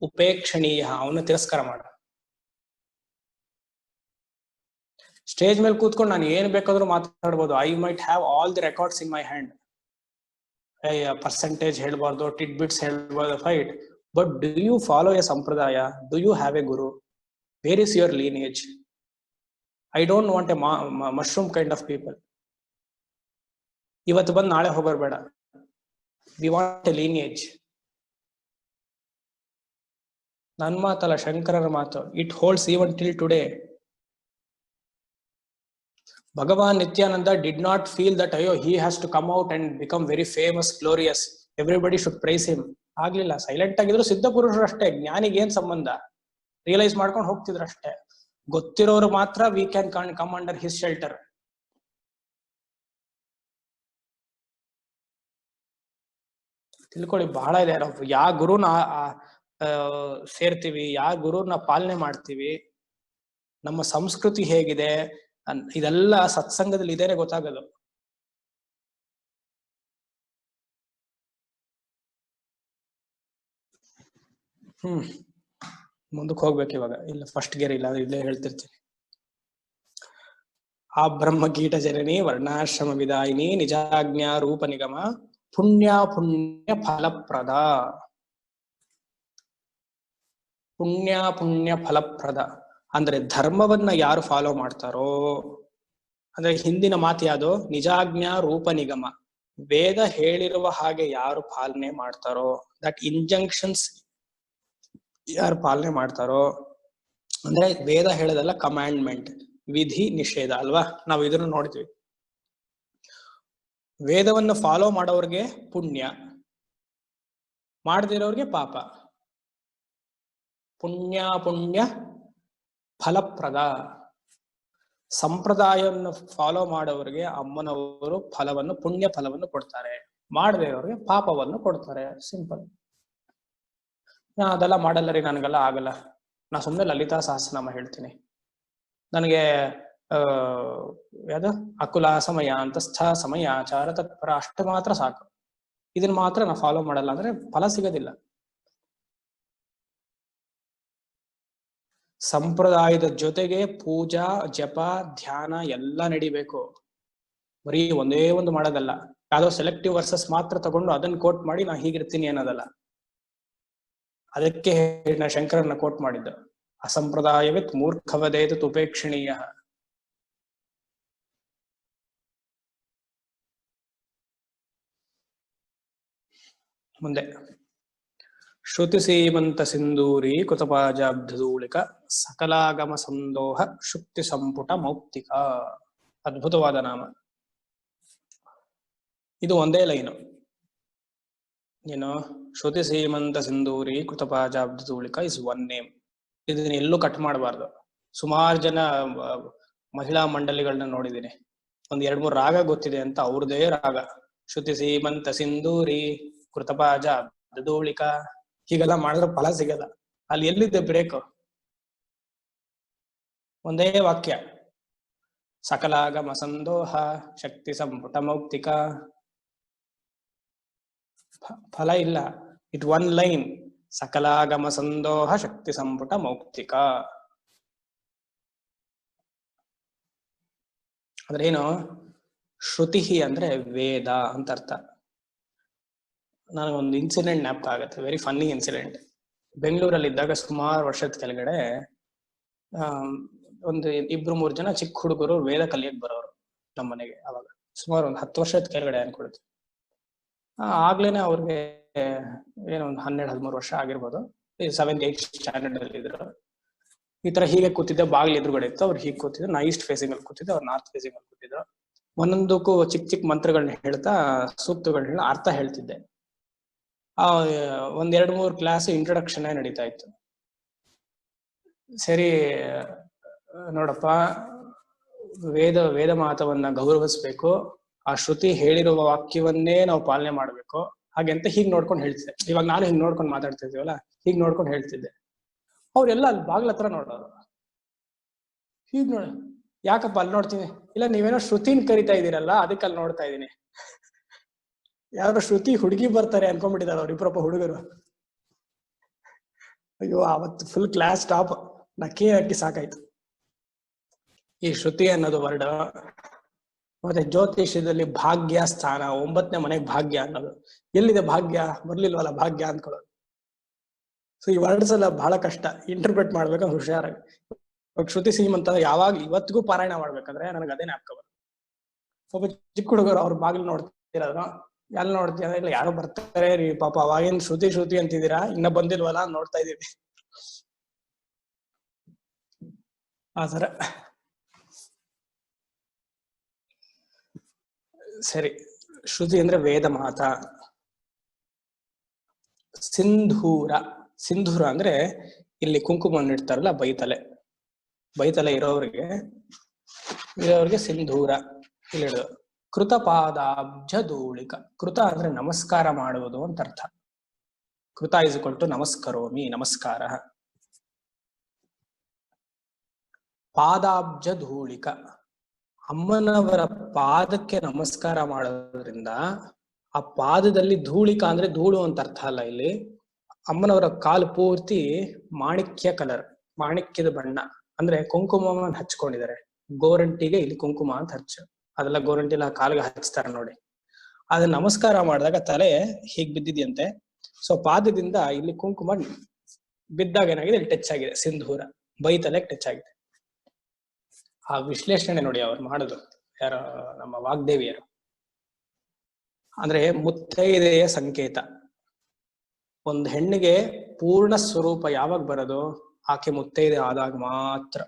Speaker 1: ಉಪೇಕ್ಷಣೀಯ, ಅವನು ತಿರಸ್ಕಾರ ಮಾಡ. ಸ್ಟೇಜ್ ಮೇಲೆ ಕೂತ್ಕೊಂಡು ನಾನು ಏನ್ ಬೇಕಾದ್ರೂ ಮಾತಾಡ್ಬೋದು. I might have all the records in my hand. Percentage ಹೇಳ್ಬಾರ್ದು, ಟಿಟ್ ಬಿಟ್ಸ್ ಹೇಳ್ಬಾರ್ದು, fight. But do you follow a sampradaya? Do you have a guru? Where is your lineage? I don't want a mushroom kind of people. ಇವತ್ತು ಬಂದು ನಾಳೆ ಹೋಗೋರು ಬೇಡ. We want a lineage. ನನ್ ಮಾತಲ್ಲ, ಶಂಕರರ ಮಾತು. It holds even till today. Bhagavan Nityananda did not feel that he has to come out and become very famous, glorious. Everybody should praise him. ಆಗ್ಲಿಲ್ಲ. ಸೈಲೆಂಟ್ ಆಗಿದ್ರು ಸಿದ್ಧ ಪುರುಷರು ಅಷ್ಟೇ. ಜ್ಞಾನಿಗೆ ಏನ್ ಸಂಬಂಧ? ರಿಯಲೈಸ್ ಮಾಡ್ಕೊಂಡು ಹೋಗ್ತಿದ್ರು ಅಷ್ಟೇ. ಗೊತ್ತಿರೋರು ಮಾತ್ರ we can come under his shelter. ತಿಳ್ಕೊಳ್ಳಿ, ಬಹಳ ಇದೆ. ನಾವು ಯಾವ ಗುರುನ ಸೇರ್ತೀವಿ, ಯಾವ ಗುರುನ ಪಾಲನೆ ಮಾಡ್ತೀವಿ, ನಮ್ಮ ಸಂಸ್ಕೃತಿ ಹೇಗಿದೆ, ಇದೆಲ್ಲ ಸತ್ಸಂಗದಲ್ಲಿ ಇದೇನೆ ಗೊತ್ತಾಗದು. ಮುಂದಕ್ಕೆ ಹೋಗ್ಬೇಕು ಇವಾಗ. ಇಲ್ಲ ಫಸ್ಟ್ ಗೇರ್ ಇಲ್ಲ, ಇಲ್ಲೇ ಹೇಳ್ತಿರ್ತೀನಿ. ಆ ಬ್ರಹ್ಮ ಕೀಟ ಜನನಿ ವರ್ಣಾಶ್ರಮ ವಿದಾಯಿನಿ ನಿಜಾಜ್ಞಾ ರೂಪ ನಿಗಮ ಪುಣ್ಯ ಪುಣ್ಯ ಫಲಪ್ರದ. ಪುಣ್ಯ ಪುಣ್ಯ ಫಲಪ್ರದ ಅಂದ್ರೆ ಧರ್ಮವನ್ನ ಯಾರು ಫಾಲೋ ಮಾಡ್ತಾರೋ, ಅಂದ್ರೆ ಹಿಂದಿನ ಮಾತು ಯಾವುದು? ನಿಜಾಜ್ಞಾ ರೂಪ ನಿಗಮ. ವೇದ ಹೇಳಿರುವ ಹಾಗೆ ಯಾರು ಪಾಲನೆ ಮಾಡ್ತಾರೋ, ದಟ್ ಇಂಜಂಕ್ಷನ್ಸ್ ಯಾರು ಪಾಲನೆ ಮಾಡ್ತಾರೋ, ಅಂದ್ರೆ ವೇದ ಹೇಳೋದಲ್ಲ, ಕಮಾಂಡ್ಮೆಂಟ್, ವಿಧಿ ನಿಷೇಧ ಅಲ್ವಾ? ನಾವು ಇದನ್ನು ನೋಡ್ತೀವಿ. ವೇದವನ್ನು ಫಾಲೋ ಮಾಡೋರ್ಗೆ ಪುಣ್ಯ, ಮಾಡದಿರೋರ್ಗೆ ಪಾಪ. ಪುಣ್ಯ ಪುಣ್ಯ ಫಲಪ್ರದ. ಸಂಪ್ರದಾಯವನ್ನು ಫಾಲೋ ಮಾಡೋರಿಗೆ ಅಮ್ಮನವರು ಫಲವನ್ನು, ಪುಣ್ಯ ಫಲವನ್ನು ಕೊಡ್ತಾರೆ. ಮಾಡದೇ ಇರೋರಿಗೆ ಪಾಪವನ್ನು ಕೊಡ್ತಾರೆ. ಸಿಂಪಲ್. ನಾ ಅದೆಲ್ಲ ಮಾಡಲ್ಲ ರೀ, ನನಗೆಲ್ಲ ಆಗಲ್ಲ. ನಾ ಸುಮ್ಮನೆ ಲಲಿತಾ ಸಹಸ್ರನಾಮ ಹೇಳ್ತೀನಿ. ನನಗೆ ಯಾವ್ದು ಅಕುಲ ಸಮಯ ಅಂತಸ್ಥ ಸಮಯಾಚಾರ ತತ್ಪರ ಅಷ್ಟು ಮಾತ್ರ ಸಾಕು. ಇದನ್ನ ಮಾತ್ರ ನಾ ಫಾಲೋ ಮಾಡಲ್ಲ ಅಂದ್ರೆ ಫಲ ಸಿಗೋದಿಲ್ಲ. ಸಂಪ್ರದಾಯದ ಜೊತೆಗೆ ಪೂಜಾ, ಜಪ, ಧ್ಯಾನ ಎಲ್ಲ ನಡಿಬೇಕು. ಬರೀ ಒಂದೇ ಒಂದು ಮಾಡೋದಲ್ಲ. ಯಾವ್ದೋ ಸೆಲೆಕ್ಟಿವ್ ವರ್ಸಸ್ ಮಾತ್ರ ತಗೊಂಡು ಅದನ್ನ ಕೋಟ್ ಮಾಡಿ ನಾ ಹೀಗಿರ್ತೀನಿ ಅನ್ನೋದಲ್ಲ. ಅದಕ್ಕೆ ನಾ ಶಂಕರನ್ನ ಕೋಟ್ ಮಾಡಿದ್ದ, ಅಸಂಪ್ರದಾಯವಿತ್ ಮೂರ್ಖವದೇತು ಉಪೇಕ್ಷಣೀಯ. ಮುಂದೆ ಶ್ರುತಿ ಸೀಮಂತ ಸಿಂಧೂರಿ ಕೃತಪಾಜಾಬ್ಧೂಳಿಕ ಸಕಲಾಗಮ ಸಂದೋಹ ಶುಕ್ತಿ ಸಂಪುಟ ಮೌಕ್ತಿಕ. ಅದ್ಭುತವಾದ ನಾಮ. ಇದು ಒಂದೇ ಲೈನು. ಏನು? ಶ್ರುತಿ ಸೀಮಂತ ಸಿಂಧೂರಿ ಕೃತಪಾಜಾಬ್ಧೂಳಿಕ ಇಸ್ ಒನ್ ನೇಮ್. ಇದನ್ನ ಎಲ್ಲೂ ಕಟ್ ಮಾಡಬಾರ್ದು. ಸುಮಾರು ಜನ ಮಹಿಳಾ ಮಂಡಳಿಗಳನ್ನ ನೋಡಿದೀನಿ, ಒಂದ್ 2-3 ರಾಗ ಗೊತ್ತಿದೆ ಅಂತ ಅವ್ರದೇ ರಾಗ. ಶ್ರುತಿ ಸೀಮಂತ ಸಿಂಧೂರಿ ಕೃತಪಾಜಾಬ್ಧೂಳಿಕ ಹೀಗೆಲ್ಲ ಮಾಡಿದ್ರೆ ಫಲ ಸಿಗಲ್ಲ. ಅಲ್ಲಿ ಎಲ್ಲಿದೆ ಬ್ರೇಕ್? ಒಂದೇ ವಾಕ್ಯ, ಸಕಲಾಗಮ ಸಂದೋಹ ಶಕ್ತಿ ಸಂಪುಟ ಮೌಕ್ತಿಕ. ಫಲ ಇಲ್ಲ. ಇಟ್ ಒನ್ ಲೈನ್, ಸಕಲಾಗಮ ಸಂದೋಹ ಶಕ್ತಿ ಸಂಪುಟ ಮೌಕ್ತಿಕ. ಅಂದ್ರೆ ಏನು? ಶ್ರುತಿ ಅಂದ್ರೆ ವೇದ ಅಂತ ಅರ್ಥ. ನನಗೊಂದು ಇನ್ಸಿಡೆಂಟ್ ಜ್ಞಾಪಕ ಆಗತ್ತೆ, ವೆರಿ ಫನ್ನಿ ಇನ್ಸಿಡೆಂಟ್. ಬೆಂಗಳೂರಲ್ಲಿ ಇದ್ದಾಗ ಸುಮಾರು ವರ್ಷದ ಕೆಳಗಡೆ ಒಂದು 2-3 ಜನ ಚಿಕ್ಕ ಹುಡುಗರು ವೇದ ಕಲಿಯಕ್ ಬರೋರು ನಮ್ಮ ಮನೆಗೆ. ಅವಾಗ ಸುಮಾರು ಒಂದು 10 ವರ್ಷದ ಕೆಳಗಡೆ ಅನ್ಕೊಳ್ತೀವಿ. ಆಗ್ಲೇನೆ ಅವ್ರಿಗೆ ಏನೋ ಒಂದು 12-13 ವರ್ಷ ಆಗಿರ್ಬೋದು. 7th 8th ಸ್ಟ್ಯಾಂಡರ್ಡ್ ಅಲ್ಲಿ ಇದ್ರು. ಈ ತರ ಹೀಗೆ ಕೂತಿದ್ದೆ, ಬಾಗಿಲು ಎದುರುಗಡೆ ಇತ್ತು, ಅವ್ರು ಹೀಗೆ ಕೂತಿದ್ರು. ನಾ ಈಸ್ಟ್ ಫೇಸಿಂಗ್ ಅಲ್ಲಿ ಕೂತಿದ್ದೆ, ಅವ್ರು ನಾರ್ತ್ ಫೇಸಿಂಗ್ ಅಲ್ಲಿ ಕೂತಿದ್ರು. ಒಂದೊಂದಕ್ಕೂ ಚಿಕ್ಕ ಚಿಕ್ಕ ಮಂತ್ರಗಳನ್ನ ಹೇಳ್ತಾ, ಸೂಕ್ತಗಳನ್ನ ಅರ್ಥ ಹೇಳ್ತಿದ್ದೆ. 1-2-3 ಕ್ಲಾಸ್ ಇಂಟ್ರೊಡಕ್ಷನ್ ನಡೀತಾ ಇತ್ತು. ಸರಿ ನೋಡಪ್ಪ, ವೇದ ಮಾತವನ್ನ ಗೌರವಿಸ್ಬೇಕು. ಆ ಶ್ರುತಿ ಹೇಳಿರುವ ವಾಕ್ಯವನ್ನೇ ನಾವು ಪಾಲನೆ ಮಾಡ್ಬೇಕು. ಹಾಗೆ ಅಂತ ಹೀಗ್ ನೋಡ್ಕೊಂಡು ಹೇಳ್ತಿದ್ದೆ. ಇವಾಗ ನಾನು ಹಿಂಗ್ ನೋಡ್ಕೊಂಡು ಮಾತಾಡ್ತಿದ್ದೀವಲ್ಲ, ಹೀಗ್ ನೋಡ್ಕೊಂಡು ಹೇಳ್ತಿದ್ದೆ. ಅವ್ರೆಲ್ಲ ಅಲ್ಲಿ ಬಾಗ್ಲ ಹತ್ರ ನೋಡೋರು. ಹೀಗ್ ನೋಡ, ಯಾಕಪ್ಪ ಅಲ್ಲಿ ನೋಡ್ತೀನಿ? ಇಲ್ಲ, ನೀವೇನೋ ಶ್ರುತಿನ್ ಕರಿತಾ ಇದೀರಲ್ಲ, ಅದಕ್ಕೆ ಅಲ್ಲಿ ನೋಡ್ತಾ ಇದೀನಿ. ಯಾರೋ ಶ್ರುತಿ ಹುಡುಗಿ ಬರ್ತಾರೆ ಅನ್ಕೊಂಡ್ಬಿಟ್ಟಿದ್ದಾರೆ ಅವ್ರಿಬ್ರಪ್ಪ ಹುಡುಗರು. ಅಯ್ಯೋ, ಅವತ್ತು ಫುಲ್ ಕ್ಲಾಸ್ ಟಾಪ್, ನಕ್ಕಿ ನಕ್ಕಿ ಸಾಕಾಯ್ತು. ಈ ಶ್ರುತಿ ಅನ್ನೋದು ವರ್ಡ್. ಮತ್ತೆ ಜ್ಯೋತಿಷ್ಯದಲ್ಲಿ ಭಾಗ್ಯ ಸ್ಥಾನ, 9ನೇ ಮನೆಗೆ ಭಾಗ್ಯ ಅನ್ನೋದು. ಎಲ್ಲಿದೆ ಭಾಗ್ಯ? ಬರ್ಲಿಲ್ವಲ್ಲ ಭಾಗ್ಯ ಅಂದ್ಕೊಳ್ಳೋದು. ಸೊ ಈ ವರ್ಡ್ಸ್ ಎಲ್ಲ ಬಹಳ ಕಷ್ಟ ಇಂಟರ್ಪ್ರೆಟ್ ಮಾಡ್ಬೇಕಂದ್ರೆ ಹುಷಾರಾಗಿ. ಶ್ರುತಿ ಸೀಮಂತ ಯಾವಾಗ ಇವತ್ತಿಗೂ ಪಾರಾಯಣ ಮಾಡ್ಬೇಕಂದ್ರೆ ನನಗೆ ಅದೇ ಜ್ಞಾಪಕ ಬರುತ್ತೆ. ಒಬ್ಬ ಚಿಕ್ಕ ಹುಡುಗರು ಅವ್ರ ಬಾಗಿಲು ನೋಡ್ತಿರೋದು, ಎಲ್ಲಿ ನೋಡ್ತೀರ? ಇಲ್ಲ, ಯಾರೋ ಬರ್ತಾರೆ ರೀ ಪಾಪ, ಅವಾಗೇನ್ ಶ್ರುತಿ ಅಂತಿದ್ದೀರಾ, ಇನ್ನ ಬಂದಿಲ್ವಲ್ಲ ನೋಡ್ತಾ ಇದೀವಿ. ಆ ತರ. ಸರಿ, ಶ್ರುತಿ ಅಂದ್ರೆ ವೇದ ಮಾತ. ಸಿಂಧೂರ ಅಂದ್ರೆ ಇಲ್ಲಿ ಕುಂಕುಮವನ್ನು ಇಡ್ತಾರಲ್ಲ, ಬೈತಲೆ ಇರೋರಿಗೆ ಸಿಂಧೂರ ಇಲ್ಲಿ ಇಡೋದು. ಕೃತಪಾದಾಬ್ಜ ಧೂಳಿಕ. ಕೃತ ಅಂದ್ರೆ ನಮಸ್ಕಾರ ಮಾಡುವುದು ಅಂತ ಅರ್ಥ. ಕೃತ ಇಸ್ಕೊಳ್ತು ನಮಸ್ಕರೋಮಿ, ನಮಸ್ಕಾರ. ಪಾದಾಬ್ಜ ಧೂಳಿಕ, ಅಮ್ಮನವರ ಪಾದಕ್ಕೆ ನಮಸ್ಕಾರ ಮಾಡೋದ್ರಿಂದ ಆ ಪಾದದಲ್ಲಿ ಧೂಳಿಕ ಅಂದ್ರೆ ಧೂಳು ಅಂತ ಅರ್ಥ ಅಲ್ಲ. ಇಲ್ಲಿ ಅಮ್ಮನವರ ಕಾಲು ಪೂರ್ತಿ ಮಾಣಿಕ್ಯ ಕಲರ್, ಮಾಣಿಕ್ಯದ ಬಣ್ಣ, ಅಂದ್ರೆ ಕುಂಕುಮವನ್ನು ಹಚ್ಕೊಂಡಿದ್ದಾರೆ. ಗೋರಂಟಿಗೆ ಇಲ್ಲಿ ಕುಂಕುಮ ಅಂತ ಅದೆಲ್ಲ ಗೋರಂಟಿ ಎಲ್ಲ ಕಾಲಿಗೆ ಹಚ್ತಾರೆ ನೋಡಿ. ಅದನ್ನ ನಮಸ್ಕಾರ ಮಾಡಿದಾಗ ತಲೆ ಹೀಗ್ ಬಿದ್ದಿದ್ಯಂತೆ. ಸೊ ಪಾದದಿಂದ ಇಲ್ಲಿ ಕುಂಕುಮ ಬಿದ್ದಾಗ ಏನಾಗಿದೆ, ಇಲ್ಲಿ ಟಚ್ ಆಗಿದೆ. ಸಿಂಧೂರ ಬೈತಲೆಗೆ ಟಚ್ ಆಗಿದೆ. ಆ ವಿಶ್ಲೇಷಣೆ ನೋಡಿ ಅವ್ರು ಮಾಡುದು, ಯಾರೋ ನಮ್ಮ ವಾಗ್ದೇವಿಯರು. ಅಂದ್ರೆ ಮುತ್ತೈದೆಯ ಸಂಕೇತ. ಒಂದು ಹೆಣ್ಣಿಗೆ ಪೂರ್ಣ ಸ್ವರೂಪ ಯಾವಾಗ ಬರೋದು? ಆಕೆ ಮುತ್ತೈದೆ ಆದಾಗ ಮಾತ್ರ.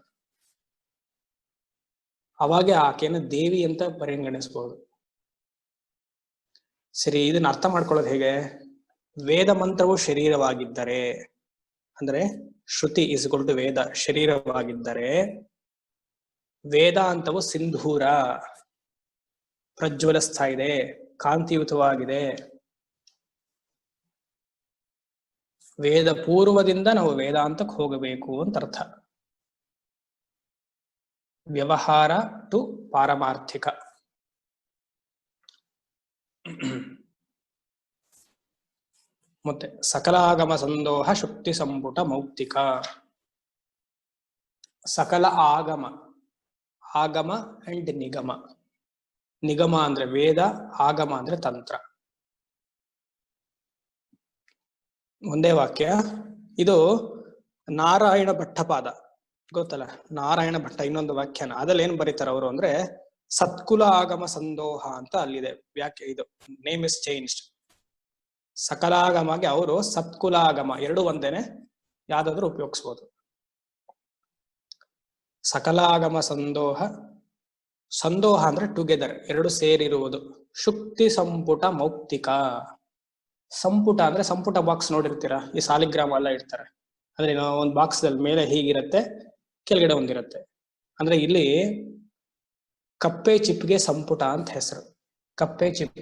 Speaker 1: ಅವಾಗೆ ಆಕೆಯನ್ನು ದೇವಿ ಅಂತ ಪರಿಗಣಿಸಬಹುದು. ಸರಿ, ಇದನ್ನ ಅರ್ಥ ಮಾಡ್ಕೊಳ್ಳೋದು ಹೇಗೆ? ವೇದ ಮಂತ್ರವು ಶರೀರವಾಗಿದ್ದರೆ, ಅಂದ್ರೆ ಶ್ರುತಿ ಇಸ್ಕೊಂಡು ವೇದ ಶರೀರವಾಗಿದ್ದರೆ, ವೇದಾಂತವು ಸಿಂಧೂರ, ಪ್ರಜ್ವಲಿಸ್ತಾ ಇದೆ, ಕಾಂತಿಯುತವಾಗಿದೆ. ವೇದ ಪೂರ್ವದಿಂದ ನಾವು ವೇದಾಂತಕ್ಕೆ ಹೋಗಬೇಕು ಅಂತ ಅರ್ಥ. ವ್ಯವಹಾರ ಟು ಪಾರಮಾರ್ಥಿಕ. ಮತ್ತೆ ಸಕಲಾಗಮ ಸಂದೋಹ ಶುಕ್ತಿ ಸಂಪುಟ ಮೌಕ್ತಿಕ. ಸಕಲ ಆಗಮ, ಆಗಮ ಅಂಡ್ ನಿಗಮ. ನಿಗಮ ಅಂದ್ರೆ ವೇದ, ಆಗಮ ಅಂದ್ರೆ ತಂತ್ರ. ಒಂದೇ ವಾಕ್ಯ ಇದು. ನಾರಾಯಣ ಭಟ್ಟಪಾದ ಗೊತ್ತಲ್ಲ, ನಾರಾಯಣ ಭಟ್ಟ ಇನ್ನೊಂದು ವ್ಯಾಖ್ಯಾನ. ಅದ್ರಲ್ಲಿ ಏನ್ ಬರೀತಾರ ಅವರು ಅಂದ್ರೆ, ಸತ್ಕುಲ ಆಗಮ ಸಂದೋಹ ಅಂತ ಅಲ್ಲಿದೆ ವ್ಯಾಖ್ಯೆ. ಇದು ನೇಮ್ ಇಸ್ ಚೇಂಜ್ಡ್. ಸಕಲಾಗಮಗೆ ಅವರು ಸತ್ಕುಲಾಗಮ ಎರಡು ಒಂದೇನೆ, ಯಾವ್ದಾದ್ರು ಉಪಯೋಗಿಸ್ಬೋದು. ಸಕಲಾಗಮ ಸಂದೋಹ, ಸಂದೋಹ ಅಂದ್ರೆ ಟುಗೆದರ್, ಎರಡು ಸೇರಿರುವುದು. ಶುಕ್ತಿ ಸಂಪುಟ ಮೌಕ್ತಿಕ. ಸಂಪುಟ ಅಂದ್ರೆ ಸಂಪುಟ ಬಾಕ್ಸ್ ನೋಡಿರ್ತೀರಾ, ಈ ಸಾಲಿಗ್ರಾಮ ಎಲ್ಲ ಇಡ್ತಾರೆ. ಅಂದ್ರೆ ಒಂದು ಬಾಕ್ಸ್ ದಲ್ಲಿ ಮೇಲೆ ಹೀಗಿರುತ್ತೆ, ಕೆಳಗಡೆ ಒಂದಿರುತ್ತೆ. ಅಂದ್ರೆ ಇಲ್ಲಿ ಕಪ್ಪೆ ಚಿಪ್ಗೆ ಸಂಪುಟ ಅಂತ ಹೆಸರು. ಕಪ್ಪೆ ಚಿಪ್,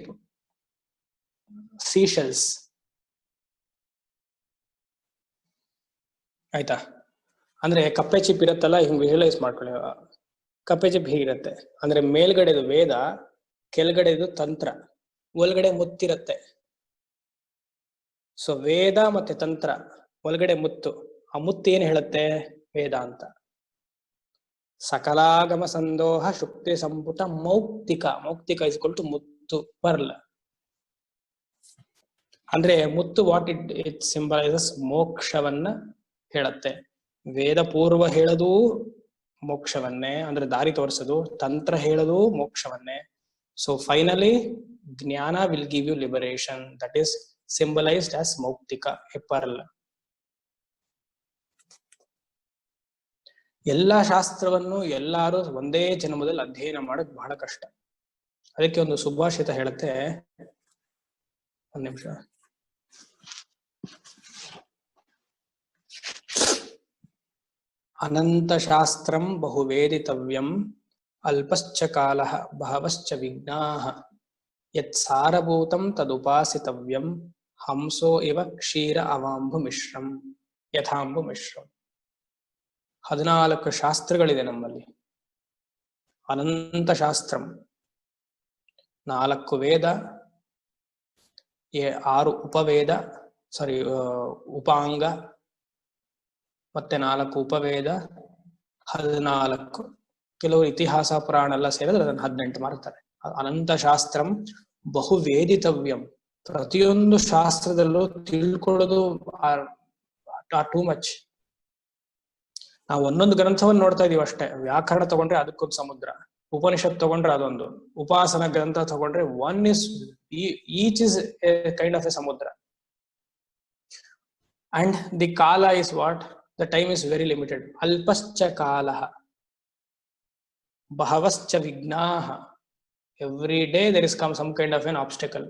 Speaker 1: ಸೀಶೆಲ್ಸ್, ಆಯ್ತಾ? ಅಂದ್ರೆ ಕಪ್ಪೆ ಚಿಪ್ ಇರತ್ತಲ್ಲ, ಹಿಂಗ್ ವಿಜುವಲೈಸ್ ಮಾಡ್ಕೊಳ್ಳಿ. ಕಪ್ಪೆ ಚಿಪ್ ಹೀಗಿರುತ್ತೆ. ಅಂದ್ರೆ ಮೇಲ್ಗಡೆದು ವೇದ, ಕೆಳಗಡೆದು ತಂತ್ರ, ಒಳಗಡೆ ಮುತ್ತಿರತ್ತೆ. ಸೊ ವೇದ ಮತ್ತೆ ತಂತ್ರ, ಒಳಗಡೆ ಮುತ್ತು. ಆ ಮುತ್ತು ಏನ್ ಹೇಳುತ್ತೆ? ವೇದ ಅಂತ. ಸಕಲಾಗಮ ಸಂದೋಹ ಶುಕ್ತಿ ಸಂಪುಟ ಮೌಕ್ತಿಕ. ಮೌಕ್ತಿಕ ಇಸ್ಕೊಳ್ತು ಮುತ್ತು, ಪರ್ಲ್. ಅಂದ್ರೆ ಮುತ್ತು ವಾಟ್ ಇಟ್ ಸಿಂಬಲೈಸಸ್? ಮೋಕ್ಷವನ್ನ ಹೇಳತ್ತೆ. ವೇದ ಪೂರ್ವ ಹೇಳೋದು ಮೋಕ್ಷವನ್ನೇ, ಅಂದ್ರೆ ದಾರಿ ತೋರಿಸೋದು. ತಂತ್ರ ಹೇಳೋದು ಮೋಕ್ಷವನ್ನೇ. So finally jnana will give you liberation. That is symbolized as mauktika, a pearl. ಎಲ್ಲಾ ಶಾಸ್ತ್ರವನ್ನು ಎಲ್ಲಾರು ಒಂದೇ ಜನ್ಮದಲ್ಲಿ ಅಧ್ಯಯನ ಮಾಡೋದು ಬಹಳ ಕಷ್ಟ. ಅದಕ್ಕೆ ಒಂದು ಸುಭಾಷಿತ ಹೇಳುತ್ತೆ, ಒಂದ್ ನಿಮಿಷ. ಅನಂತ ಶಾಸ್ತ್ರಂ ಬಹುವೇದಿತವ್ಯಂ ಅಲ್ಪಶ್ಚ ಕಾಲಃ ಬಹವಶ್ಚ ವಿಘ್ನಾಃ ಯತ್ಸಾರಭೂತಂ ತದುಪಾಸಿತವ್ಯಂ ಹಂಸೋ ಇವ ಕ್ಷೀರ ಅವಾಂಬು ಮಿಶ್ರಂ ಯಥಾಂಬು ಮಿಶ್ರಂ. 14 ಶಾಸ್ತ್ರಗಳಿದೆ ನಮ್ಮಲ್ಲಿ. ಅನಂತ ಶಾಸ್ತ್ರಂ, 4 ವೇದ, 6 ಉಪವೇದ, ಉಪಾಂಗ, ಮತ್ತೆ 4 ಉಪವೇದ, 14 ಕೆಲವರು ಇತಿಹಾಸ ಪುರಾಣ ಎಲ್ಲ ಸೇರಿದ್ರೆ ಅದನ್ನು 18 ಮಾಡ್ತಾರೆ. ಅನಂತ ಶಾಸ್ತ್ರಂ ಬಹು ವೇದಿತವ್ಯಂ. ಪ್ರತಿಯೊಂದು ಶಾಸ್ತ್ರದಲ್ಲೂ ತಿಳ್ಕೊಳ್ಳೋದು ಟೂ ಮಚ್. ನಾವು ಒಂದೊಂದು ಗ್ರಂಥವನ್ನು ನೋಡ್ತಾ ಇದೀವಿ ಅಷ್ಟೇ. ವ್ಯಾಕರಣ ತಗೊಂಡ್ರೆ ಅದಕ್ಕೊಂದು ಸಮುದ್ರ, ಉಪನಿಷತ್ ತಗೊಂಡ್ರೆ ಅದೊಂದು, ಉಪಾಸನ ಗ್ರಂಥ ತಗೊಂಡ್ರೆ each is a kind of a samudra. And the kala is what? The time is very limited. ಅಲ್ಪಶ್ಚ ಕಾಲಃ ಬಹವಶ್ಚ ವಿಘ್ನಾಃ. Every day there is come some kind of an obstacle.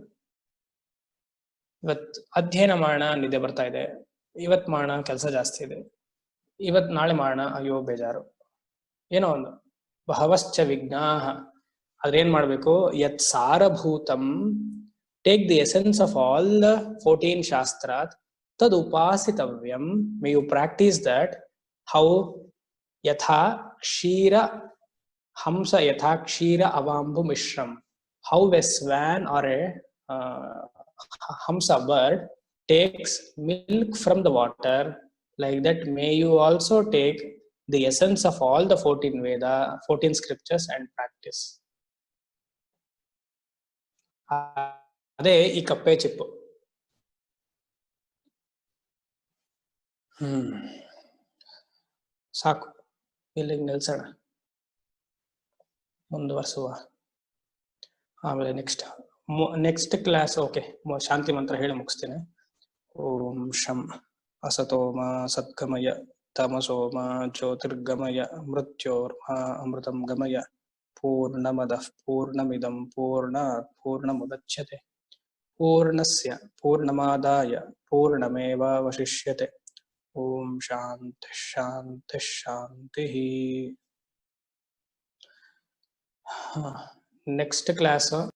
Speaker 1: ಇವತ್ ಅಧ್ಯಯನ ಮಾಡೋಣ, ನಿದ್ದೆ ಬರ್ತಾ ಇದೆ. ಇವತ್ ಮಾಡೋಣ, ಕೆಲಸ ಜಾಸ್ತಿ ಇದೆ. ನಾಳೆ ಮಾಡೋಣ, ಅಯ್ಯೋ ಬೇಜಾರು. ಏನೋ ಒಂದು. ಬಹವಶ್ಚ ವಿಘ್ನಾಃ. ಅದ್ರೇನ್ ಮಾಡ್ಬೇಕು? ಯತ್ ಸಾರಭೂತಂ, take the essence of all the 14 ಶಾಸ್ತ್ರಾತ್, ತದ್ ಉಪಾಸಿತವ್ಯಂ. May you practice that. How? ಯಥಾ ಕ್ಷೀರ ಹಂಸ ಯಥಾ ಕ್ಷೀರ ಅವಾಂಬು ಮಿಶ್ರಂ. How a swan or a hamsa bird takes milk from the water, like that may you also take the essence of all the 14 Veda, 14 scriptures and practice. ಅದೇ ಈ ಕಪ್ಪೆ ಚಿಪ್ಪು. ಸಾಕು, ಇಲ್ಲಿಗೆ ನಿಲ್ಸೋಣ, ಮುಂದುವರ್ಸುವ. ಆಮೇಲೆ ನೆಕ್ಸ್ಟ್ ಕ್ಲಾಸ್ ಓಕೆ, ಶಾಂತಿ ಮಂತ್ರ ಹೇಳಿ ಮುಗಿಸ್ತೇನೆ. ಓಂ ಶಂ ಅಸತೋಮ ಸದ್ಗಮಯ ತಮಸೋಮ ಜ್ಯೋತಿರ್ಗಮಯ ಮೃತ್ಯೋರ್ಮ ಅಮೃತಂ ಗಮಯ ಪೂರ್ಣಮದಃ ಪೂರ್ಣಮಿದಂ ಪೂರ್ಣಾತ್ ಪೂರ್ಣಮುದಚ್ಯತೆ ಪೂರ್ಣಸ್ಯ ಪೂರ್ಣಮಾದಾಯ ಪೂರ್ಣಮೇವಾವಶಿಷ್ಯತೆ. ಓಂ ಶಾಂತಿ ಶಾಂತಿ ಶಾಂತಿ. Next class